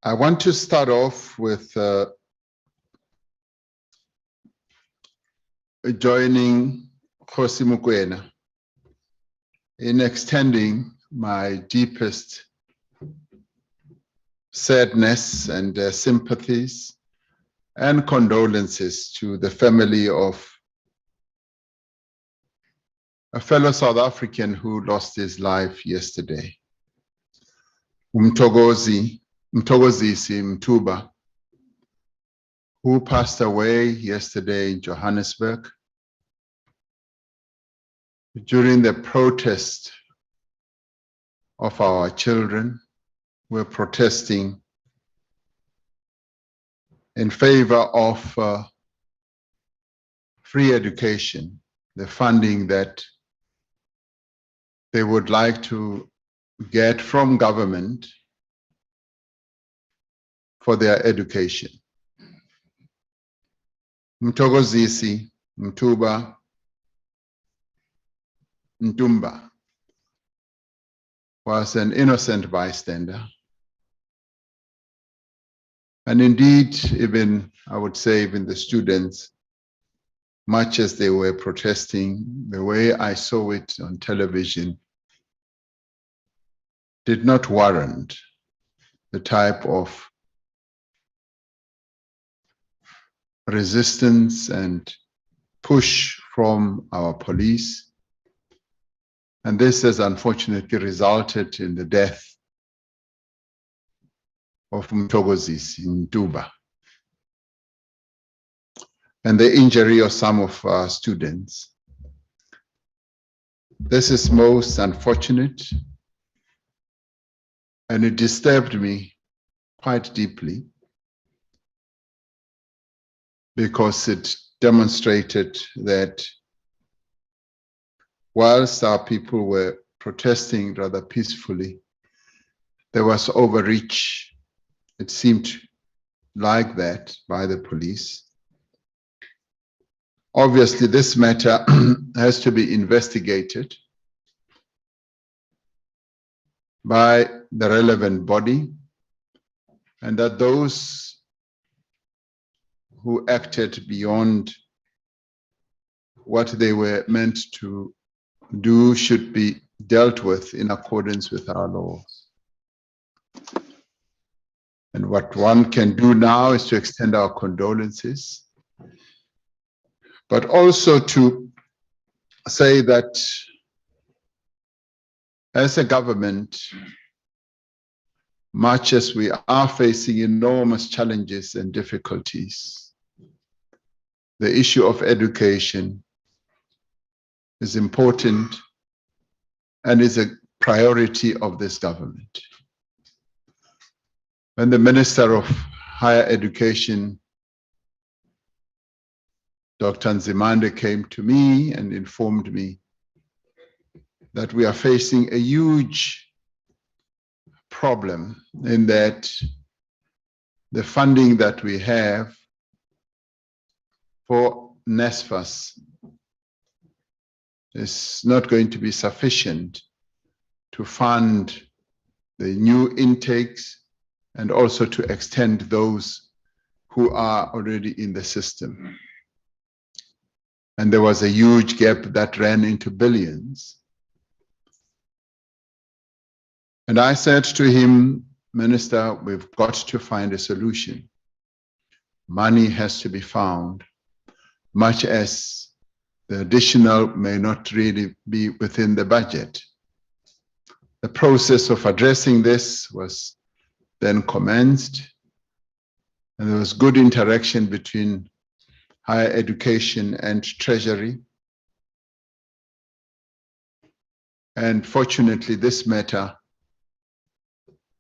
I want to start off with joining Kgosi Mokoena in extending my deepest sadness and sympathies and condolences to the family of a fellow South African who lost his life yesterday, Mthokozisi Mtuba, who passed away yesterday in Johannesburg during the protest of our children were protesting in favor of free education, the funding that they would like to get from government for their education. Mthokozisi Mtuba Ntumba was an innocent bystander. And indeed, even, I would say, even the students, much as they were protesting, the way I saw it on television did not warrant the type of resistance and push from our police. And this has unfortunately resulted in the death of Mthokozisi Ntuba and the injury of some of our students. This is most unfortunate, and it disturbed me quite deeply because it demonstrated that whilst our people were protesting rather peacefully, there was overreach, it seemed like that, by the police. Obviously, this matter has to be investigated by the relevant body, and that those who acted beyond what they were meant to do should be dealt with in accordance with our laws. And what one can do now is to extend our condolences, but also to say that as a government, much as we are facing enormous challenges and difficulties, the issue of education is important and is a priority of this government. When the Minister of Higher Education, Dr. Nzimande, came to me and informed me that we are facing a huge problem in that the funding that we have for NSFAS is not going to be sufficient to fund the new intakes and also to extend those who are already in the system. And there was a huge gap that ran into billions. And I said to him, Minister, we've got to find a solution. Money has to be found, much as the additional may not really be within the budget. The process of addressing this was then commenced, and there was good interaction between higher education and Treasury. And fortunately, this matter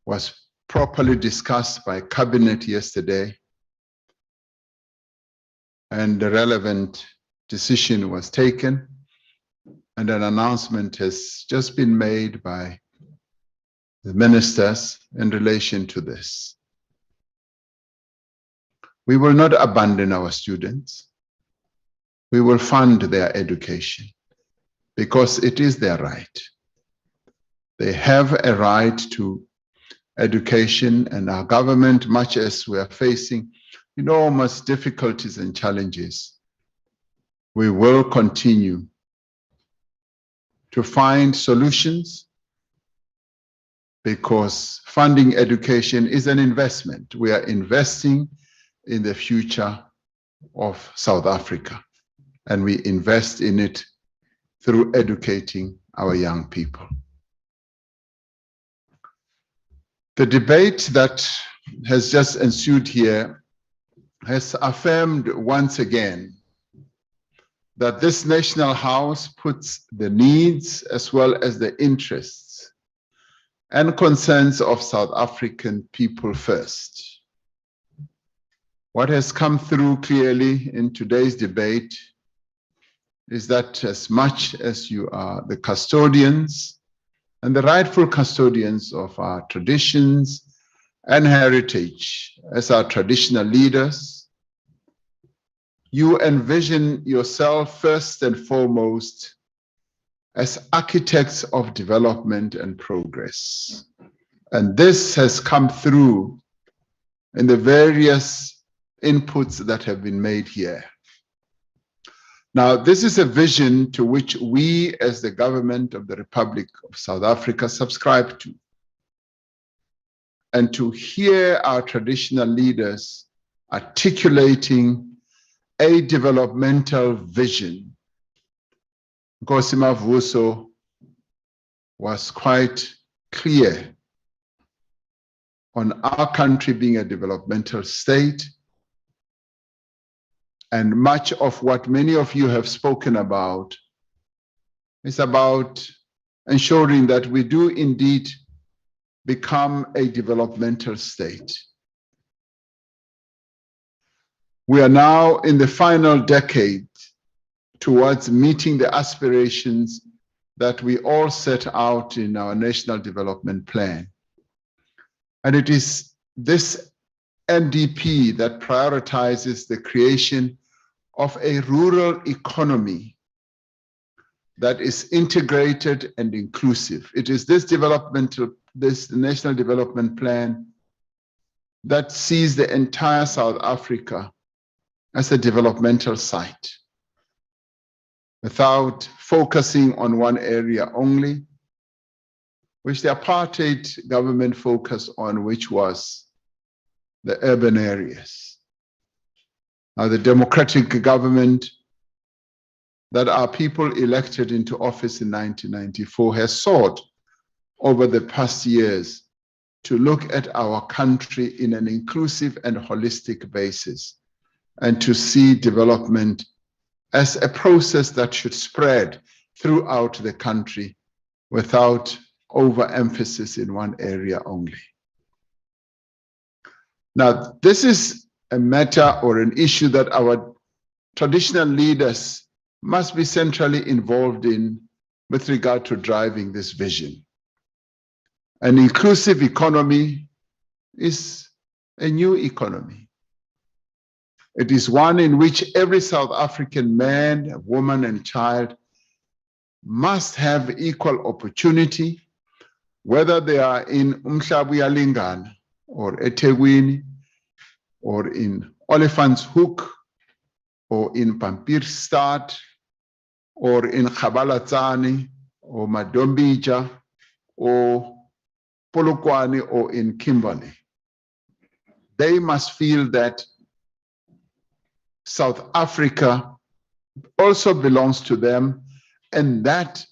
was properly discussed by Cabinet yesterday, and the relevant decision was taken, and an announcement has just been made by the ministers in relation to this. We will not abandon our students. We will fund their education because it is their right. They have a right to education, and our government, much as we are facing enormous difficulties and challenges, we will continue to find solutions, because funding education is an investment. We are investing in the future of South Africa, and we invest in it through educating our young people. The debate that has just ensued here has affirmed once again that this National House puts the needs as well as the interests and concerns of South African people first. What has come through clearly in today's debate is that as much as you are the custodians and the rightful custodians of our traditions and heritage, as our traditional leaders, you envision yourself first and foremost as architects of development and progress. And this has come through in the various inputs that have been made here. Now, this is a vision to which we as the government of the Republic of South Africa subscribe to. And to hear our traditional leaders articulating a developmental vision, Nkosi Mavuso was quite clear on our country being a developmental state, and much of what many of you have spoken about is about ensuring that we do indeed become a developmental state. We are now in the final decade towards meeting the aspirations that we all set out in our National Development Plan. And it is this NDP that prioritizes the creation of a rural economy that is integrated and inclusive. It is this National Development Plan that sees the entire South Africa as a developmental site, without focusing on one area only, which the apartheid government focused on, which was the urban areas. Now, the democratic government that our people elected into office in 1994 has sought over the past years to look at our country in an inclusive and holistic basis, and to see development as a process that should spread throughout the country without overemphasis in one area only. Now, this is a matter or an issue that our traditional leaders must be centrally involved in with regard to driving this vision. An inclusive economy is a new economy. It is one in which every South African man, woman, and child must have equal opportunity, whether they are in Umhlabu Yalingana or eThekwini or in Oliphant's Hoek or in Pampierstad or in Khabalatsani or Madombija or Polokwane or in Kimberley. They must feel that South Africa also belongs to them, and that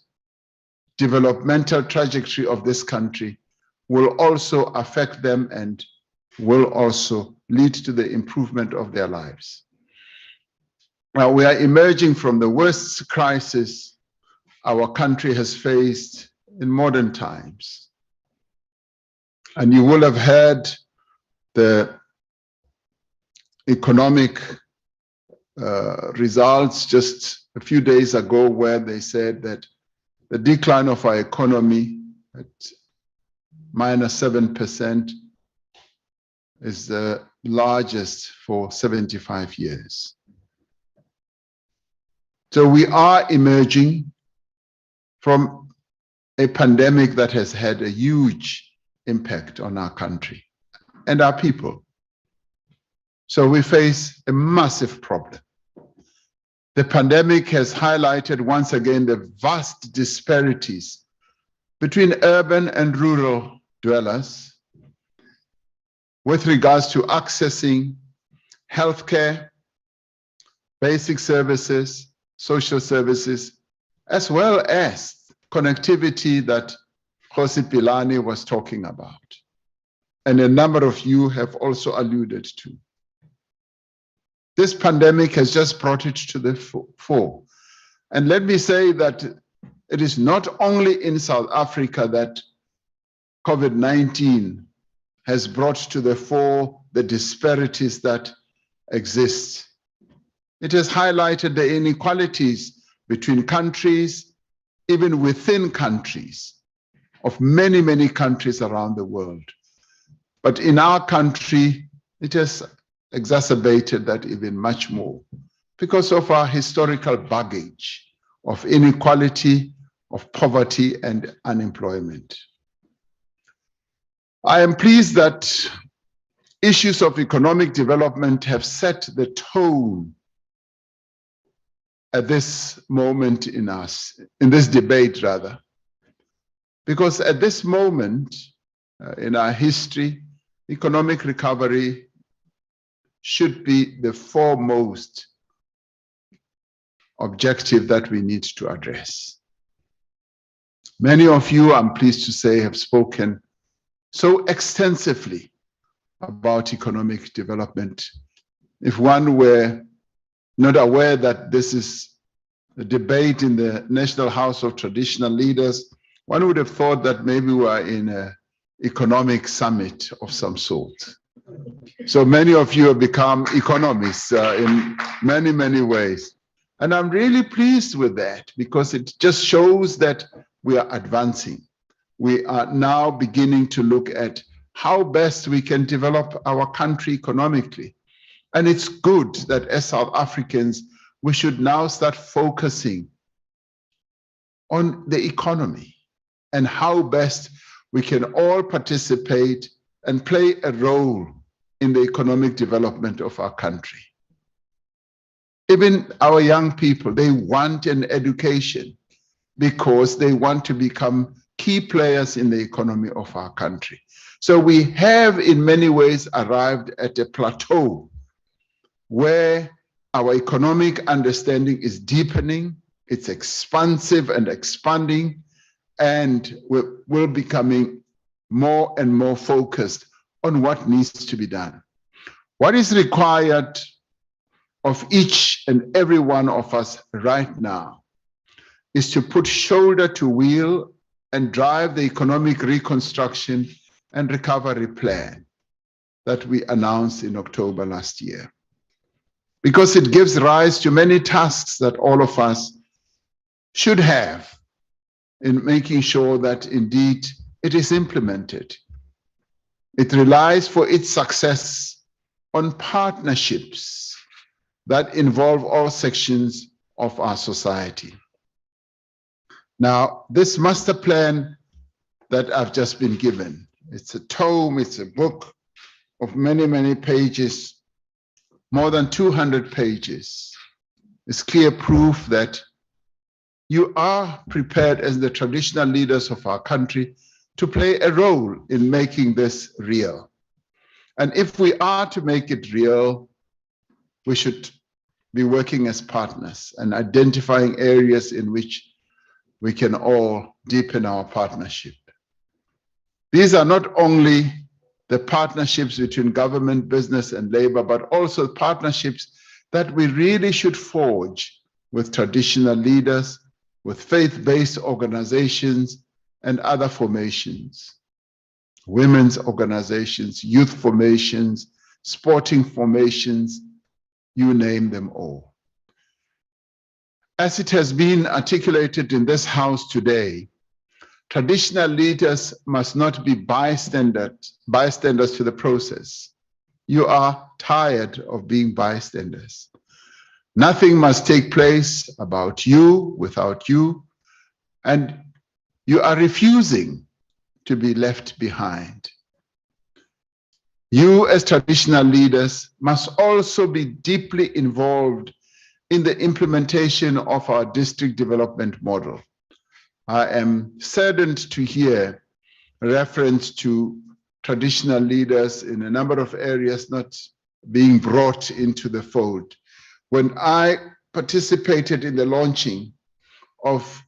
developmental trajectory of this country will also affect them and will also lead to the improvement of their lives. Now, we are emerging from the worst crisis our country has faced in modern times. And you will have heard the economic results just a few days ago, where they said that the decline of our economy at -7% is the largest for 75 years. So we are emerging from a pandemic that has had a huge impact on our country and our people. So we face a massive problem. The pandemic has highlighted once again the vast disparities between urban and rural dwellers with regards to accessing healthcare, basic services, social services, as well as connectivity that Khosi Pilani was talking about, and a number of you have also alluded to. This pandemic has just brought it to the fore. And let me say that it is not only in South Africa that COVID-19 has brought to the fore the disparities that exist. It has highlighted the inequalities between countries, even within countries, of many, many countries around the world. But in our country, it has exacerbated that even much more because of our historical baggage of inequality, of poverty and unemployment. I am pleased that issues of economic development have set the tone at this moment in this debate rather, because at this moment in our history, economic recovery should be the foremost objective that we need to address. Many of you, I'm pleased to say, have spoken so extensively about economic development. If one were not aware that this is a debate in the National House of Traditional Leaders, one would have thought that maybe we are in an economic summit of some sort. So many of you have become economists in many, many ways. And I'm really pleased with that because it just shows that we are advancing. We are now beginning to look at how best we can develop our country economically. And it's good that as South Africans, we should now start focusing on the economy and how best we can all participate and play a role in the economic development of our country. Even our young people, they want an education because they want to become key players in the economy of our country. So we have in many ways arrived at a plateau where our economic understanding is deepening, it's expansive and expanding, and we're becoming more and more focused on what needs to be done. What is required of each and every one of us right now is to put shoulder to wheel and drive the economic reconstruction and recovery plan that we announced in October last year. Because it gives rise to many tasks that all of us should have in making sure that indeed it is implemented. It relies for its success on partnerships that involve all sections of our society. Now, this master plan that I've just been given, it's a tome, it's a book of many, many pages, more than 200 pages. It's clear proof that you are prepared as the traditional leaders of our country to play a role in making this real. And if we are to make it real, we should be working as partners and identifying areas in which we can all deepen our partnership. These are not only the partnerships between government, business, and labor, but also partnerships that we really should forge with traditional leaders, with faith-based organizations, and other formations, women's organizations, youth formations, sporting formations, you name them all. As it has been articulated in this House today, traditional leaders must not be bystanders to the process. You are tired of being bystanders. Nothing must take place about you without you, and you are refusing to be left behind. You as traditional leaders must also be deeply involved in the implementation of our district development model. I am saddened to hear reference to traditional leaders in a number of areas not being brought into the fold. When I participated in the launching of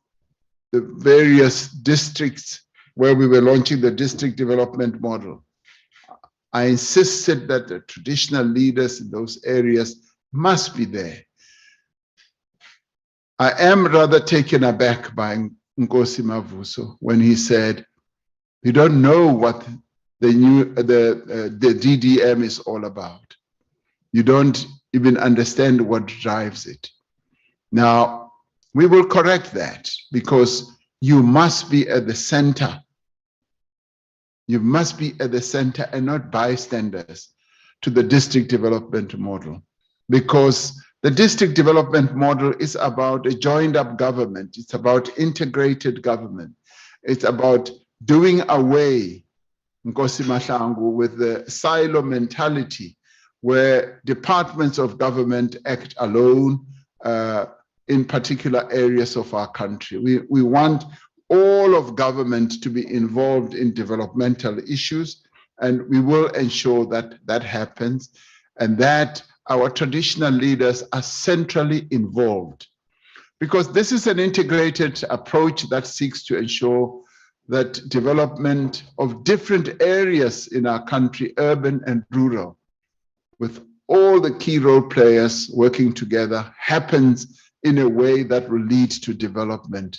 the various districts where we were launching the district development model, I insisted that the traditional leaders in those areas must be there. I am rather taken aback by Nkosi Mavuso when he said, You don't know what the DDM is all about. You don't even understand what drives it. Now, we will correct that because you must be at the center. You must be at the center and not bystanders to the district development model, because the district development model is about a joined up government. It's about integrated government. It's about doing away, Nkosi Mahlangu, with the silo mentality where departments of government act alone in particular areas of our country. We want all of government to be involved in developmental issues, and we will ensure that that happens and that our traditional leaders are centrally involved, because this is an integrated approach that seeks to ensure that development of different areas in our country, urban and rural, with all the key role players working together, happens in a way that will lead to development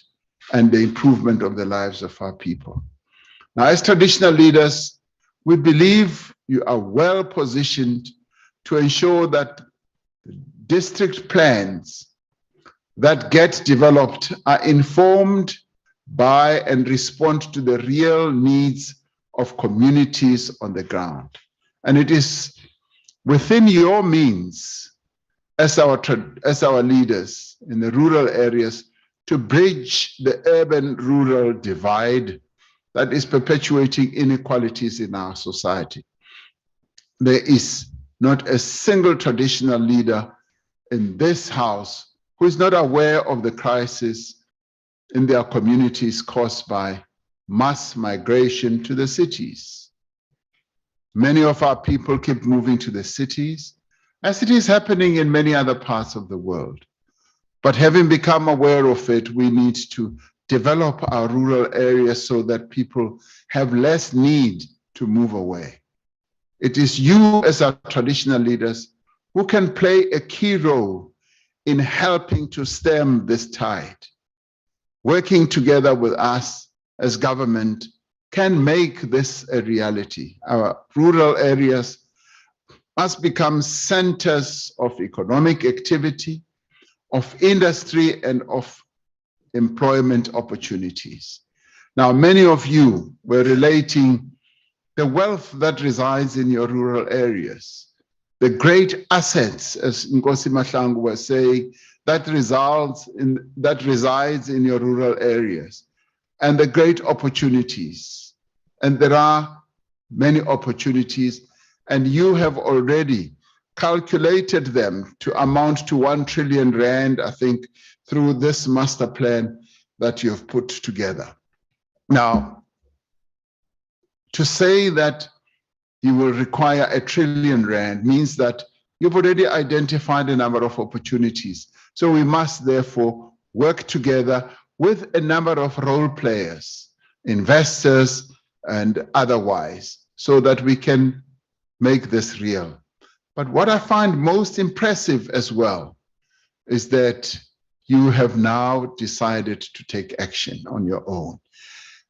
and the improvement of the lives of our people. Now, as traditional leaders, we believe you are well positioned to ensure that district plans that get developed are informed by and respond to the real needs of communities on the ground. And it is within your means as our leaders in the rural areas to bridge the urban-rural divide that is perpetuating inequalities in our society. There is not a single traditional leader in this house who is not aware of the crisis in their communities caused by mass migration to the cities. Many of our people keep moving to the cities, as it is happening in many other parts of the world. But having become aware of it, we need to develop our rural areas so that people have less need to move away. It is you as our traditional leaders who can play a key role in helping to stem this tide. Working together with us as government can make this a reality. Our rural areas must become centers of economic activity, of industry, and of employment opportunities. Now, many of you were relating the wealth that resides in your rural areas, the great assets, as Nkosi Mahlangu was saying, that resides in your rural areas, and the great opportunities. And there are many opportunities, and you have already calculated them to amount to 1 trillion rand, I think, through this master plan that you've put together. Now, to say that you will require 1 trillion rand means that you've already identified a number of opportunities. So we must therefore work together with a number of role players, investors and otherwise, so that we can make this real. But what I find most impressive as well is that you have now decided to take action on your own.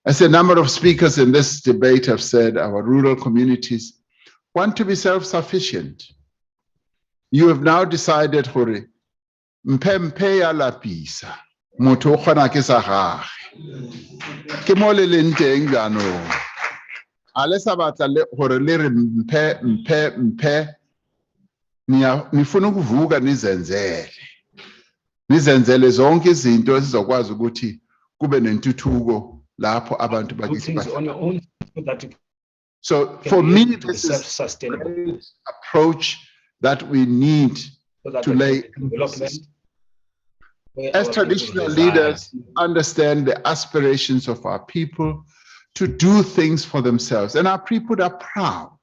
As a number of speakers in this debate have said, our rural communities want to be self-sufficient. You have now decided, hore, mpe ya lapisa, motho o kgona ke sa gage. Ke mo le leng teng jaanong. A le sa batla hore le re mpe, nifuna ukuvuka nizenzele. Nizenzele zonke izinto ezizokwazi ukuthi kube nentuthuko lapho abantu bakithi bahlala. So for me, this is a great approach that we need to lay emphasis. As traditional leaders, understand the aspirations of our people to do things for themselves. And our people are proud.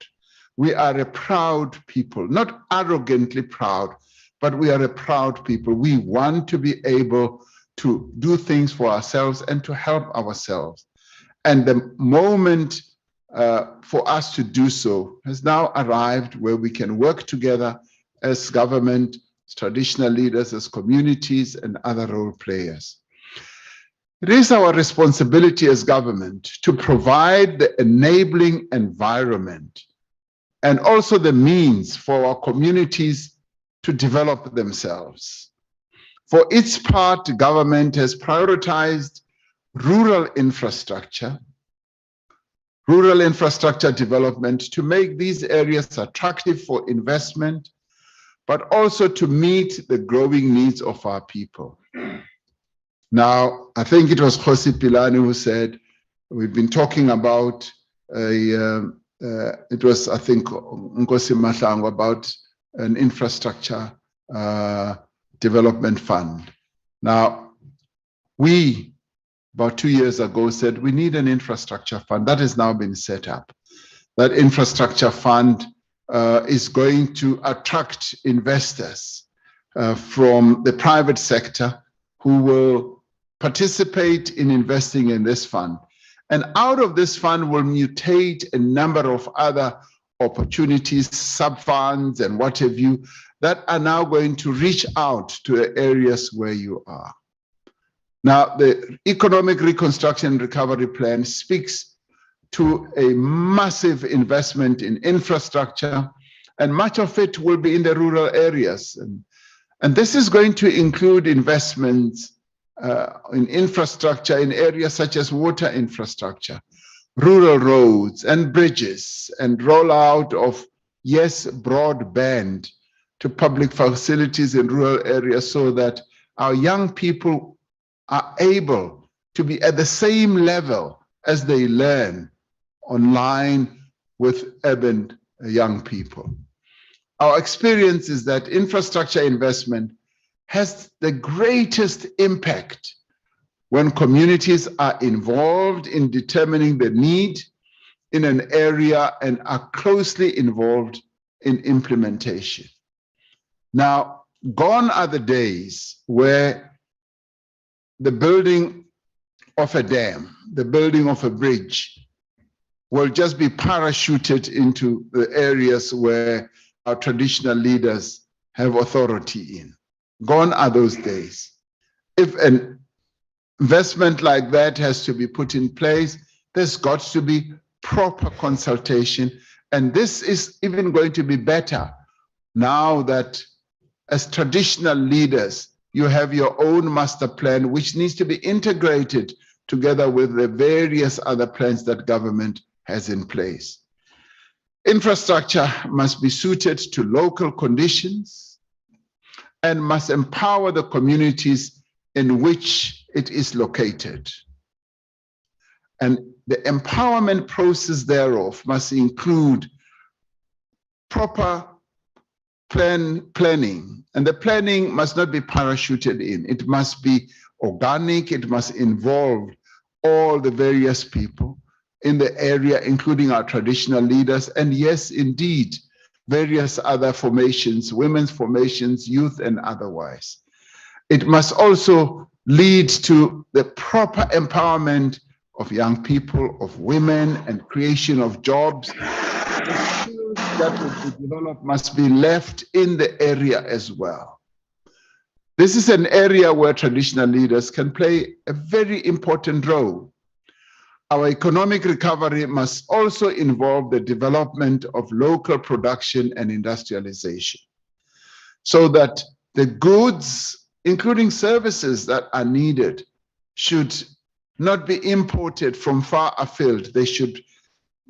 We are a proud people, not arrogantly proud, but we are a proud people. We want to be able to do things for ourselves and to help ourselves. And the moment for us to do so has now arrived, where we can work together as government, as traditional leaders, as communities, and other role players. It is our responsibility as government to provide the enabling environment and also the means for our communities to develop themselves. For its part, government has prioritized rural infrastructure development to make these areas attractive for investment, but also to meet the growing needs of our people. Now, I think it was Khosi Pilani who said, we've been talking about it was, I think, Nkosi Mahlangu, about an infrastructure development fund. Now, we, about 2 years ago, said we need an infrastructure fund. That has now been set up. That infrastructure fund is going to attract investors from the private sector who will participate in investing in this fund. And out of this fund will mutate a number of other opportunities, sub-funds and what have you, that are now going to reach out to the areas where you are. Now, the Economic Reconstruction and Recovery Plan speaks to a massive investment in infrastructure, and much of it will be in the rural areas. And this is going to include investments in infrastructure in areas such as water infrastructure, rural roads and bridges, and rollout of, yes, broadband to public facilities in rural areas so that our young people are able to be at the same level as they learn online with urban young people. Our experience is that infrastructure investment has the greatest impact when communities are involved in determining the need in an area and are closely involved in implementation. Now, gone are the days where the building of a dam, the building of a bridge will just be parachuted into the areas where our traditional leaders have authority in. Gone are those days. If an investment like that has to be put in place, there's got to be proper consultation. And this is even going to be better now that as traditional leaders, you have your own master plan, which needs to be integrated together with the various other plans that government has in place. Infrastructure must be suited to local conditions and must empower the communities in which it is located. And the empowerment process thereof must include proper planning, and the planning must not be parachuted in. It must be organic, it must involve all the various people in the area, including our traditional leaders, and yes, indeed, various other formations, women's formations, youth and otherwise. It must also lead to the proper empowerment of young people, of women, and creation of jobs. The skills that will be developed must be left in the area as well. This is an area where traditional leaders can play a very important role. Our economic recovery must also involve the development of local production and industrialization, so that the goods, including services that are needed, should not be imported from far afield. They should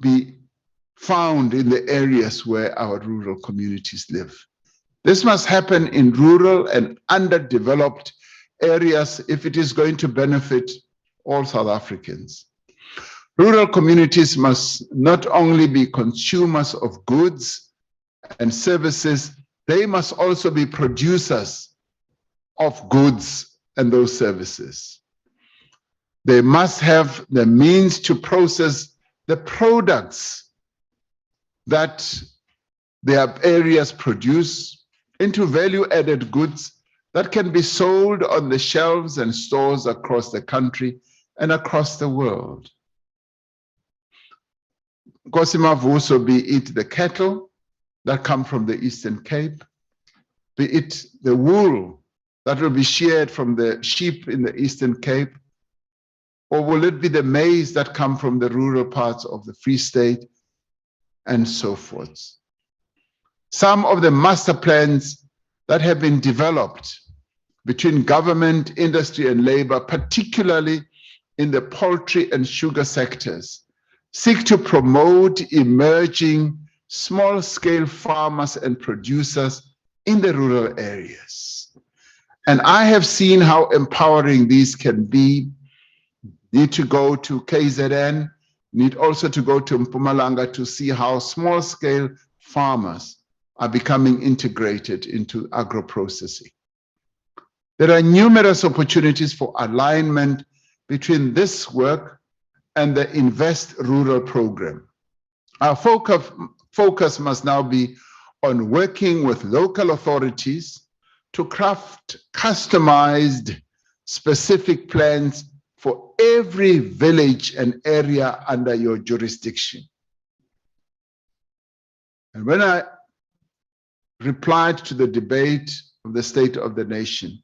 be found in the areas where our rural communities live. This must happen in rural and underdeveloped areas if it is going to benefit all South Africans. Rural communities must not only be consumers of goods and services, they must also be producers of goods and those services. They must have the means to process the products that their areas produce into value-added goods that can be sold on the shelves and stores across the country and across the world. Kosimavuso, be it the cattle that come from the Eastern Cape, be it the wool that will be sheared from the sheep in the Eastern Cape, Or will it be the maize that come from the rural parts of the Free State and so forth? Some of the master plans that have been developed between government, industry, and labor, particularly in the poultry and sugar sectors, seek to promote emerging small-scale farmers and producers in the rural areas. And I have seen how empowering these can be. Need to go to KZN, need also to go to Mpumalanga to see how small-scale farmers are becoming integrated into agro-processing. There are numerous opportunities for alignment between this work and the Invest Rural program. Our focus must now be on working with local authorities to craft customized, specific plans for every village and area under your jurisdiction. And when I replied to the debate of the State of the Nation,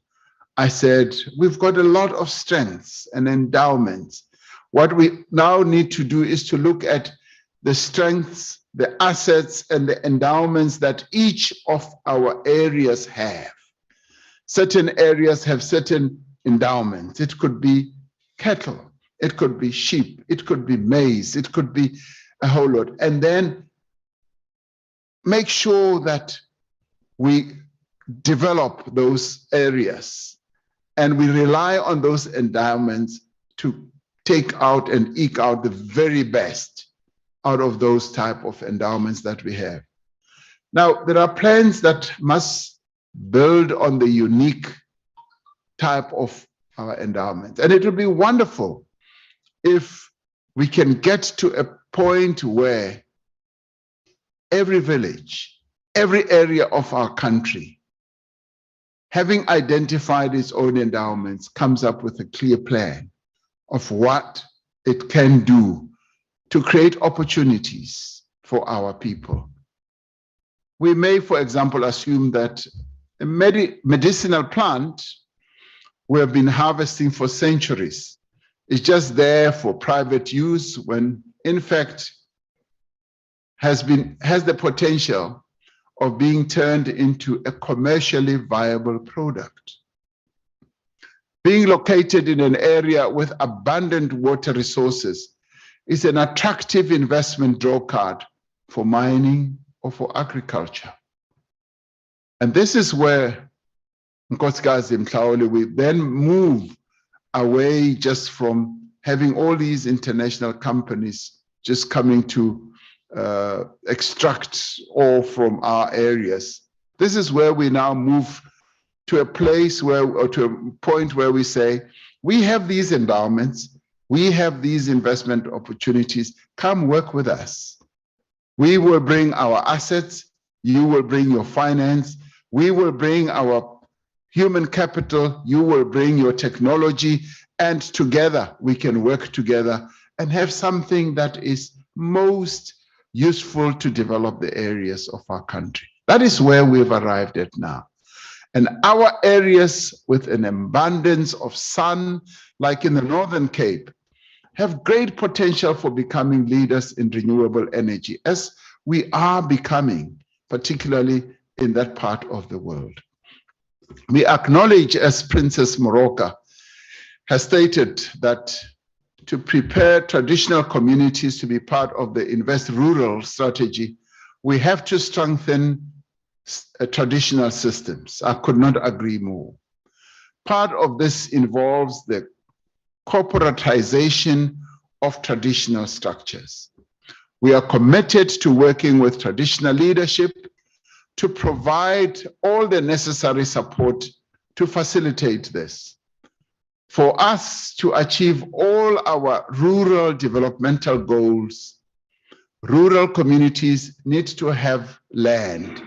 I said, we've got a lot of strengths and endowments. What we now need to do is to look at the strengths, the assets, and the endowments that each of our areas have. Certain areas have certain endowments. It could be cattle, it could be sheep, it could be maize, it could be a whole lot. And then make sure that we develop those areas and we rely on those endowments to take out and eke out the very best out of those type of endowments that we have. Now, there are plans that must build on the unique type of our endowment. And it will be wonderful if we can get to a point where every village, every area of our country, having identified its own endowments, comes up with a clear plan of what it can do to create opportunities for our people. We may, for example, assume that a medicinal plant we have been harvesting for centuries is just there for private use, when in fact has the potential of being turned into a commercially viable product. Being located in an area with abundant water resources is an attractive investment draw card for mining or for agriculture. And this is where Nkosikazi Mhlawuli, we then move away just from having all these international companies just coming to extract ore from our areas. This is where we now move to a place where, or to a point where we say, we have these endowments, we have these investment opportunities, come work with us. We will bring our assets, you will bring your finance, we will bring our human capital, you will bring your technology, and together we can work together and have something that is most useful to develop the areas of our country. That is where we've arrived at now. And our areas with an abundance of sun, like in the Northern Cape, have great potential for becoming leaders in renewable energy, as we are becoming, particularly in that part of the world. We acknowledge, as Princess Moroka has stated, that to prepare traditional communities to be part of the Invest Rural strategy, we have to strengthen traditional systems. I could not agree more. Part of this involves the corporatization of traditional structures. We are committed to working with traditional leadership to provide all the necessary support to facilitate this. For us to achieve all our rural developmental goals, rural communities need to have land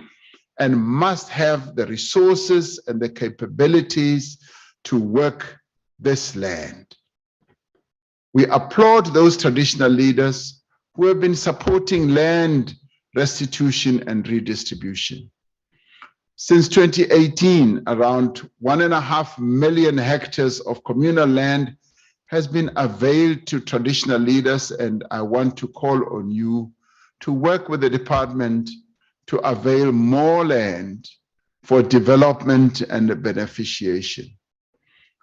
and must have the resources and the capabilities to work this land. We applaud those traditional leaders who have been supporting land restitution and redistribution. Since 2018, around 1.5 million hectares of communal land has been availed to traditional leaders, and I want to call on you to work with the department to avail more land for development and beneficiation.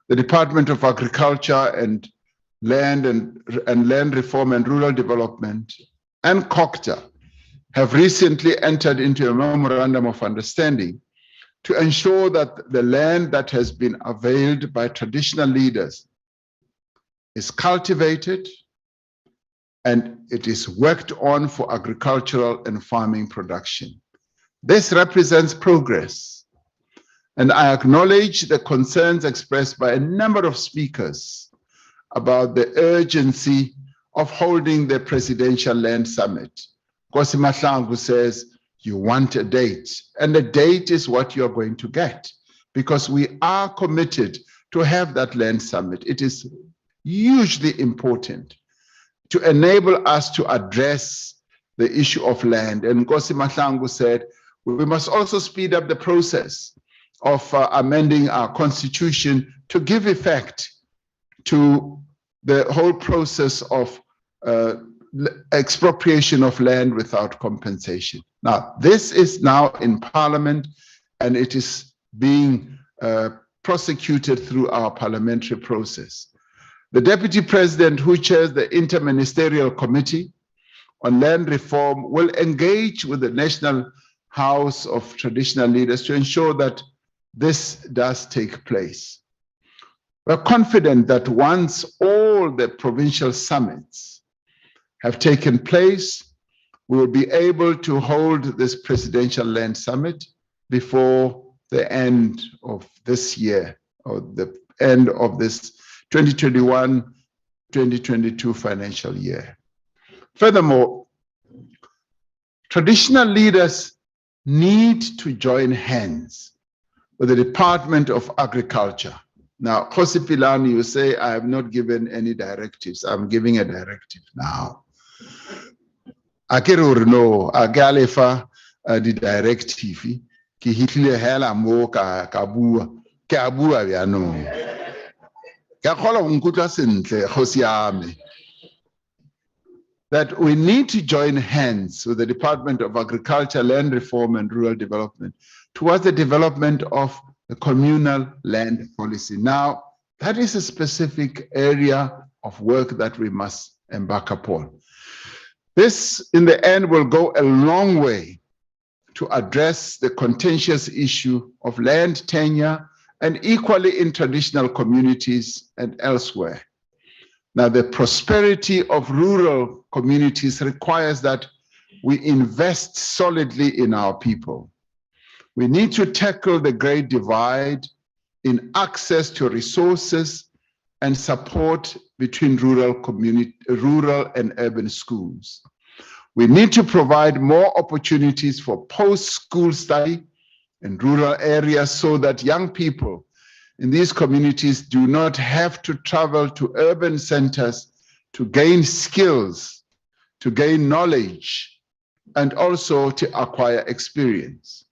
The Department of Agriculture and Land Reform and Rural Development and COCTA have recently entered into a memorandum of understanding to ensure that the land that has been availed by traditional leaders is cultivated and it is worked on for agricultural and farming production. This represents progress, and I acknowledge the concerns expressed by a number of speakers about the urgency of holding the Presidential Land Summit. Nkosi Mahlangu says, you want a date, and the date is what you're going to get, because we are committed to have that land summit. It is hugely important to enable us to address the issue of land. And Nkosi Mahlangu said, we must also speed up the process of amending our constitution to give effect to the whole process of expropriation of land without compensation. Now, this is now in Parliament, and it is being prosecuted through our parliamentary process. The Deputy President, who chairs the Interministerial Committee on Land Reform, will engage with the National House of Traditional Leaders to ensure that this does take place. We're confident that once all the provincial summits have taken place, we will be able to hold this Presidential Land Summit before the end of this year, or the end of this 2021-2022 financial year. Furthermore, traditional leaders need to join hands with the Department of Agriculture. Now, Khosi Pilani, you say, I have not given any directives. I'm giving a directive now. Akere no, agalefa the directive, ki hitle hela mo ka bua, ka bua ya no. Ka khola unkutla sentle Khosi yami. That we need to join hands with the Department of Agriculture, Land Reform and Rural Development towards the development of the communal land policy. Now, that is a specific area of work that we must embark upon. This, in the end, will go a long way to address the contentious issue of land tenure, and equally in traditional communities and elsewhere. Now, the prosperity of rural communities requires that we invest solidly in our people. We need to tackle the great divide in access to resources and support between rural and urban schools. We need to provide more opportunities for post-school study in rural areas so that young people in these communities do not have to travel to urban centers to gain skills, to gain knowledge, and also to acquire experience.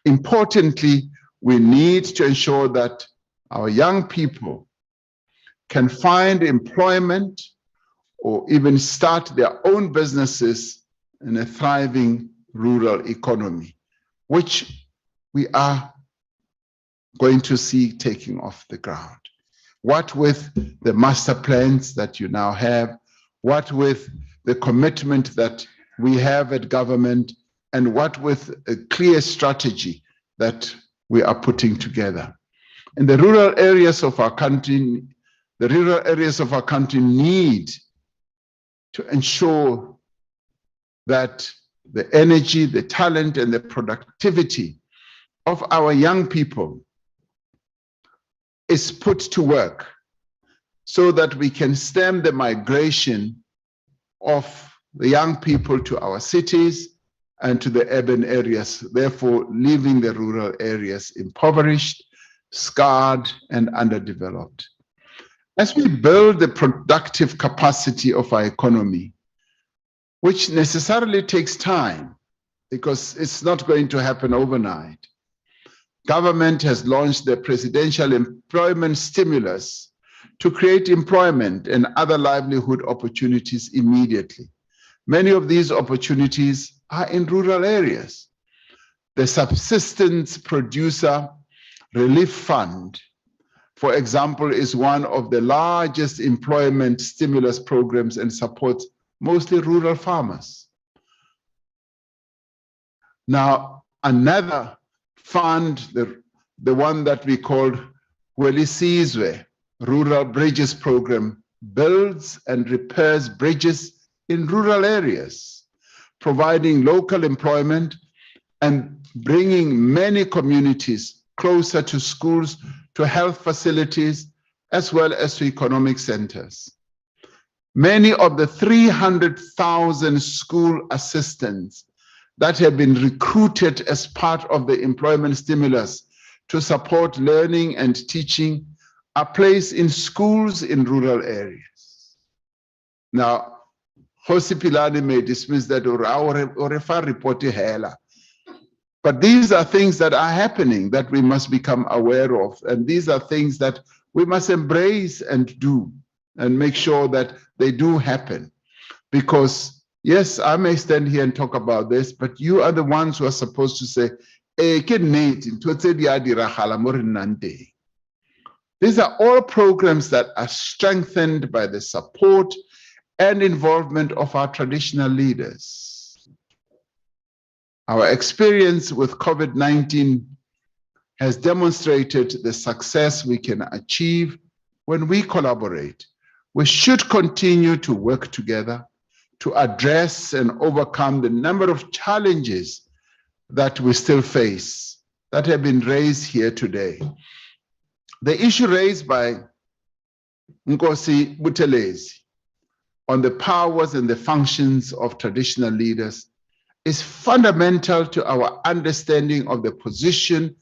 Importantly, we need to ensure that our young people can find employment or even start their own businesses in a thriving rural economy, which we are going to see taking off the ground. What with the master plans that you now have, what with the commitment that we have at government, and what with a clear strategy that we are putting together. In the rural areas of our country, need to ensure that the energy, the talent, and the productivity of our young people is put to work so that we can stem the migration of the young people to our cities and to the urban areas, therefore leaving the rural areas impoverished, scarred, and underdeveloped. As we build the productive capacity of our economy, which necessarily takes time because it's not going to happen overnight, government has launched the Presidential Employment Stimulus to create employment and other livelihood opportunities immediately. Many of these opportunities are in rural areas. The Subsistence Producer Relief Fund, for example, is one of the largest employment stimulus programs and supports mostly rural farmers. Now, another fund, the one that we call Welisizwe Rural Bridges Program, builds and repairs bridges in rural areas, providing local employment and bringing many communities closer to schools, to health facilities, as well as to economic centers. Many of the 300,000 school assistants that have been recruited as part of the employment stimulus to support learning and teaching are placed in schools in rural areas. Now, Hosi Pilani may dismiss that or refer report to Hela. But these are things that are happening that we must become aware of. And these are things that we must embrace and do and make sure that they do happen. Because yes, I may stand here and talk about this, but you are the ones who are supposed to say, these are all programs that are strengthened by the support and involvement of our traditional leaders. Our experience with COVID-19 has demonstrated the success we can achieve when we collaborate. We should continue to work together to address and overcome the number of challenges that we still face that have been raised here today. The issue raised by Nkosi Buthelezi on the powers and the functions of traditional leaders is fundamental to our understanding of the position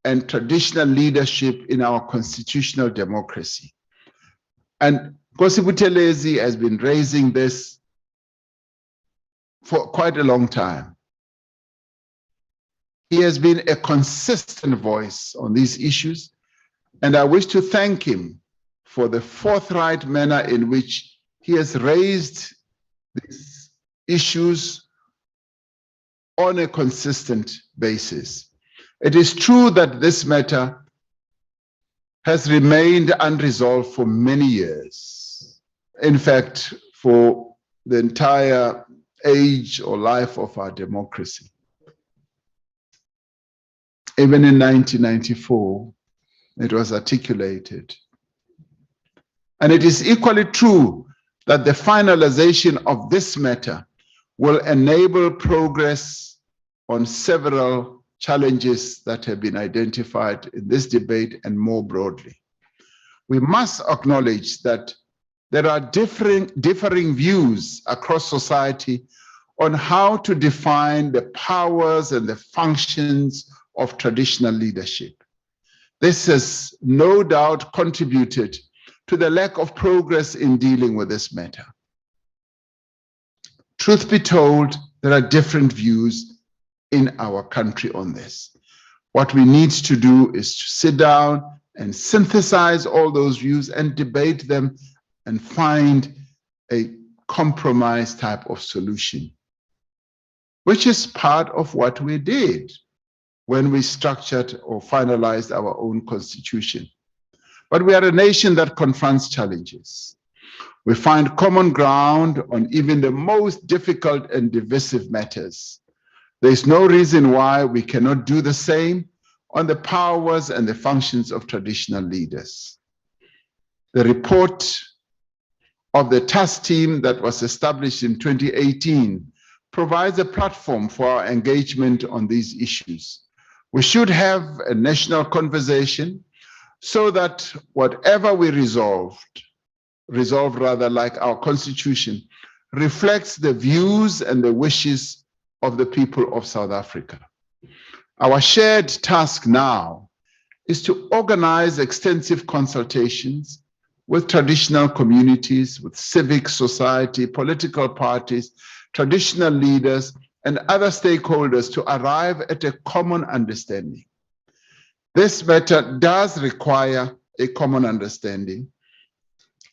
and traditional leadership in our constitutional democracy. And Nkosi Buthelezi has been raising this for quite a long time. He has been a consistent voice on these issues, and I wish to thank him for the forthright manner in which he has raised these issues on a consistent basis. It is true that this matter has remained unresolved for many years. In fact, for the entire age or life of our democracy. Even in 1994, it was articulated. And it is equally true that the finalization of this matter will enable progress on several challenges that have been identified in this debate and more broadly. We must acknowledge that there are differing views across society on how to define the powers and the functions of traditional leadership. This has no doubt contributed to the lack of progress in dealing with this matter. Truth be told, there are different views in our country on this. What we need to do is to sit down and synthesize all those views and debate them and find a compromise type of solution, which is part of what we did when we structured or finalized our own constitution. But we are a nation that confronts challenges. We find common ground on even the most difficult and divisive matters. There is no reason why we cannot do the same on the powers and the functions of traditional leaders. The report of the task team that was established in 2018 provides a platform for our engagement on these issues. We should have a national conversation so that whatever we resolve like our constitution, reflects the views and the wishes of the people of South Africa. Our shared task now is to organize extensive consultations with traditional communities, with civic society, political parties, traditional leaders, and other stakeholders to arrive at a common understanding. This matter does require a common understanding,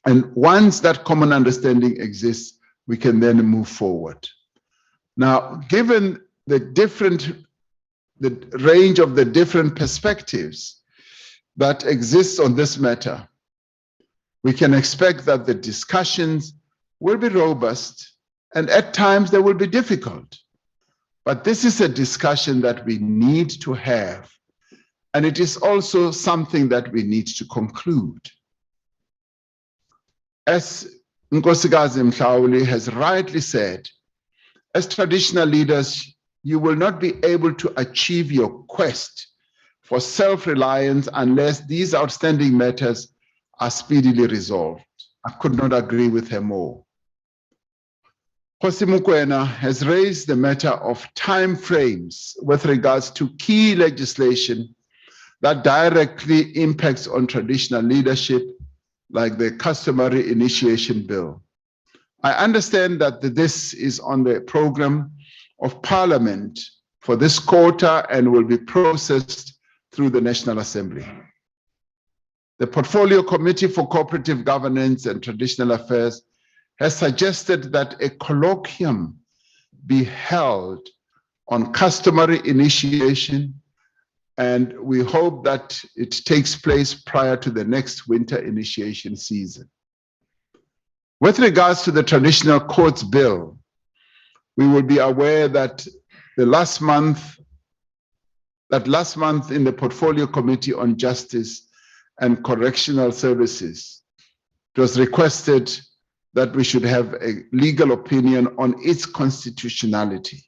And once that common understanding exists, we can then move forward. Now, given the range of the different perspectives that exists on this matter, we can expect that the discussions will be robust and at times they will be difficult. But this is a discussion that we need to have, and it is also something that we need to conclude. As Nkosikazi Mhlawuli has rightly said, as traditional leaders, you will not be able to achieve your quest for self-reliance unless these outstanding matters are speedily resolved. I could not agree with her more. Kgosi Mokoena has raised the matter of time frames with regards to key legislation that directly impacts on traditional leadership, like the customary initiation bill. I understand that this is on the program of Parliament for this quarter and will be processed through the National Assembly. The Portfolio Committee for Cooperative Governance and Traditional Affairs has suggested that a colloquium be held on customary initiation, and we hope that it takes place prior to the next winter initiation season. With regards to the Traditional Courts Bill, we will be aware that last month in the Portfolio Committee on Justice and Correctional Services, it was requested that we should have a legal opinion on its constitutionality.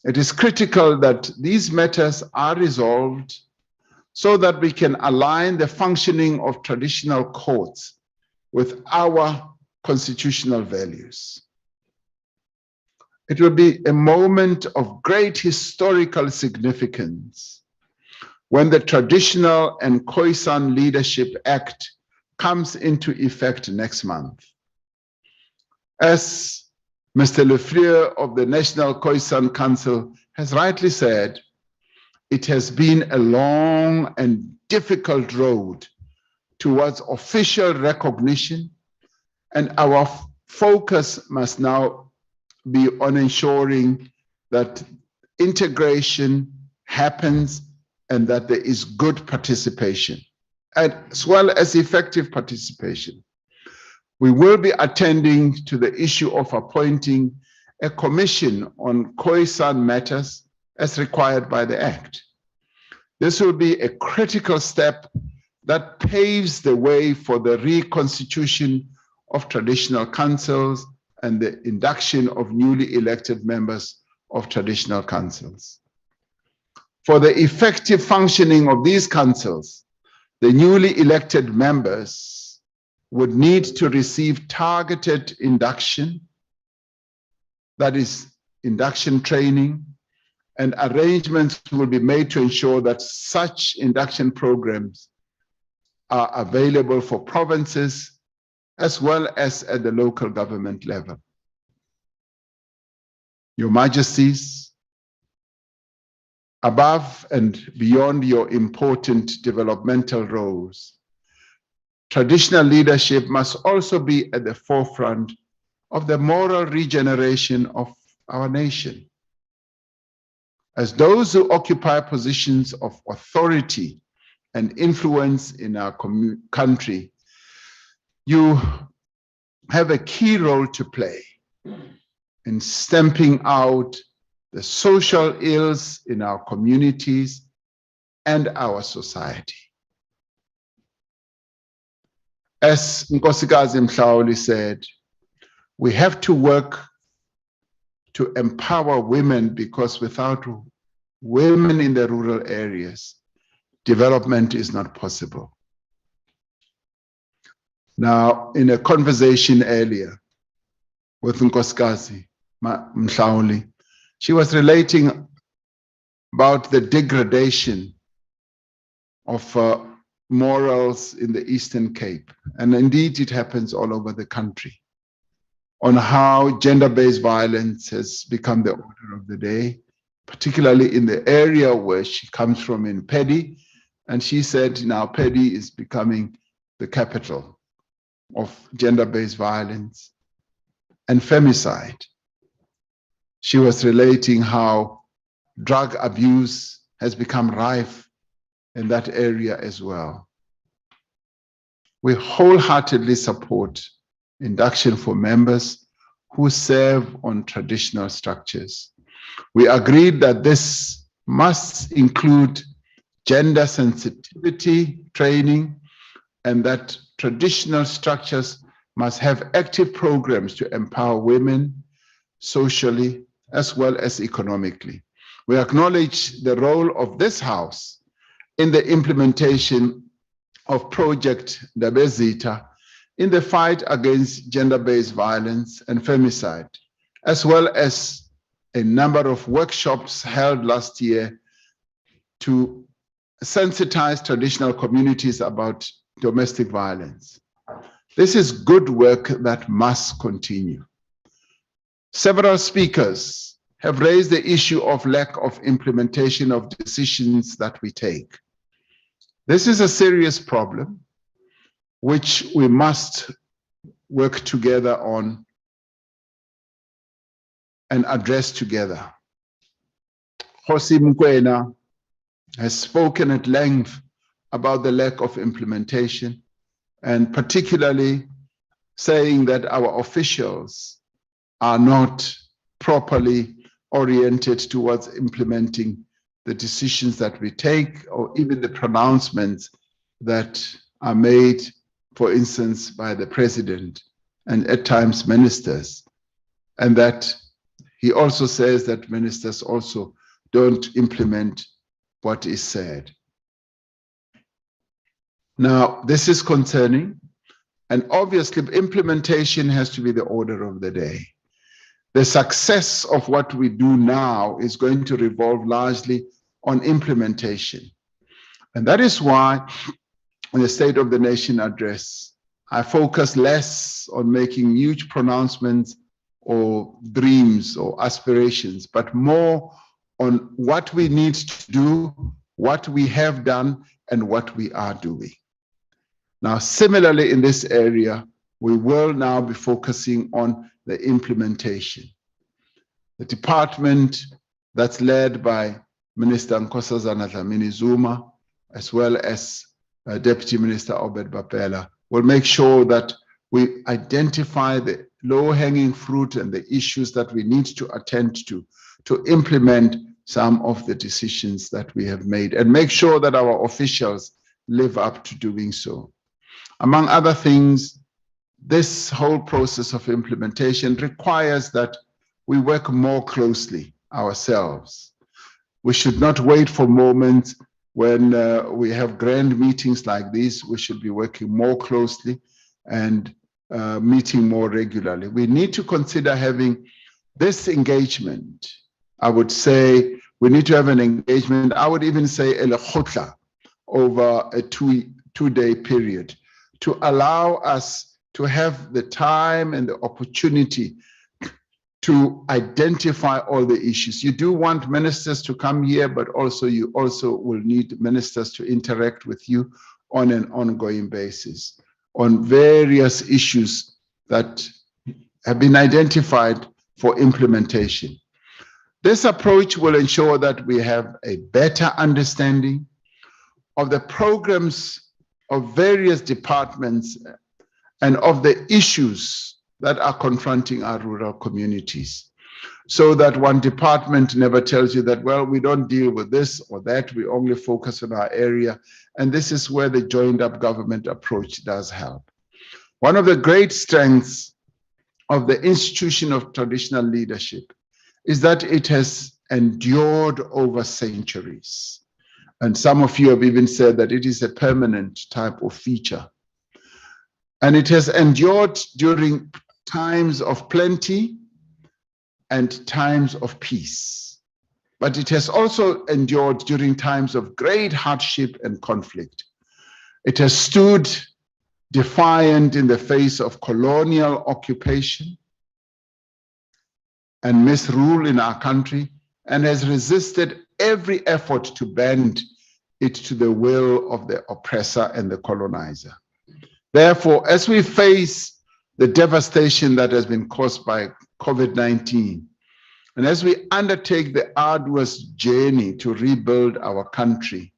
It is critical that these matters are resolved so that we can align the functioning of traditional courts with our constitutional values. It will be a moment of great historical significance when the Traditional and Khoisan Leadership Act comes into effect next month. As Mr. Lefleur of the National Khoisan Council has rightly said, it has been a long and difficult road towards official recognition, and our focus must now be on ensuring that integration happens and that there is good participation, as well as effective participation. We will be attending to the issue of appointing a commission on Khoisan matters as required by the Act. This will be a critical step that paves the way for the reconstitution of traditional councils and the induction of newly elected members of traditional councils. For the effective functioning of these councils, the newly elected members would need to receive targeted induction, that is, induction training, and arrangements will be made to ensure that such induction programs are available for provinces as well as at the local government level. Your Majesties, above and beyond your important developmental roles, traditional leadership must also be at the forefront of the moral regeneration of our nation. As those who occupy positions of authority and influence in our country, you have a key role to play in stamping out the social ills in our communities and our society. As Nkosikazi Mhlawuli said, we have to work to empower women, because without women in the rural areas, development is not possible. Now, in a conversation earlier with Nkosikazi Mhlawuli, she was relating about the degradation of morals in the Eastern Cape. And indeed, it happens all over the country, on how gender-based violence has become the order of the day, particularly in the area where she comes from in Pedi. And she said now Pedi is becoming the capital of gender-based violence and femicide. She was relating how drug abuse has become rife in that area as well. We wholeheartedly support induction for members who serve on traditional structures. We agreed that this must include gender sensitivity training and that traditional structures must have active programs to empower women socially as well as economically. We acknowledge the role of this House in the implementation of Project Dabezita in the fight against gender-based violence and femicide, as well as a number of workshops held last year to sensitize traditional communities about domestic violence. This is good work that must continue. Several speakers have raised the issue of lack of implementation of decisions that we take. This is a serious problem which we must work together on and address together. Khosi Mokoena has spoken at length about the lack of implementation, and particularly saying that our officials are not properly oriented towards implementing the decisions that we take, or even the pronouncements that are made, for instance, by the president and at times ministers. And that he also says that ministers also don't implement what is said. Now, this is concerning, and obviously implementation has to be the order of the day. The success of what we do now is going to revolve largely on implementation. And that is why in the State of the Nation address, I focus less on making huge pronouncements or dreams or aspirations, but more on what we need to do, what we have done, and what we are doing. Now, similarly in this area, we will now be focusing on the implementation. The department that's led by Minister Nkosazana Dlamini-Zuma, as well as Deputy Minister Obed Bapela, will make sure that we identify the low-hanging fruit and the issues that we need to attend to implement some of the decisions that we have made, and make sure that our officials live up to doing so. Among other things, this whole process of implementation requires that we work more closely ourselves. We should not wait for moments when we have grand meetings like these. We should be working more closely and meeting more regularly. We need to consider having this engagement. I would say we need to have an engagement. I would even say a lekgotla over a two-day period to allow us to have the time and the opportunity to identify all the issues. You do want ministers to come here, but also you also will need ministers to interact with you on an ongoing basis on various issues that have been identified for implementation. This approach will ensure that we have a better understanding of the programs of various departments and of the issues that are confronting our rural communities, so that one department never tells you that, well, we don't deal with this or that, we only focus on our area. And this is where the joined up government approach does help. One of the great strengths of the institution of traditional leadership is that it has endured over centuries. And some of you have even said that it is a permanent type of feature. And it has endured during times of plenty and times of peace. But it has also endured during times of great hardship and conflict. It has stood defiant in the face of colonial occupation and misrule in our country, and has resisted every effort to bend it to the will of the oppressor and the colonizer. Therefore, as we face the devastation that has been caused by COVID-19, and as we undertake the arduous journey to rebuild our country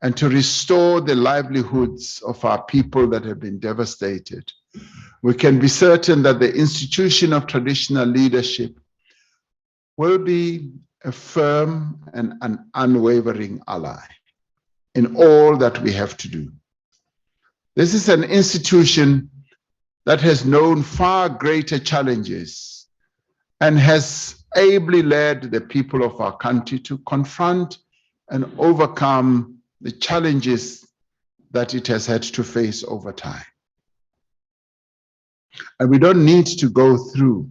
and to restore the livelihoods of our people that have been devastated, we can be certain that the institution of traditional leadership will be a firm and an unwavering ally in all that we have to do. This is an institution that has known far greater challenges and has ably led the people of our country to confront and overcome the challenges that it has had to face over time. And we don't need to go through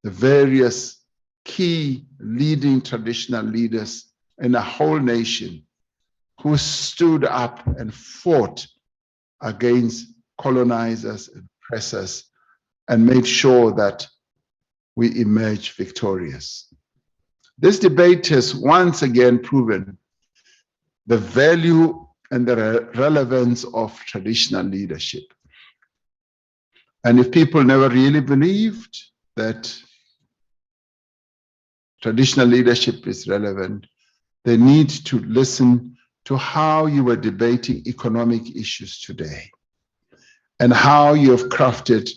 the various key leading traditional leaders in a whole nation who stood up and fought against colonizers and oppressors and made sure that we emerge victorious. This debate has once again proven the value and the relevance of traditional leadership. And if people never really believed that traditional leadership is relevant, they need to listen to how you were debating economic issues today and how you have crafted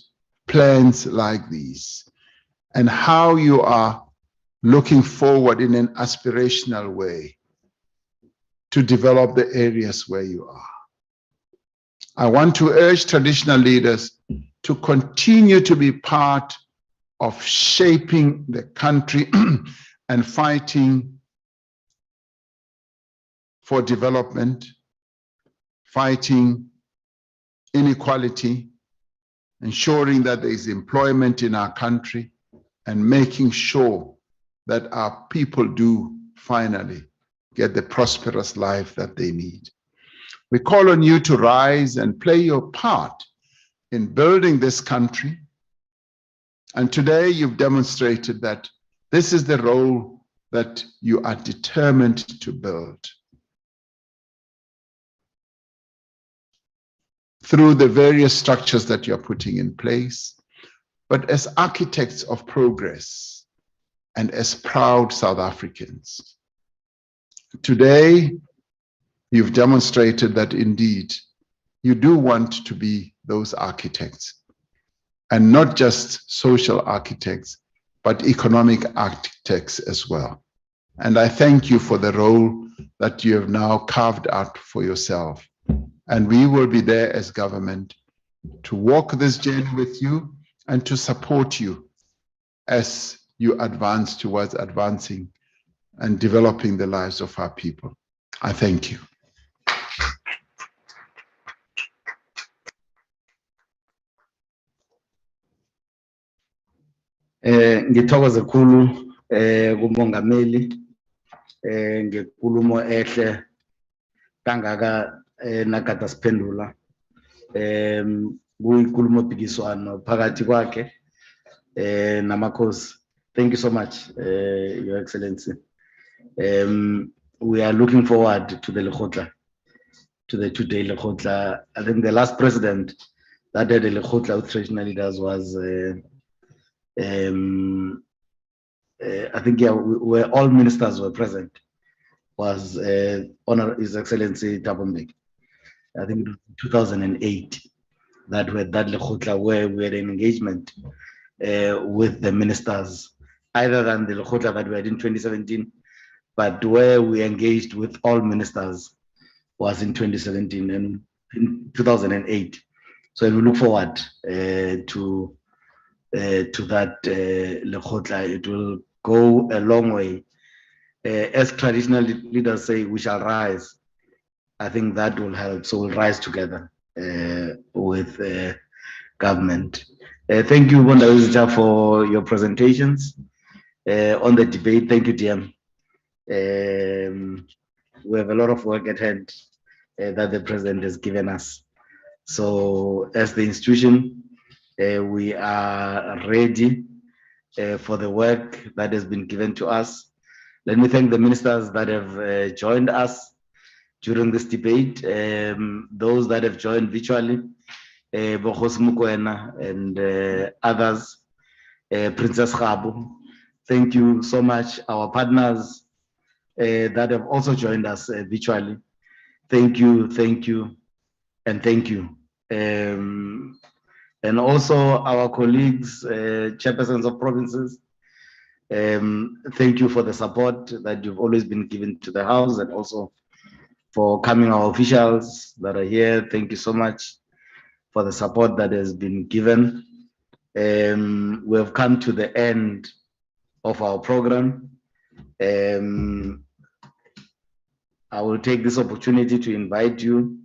plans like these and how you are looking forward in an aspirational way to develop the areas where you are. I want to urge traditional leaders to continue to be part of shaping the country and fighting for development, fighting inequality, ensuring that there is employment in our country, and making sure that our people do finally get the prosperous life that they need. We call on you to rise and play your part in building this country. And today you've demonstrated that this is the role that you are determined to build. Through the various structures that you're putting in place, but as architects of progress and as proud South Africans. Today, you've demonstrated that indeed you do want to be those architects, and not just social architects, but economic architects as well. And I thank you for the role that you have now carved out for yourself. And we will be there as government to walk this journey with you and to support you as you advance towards advancing and developing the lives of our people. I thank you. Ngithokoze kakhulu kumongameli ngenkulumo ehle kangaka nakade siphendula kuyinkulumo mpikiswano phakathi kwakhe namakhosi. Thank you so much, Your Excellency. We are looking forward to the Lekgotla, to the two-day Lekgotla. I think the last president that had a Lekgotla with traditional leaders was I think, yeah, where all ministers were present, was Honor His Excellency Thabo Mbeki. I think it was 2008 that Lekgotla where we had an engagement with the ministers, either than the Lekgotla that we had in 2017, but where we engaged with all ministers was in 2017 and in 2008. So we look forward to that Lekgotla. It will go a long way. As traditional leaders say, we shall rise. I think that will help. So we'll rise together with government. Thank you, Bonda Uzita, for your presentations on the debate. Thank you, DM. We have a lot of work at hand that the president has given us. So as the institution, we are ready for the work that has been given to us. Let me thank the ministers that have joined us during this debate. Those that have joined virtually, Bokhosi Mokoena and others, Princess Khabu. Thank you so much. Our partners that have also joined us virtually. Thank you, and thank you. And also our colleagues, chairpersons of provinces, thank you for the support that you've always been given to the House, and also for coming, our officials that are here. Thank you so much for the support that has been given. We have come to the end of our program. I will take this opportunity to invite you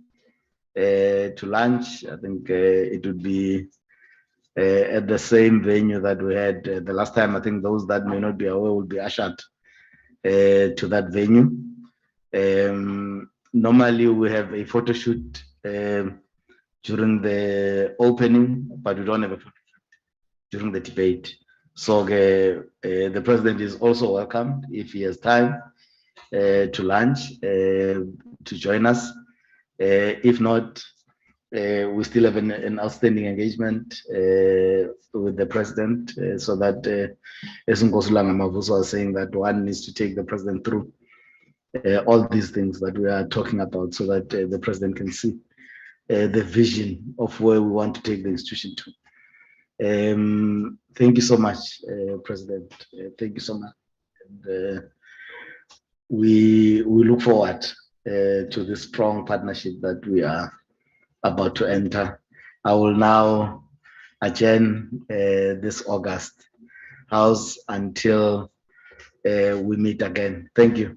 to lunch. I think it would be at the same venue that we had the last time. I think those that may not be aware will be ushered to that venue. Normally we have a photo shoot during the opening, but we don't have a photo shoot during the debate. So the president is also welcome if he has time to lunch to join us. If not, we still have an outstanding engagement with the president, so that as Nkosulanga Mavuso was saying, that one needs to take the president through all these things that we are talking about, so that the president can see the vision of where we want to take the institution to. Thank you so much, President. Thank you so much. And, we look forward to this strong partnership that we are about to enter. I will now adjourn this August House until we meet again. Thank you.